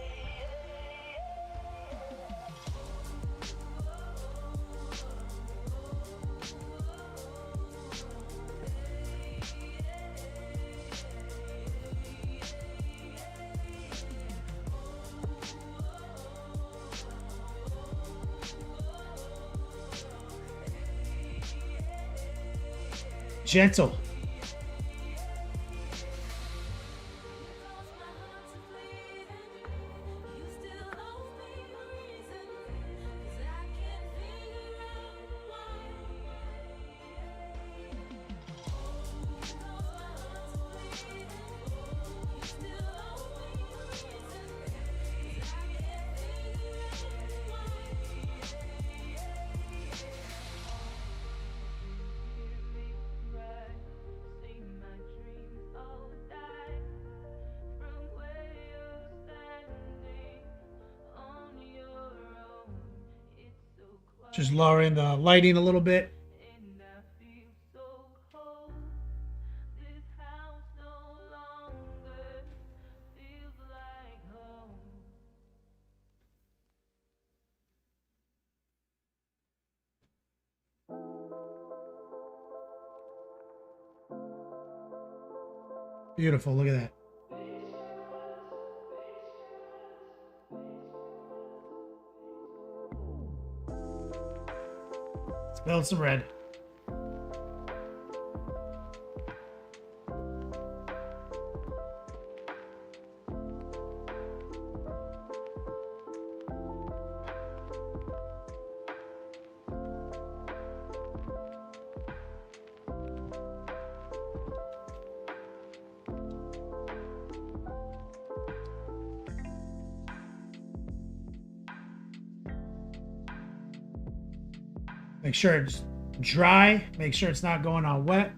Gentle. Just lowering the lighting a little bit. Beautiful. Look at that. Let's build some red. Make sure it's dry. Make sure it's not going on wet.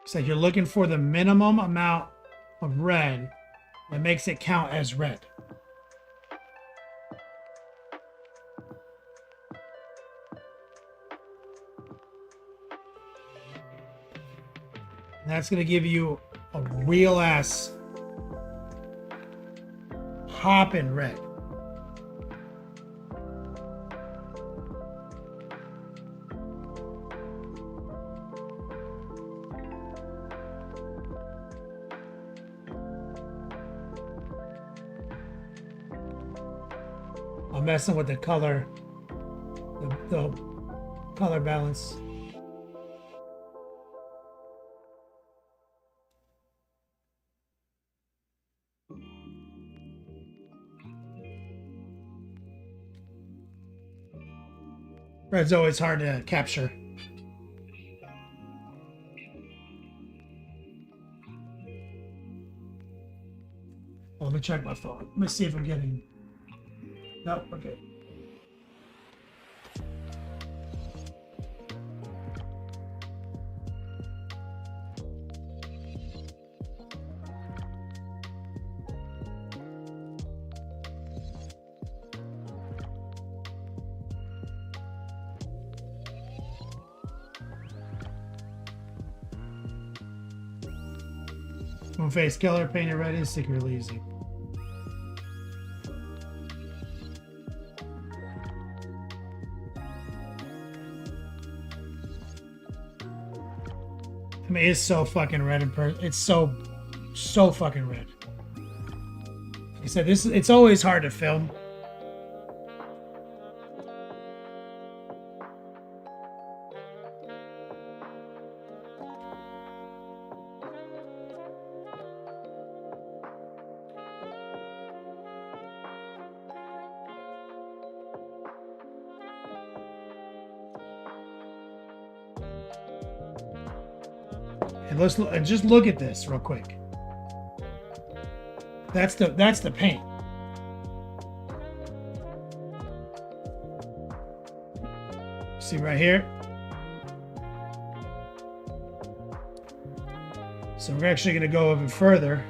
So you're looking for the minimum amount of red that makes it count as red. And that's going to give you a real ass hopping red. I'm messing with the color, the color balance. Red's always hard to capture. Well, let me check my phone. Let me see if I'm getting... No, okay. Moon face killer painted red is secretly easy. I mean, it's so fucking red in person. It's so fucking red. Like I said, it's always hard to film. And just look at this real quick. That's the paint. See right here? So we're actually going to go even further.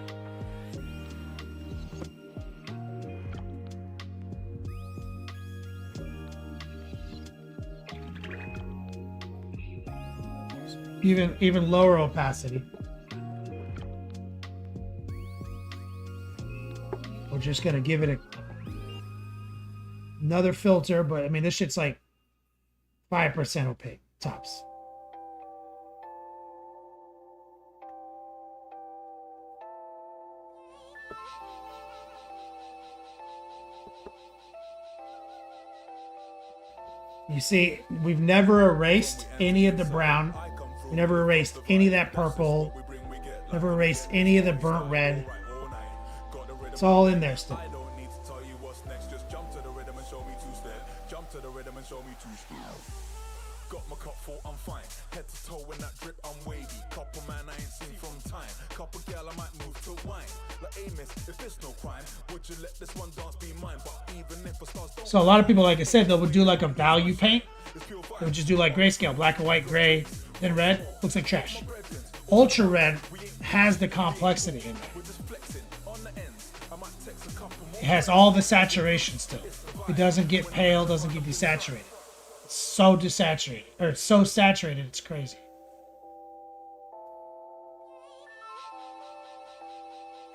Even lower opacity. We're just gonna give it another filter, but I mean this shit's like 5% opaque tops. You see, we've never erased any of the brown. We never erased any of that purple. Never erased any of the burnt red. It's all in there still. Got my cup full, I'm fine. Head to toe when that drip, I'm wavy. Couple man I ain't seen from time. Couple girl I might move to wine. Like Amos, if it's no crime, would you let this one dance be mine? But even if a stars don't. So a lot of people, like I said, they would do like a value paint. They would just do like grayscale, black and white, gray, then red. Looks like trash. Ultra red has the complexity in there. It has all the saturation still. It doesn't get pale, doesn't get desaturated. It's so desaturated, or it's so saturated, it's crazy.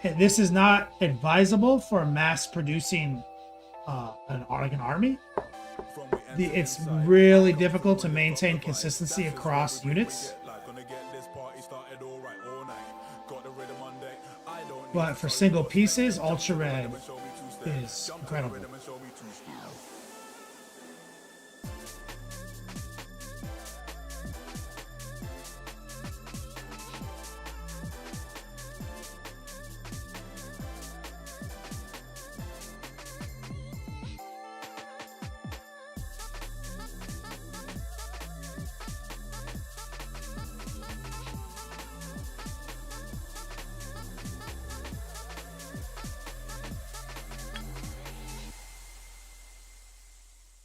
And this is not advisable for mass producing like an army. It's really difficult to maintain consistency across units. But for single pieces, Ultra Red is incredible.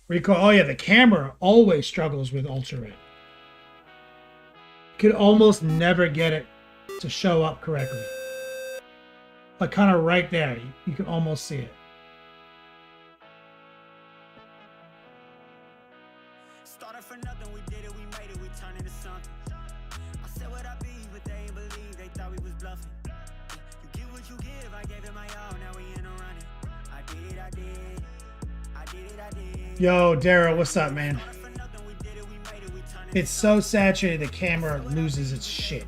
Recall, oh yeah, the camera always struggles with Ultra Red. Could almost never get it to show up correctly. Like kind of right there, you can almost see it. Started for nothing, we did it, we made it, we turned into something. I said what I be, but they ain't believe, they thought we was bluffing. You give what you give, I gave it my all, now we in a running. I did, I did, I did, I did. Yo, Daryl, what's up, man? It's so saturated the camera loses its shit.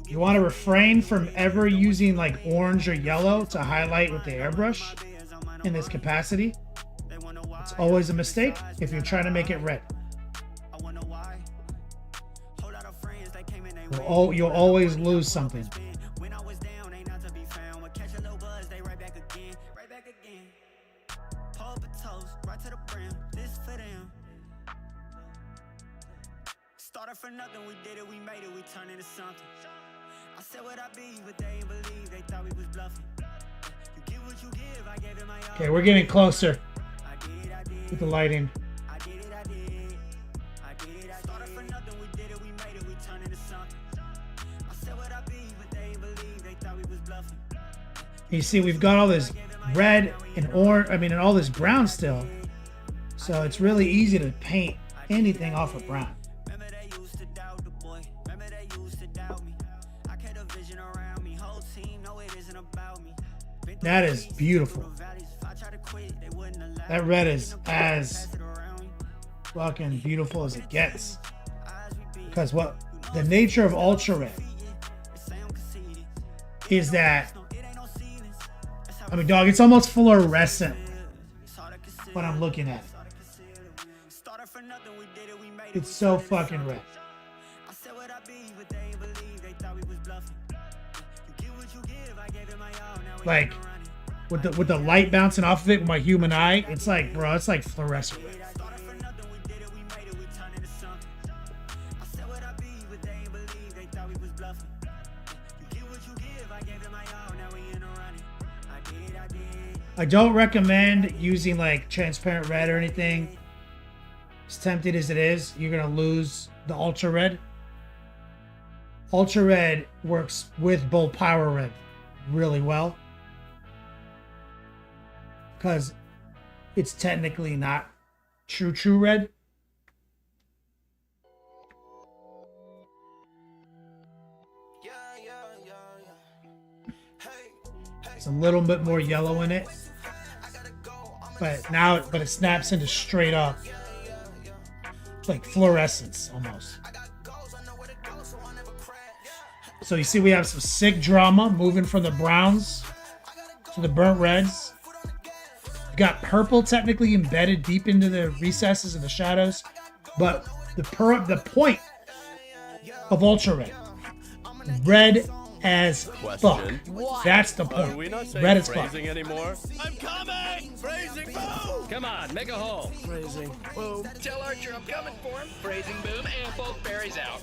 You want to refrain from ever using like orange or yellow to highlight with the airbrush in this capacity. It's always a mistake if you're trying to make it red. You'll always lose something. Started for nothing, we did it, we made it, we turned into something. I said what I be, but they ain't believe, they thought we was bluffing. You give what you give, I gave it my all. Okay, we're getting closer with the lighting. You see, we've got all this red and orange, and all this brown still. So it's really easy to paint anything off of brown. That is beautiful. That red is as fucking beautiful as it gets. Because what the nature of Ultra Red is that, dog, it's almost fluorescent when I'm looking at it. It's so fucking red. Like, with the light bouncing off of it with my human eye, it's like, bro, it's like fluorescent red. I don't recommend using like transparent red or anything. As tempted as it is, you're gonna lose the Ultra Red. Ultra Red works with both Power Red really well, because it's technically not true red. It's a little bit more yellow in it, but it snaps into straight up like fluorescence almost. So you see we have some sick drama moving from the browns to the burnt reds. You got purple technically embedded deep into the recesses and the shadows, but the point of Ultra Red, red as fuck. That's the Are we point. not saying Red as fuck. phrasing anymore? I'm coming! Phrasing boom! Come on, make a hole. Phrasing boom. Tell Archer I'm coming for him. Phrasing boom and both berries out.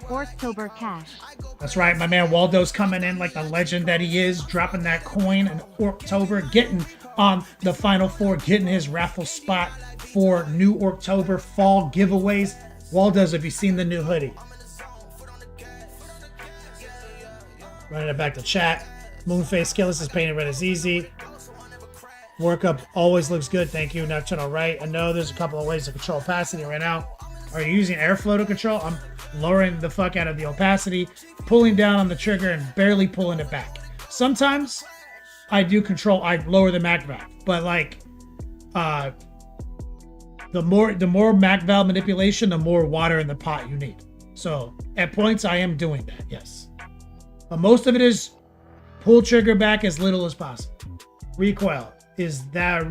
Orktober cash. That's right, my man Waldo's coming in like the legend that he is, dropping that coin in Orktober, getting on the Final Four, getting his raffle spot for new Orktober fall giveaways. Waldo's, have you seen the new hoodie? Running it back to chat. Moonface Skillis is painted red is easy. Workup always looks good, thank you. Now turn on right. I know there's a couple of ways to control opacity right now. Are you using airflow to control? I'm lowering the fuck out of the opacity, pulling down on the trigger and barely pulling it back. Sometimes I do control, I lower the Mac valve, but like the more Mac valve manipulation, the more water in the pot you need. So at points I am doing that, yes. But most of it is pull trigger back as little as possible. Recoil is that,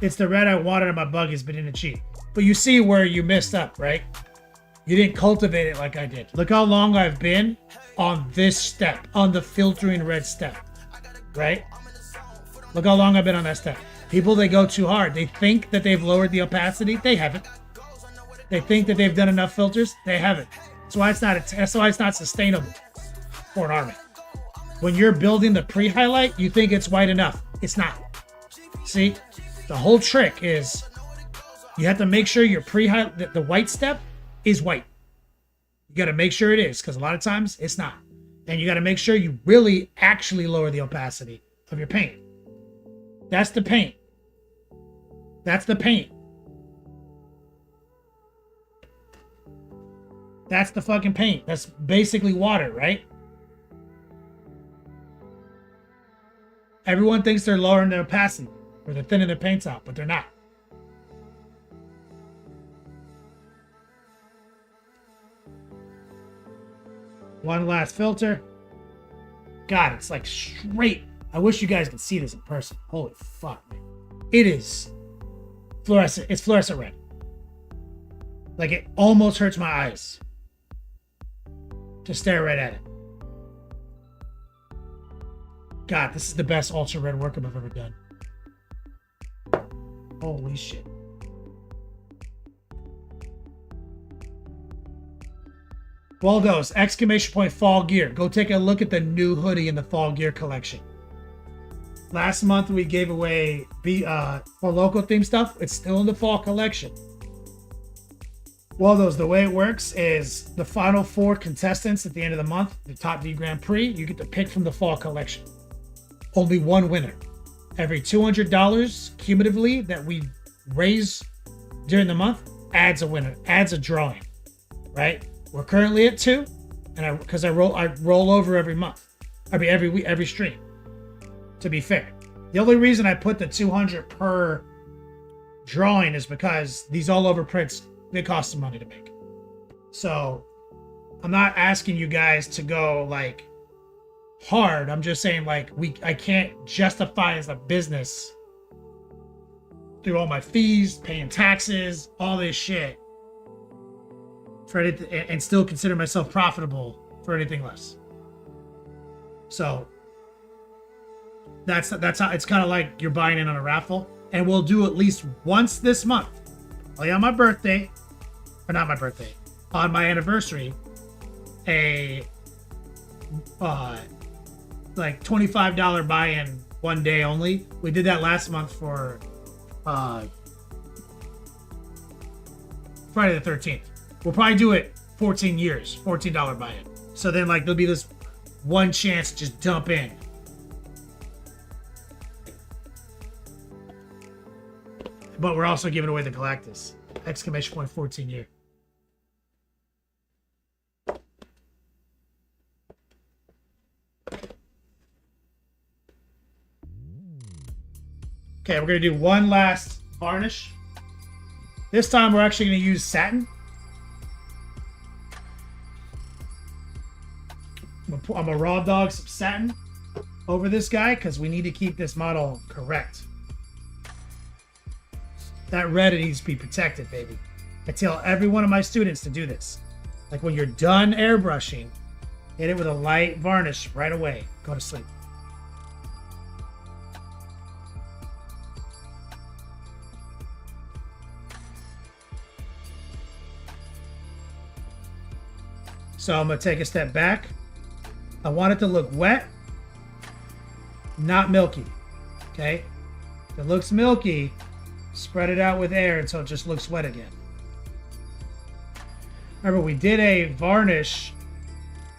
it's the red I wanted on my buggies, but didn't achieve. But you see where you messed up, right? You didn't cultivate it like I did. Look how long I've been on this step, on the filtering red step, right? Look how long I've been on that step. People, they go too hard. They think that they've lowered the opacity. They haven't. They think that they've done enough filters. They haven't. That's why it's not sustainable for an army. When you're building the pre-highlight, you think it's white enough. It's not. See, the whole trick is you have to make sure your pre-highlight, the white step is white. You got to make sure it is, because a lot of times it's not. And you got to make sure you really actually lower the opacity of your paint. That's the paint. That's the paint. That's the fucking paint. That's basically water, right? Everyone thinks they're lowering their opacity or they're thinning their paints out, but they're not. One last filter. God, it's like straight. I wish you guys could see this in person. Holy fuck, man. It is fluorescent. It's fluorescent red. Like, it almost hurts my eyes to stare right at it. God, this is the best ultra red workup I've ever done. Holy shit. Waldo's exclamation point fall gear. Go take a look at the new hoodie in the fall gear collection. Last month we gave away for local theme stuff. It's still in the fall collection. Waldo's, the way it works is the final 4 contestants at the end of the month, the top D Grand Prix, you get to pick from the fall collection. Only one winner. Every $200 cumulatively that we raise during the month adds a winner, adds a drawing, right? We're currently at 2, and because I roll over every month, every week, every stream. To be fair, the only reason I put the 200 per drawing is because these all over prints, they cost some money to make. So I'm not asking you guys to go like hard. I'm just saying like I can't justify as a business through all my fees, paying taxes, all this shit for anything, and still consider myself profitable for anything less. So that's how it's kind of like you're buying in on a raffle, and we'll do at least once this month, only on my birthday, or not my birthday, on my anniversary, a like $25 buy-in one day only. We did that last month for Friday the 13th. We'll probably do it 14 years, $14 buy-in. So then like there'll be this one chance to just dump in. But we're also giving away the Galactus. Exclamation point 14 year. Okay, we're going to do one last varnish. This time we're actually going to use satin. I'm going to raw dog some satin over this guy because we need to keep this model correct. That red, it needs to be protected, baby. I tell every one of my students to do this. Like when you're done airbrushing, Hit it with a light varnish right away. Go to sleep. So I'm going to take a step back. I want it to look wet, not milky. Okay? If it looks milky, spread it out with air until it just looks wet again. Remember, we did a varnish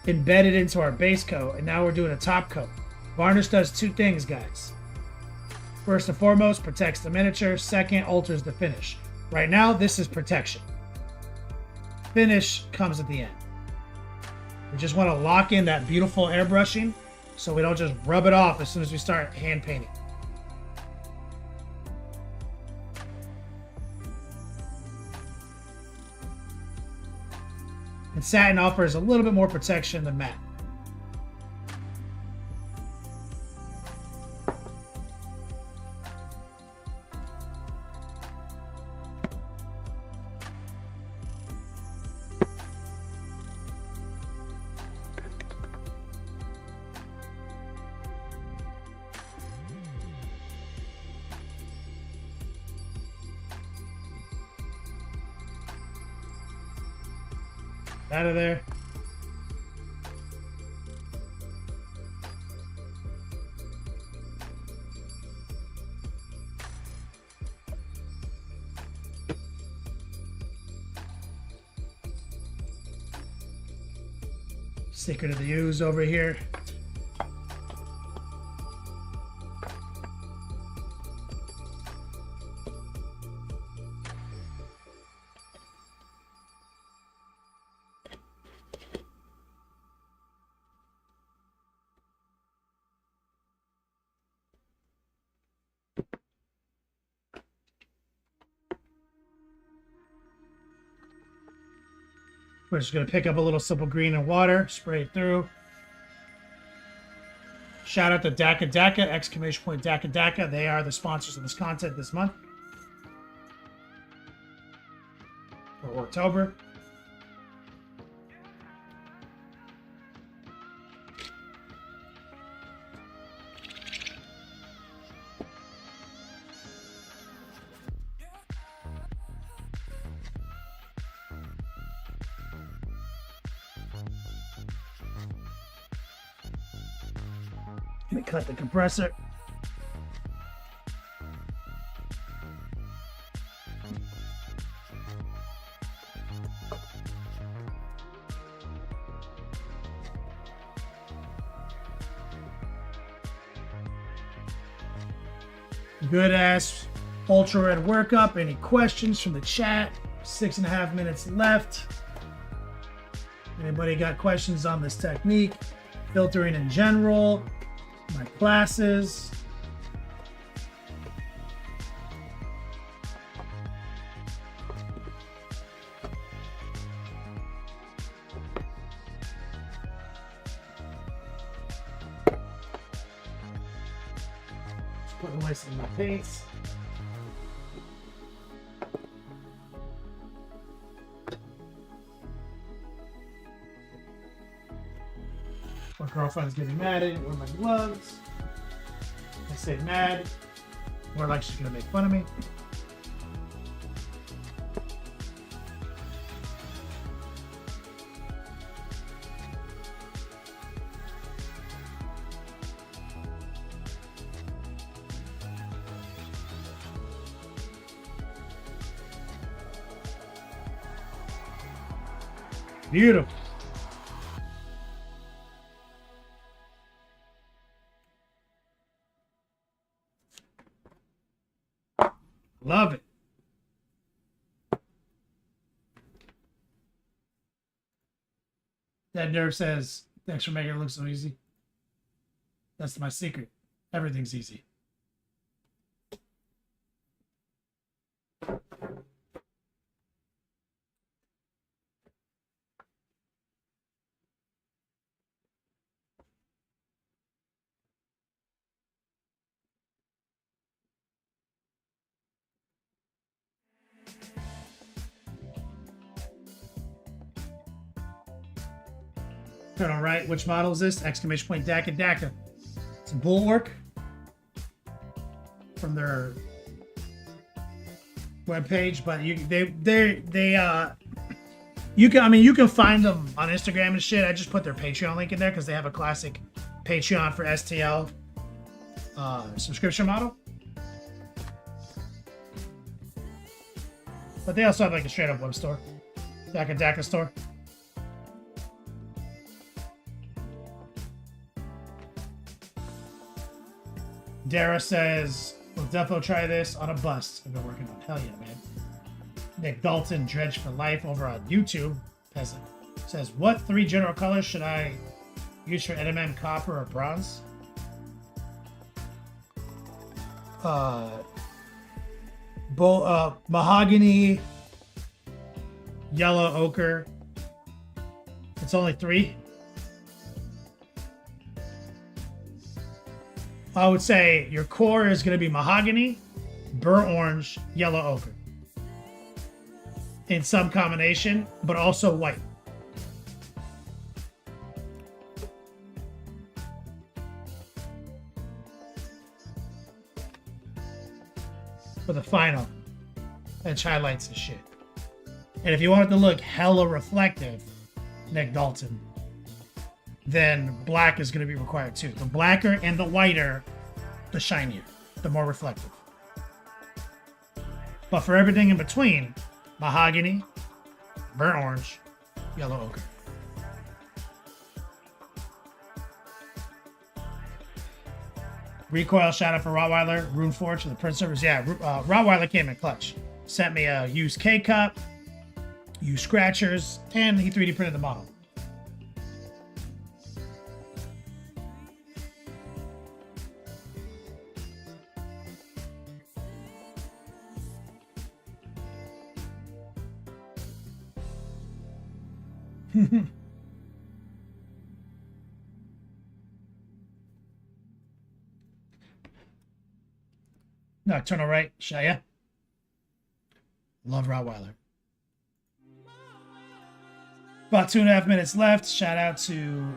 embedded into our base coat, and now we're doing a top coat. Varnish does two things, guys. First and foremost, protects the miniature. Second, alters the finish. Right now, this is protection. Finish comes at the end. We just want to lock in that beautiful airbrushing so we don't just rub it off as soon as we start hand painting. And satin offers a little bit more protection than matte. Out of there. Secret of the ooze over here. We're just going to pick up a little simple green and water, spray it through. Shout out to Daka Daka, exclamation point Daka Daka. They are the sponsors of this content this month. For Orktober. Let me cut the compressor. Good ass ultra red workup. Any questions from the chat? 6.5 minutes left. Anybody got questions on this technique? Filtering in general, my classes. Just putting away some of my paints. My girlfriend's getting mad at me with my gloves. I say mad, more like she's gonna make fun of me. Beautiful. Love it. That nerve says, thanks for making it look so easy. That's my secret. Everything's easy. Turn on right. Which model is this? Exclamation point Daka Daka. It's a bulwark from their webpage, but you can find them on Instagram and shit. I just put their Patreon link in there because they have a classic Patreon for STL subscription model. But they also have like a straight up web store, Daka Daka store. Dara says, "We'll defo try this on a bus I've been working on." Hell yeah, man. Nick Dalton, Dredge for Life over on YouTube, peasant, says, "What 3 general colors should I use for NMM, copper, or bronze?" Mahogany, yellow ochre. It's only 3. I would say your core is going to be mahogany, burnt orange, yellow ochre. In some combination, but also white. For the final, which highlights the shit. And if you want it to look hella reflective, Nick Dalton, then black is going to be required too. The blacker and the whiter, the shinier, the more reflective. But for everything in between, mahogany, burnt orange, yellow ochre. Recoil shout out for Rottweiler, Runeforge for the Prince servers. Yeah, Rottweiler came in clutch. Sent me a used K-Cup, used scratchers, and he 3D printed the model. Nocturnal right, Shia. Love Rottweiler. About 2.5 minutes left. Shout out to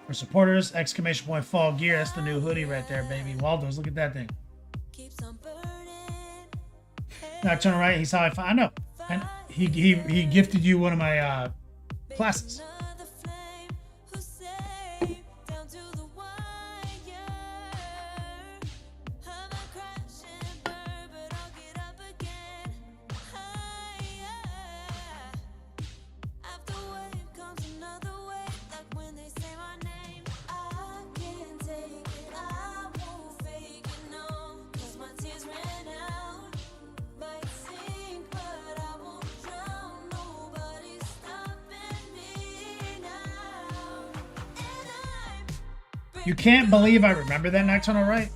our supporters. Exclamation point Fall Gear. That's the new hoodie right there, baby. Waldo's, look at that thing. Nocturnal right, he's how I find. I know. And he gifted you one of my classes. You can't believe I remember that Nocturnal right?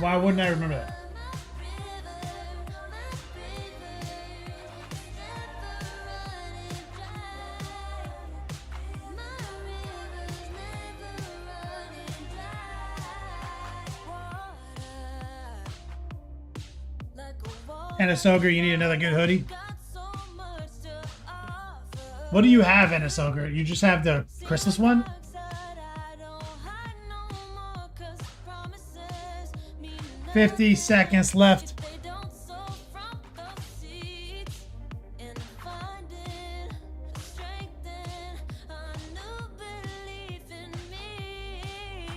Why wouldn't I remember that? Ennis Ogre, you need another good hoodie. What do you have, Ennis Ogre? You just have the Christmas one? $50 seconds left.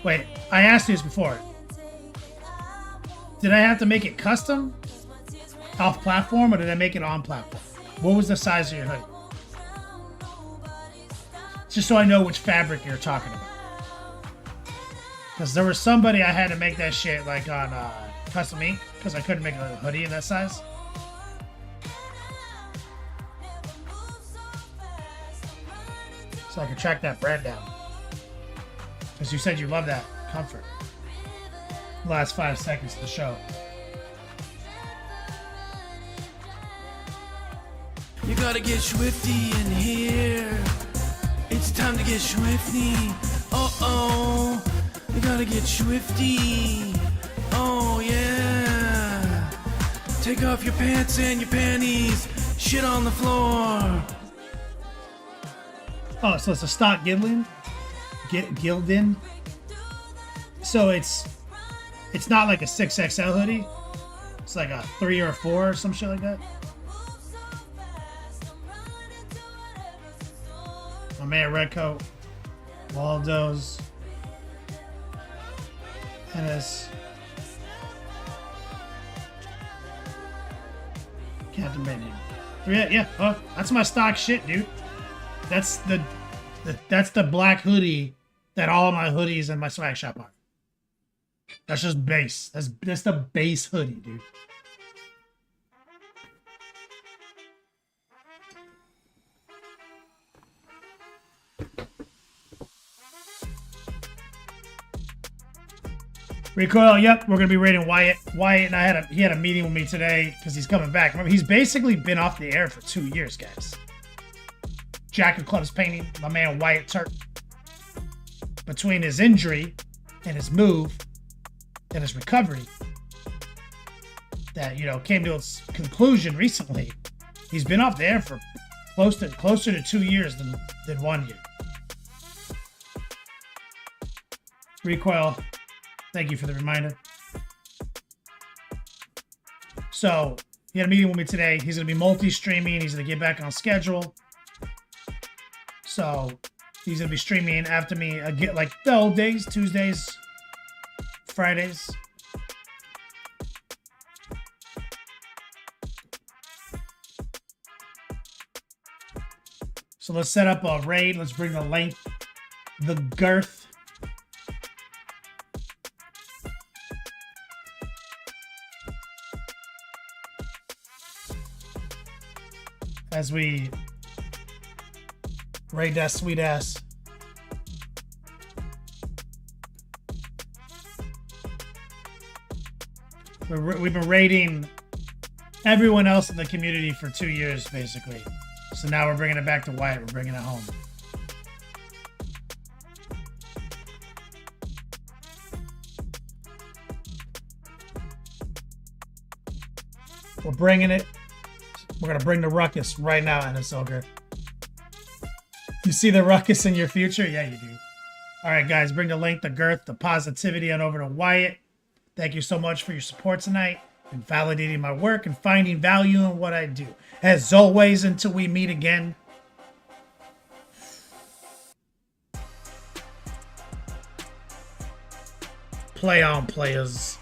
Wait, I asked you this before. Did I have to make it custom? Off platform, or did I make it on platform? What was the size of your hoodie? Just so I know which fabric you're talking about. Because there was somebody I had to make that shit like on Custom Ink, because I couldn't make a hoodie in that size. So I could track that brand down. Because you said you love that comfort. Last 5 seconds of the show. You gotta get swifty in here. It's time to get swifty. Uh-oh. You gotta get swifty. Take off your pants and your panties. Shit on the floor. Oh, so it's a stock Gildan? Gildan? So it's not like a 6XL hoodie. It's like a 3 or a 4 or some shit like that. My man Redcoat. Waldo's. Ennis. Captain Bennett. Yeah. Oh, that's my stock shit, dude. That's the black hoodie that all my hoodies in my swag shop are. That's just base. That's the base hoodie, dude. Recoil, yep, we're gonna be rating Wyatt. Wyatt and he had a meeting with me today because he's coming back. Remember, he's basically been off the air for 2 years, guys. Jacket Club's painting, my man Wyatt Turk. Between his injury and his move and his recovery, that came to its conclusion recently. He's been off the air for closer to 2 years than 1 year. Recoil. Thank you for the reminder. So, he had a meeting with me today. He's going to be multi-streaming. He's going to get back on schedule. So, he's going to be streaming after me again, like the old days, Tuesdays, Fridays. So, let's set up a raid. Let's bring the length, the girth. As we raid that sweet ass. We've been raiding everyone else in the community for 2 years, basically. So now we're bringing it back to Wyatt. We're bringing it home. We're bringing it. We're going to bring the ruckus right now, Ennis Ogre. You see the ruckus in your future? Yeah, you do. All right, guys, bring the length, the girth, the positivity on over to Wyatt. Thank you so much for your support tonight and validating my work and finding value in what I do. As always, until we meet again, play on, players.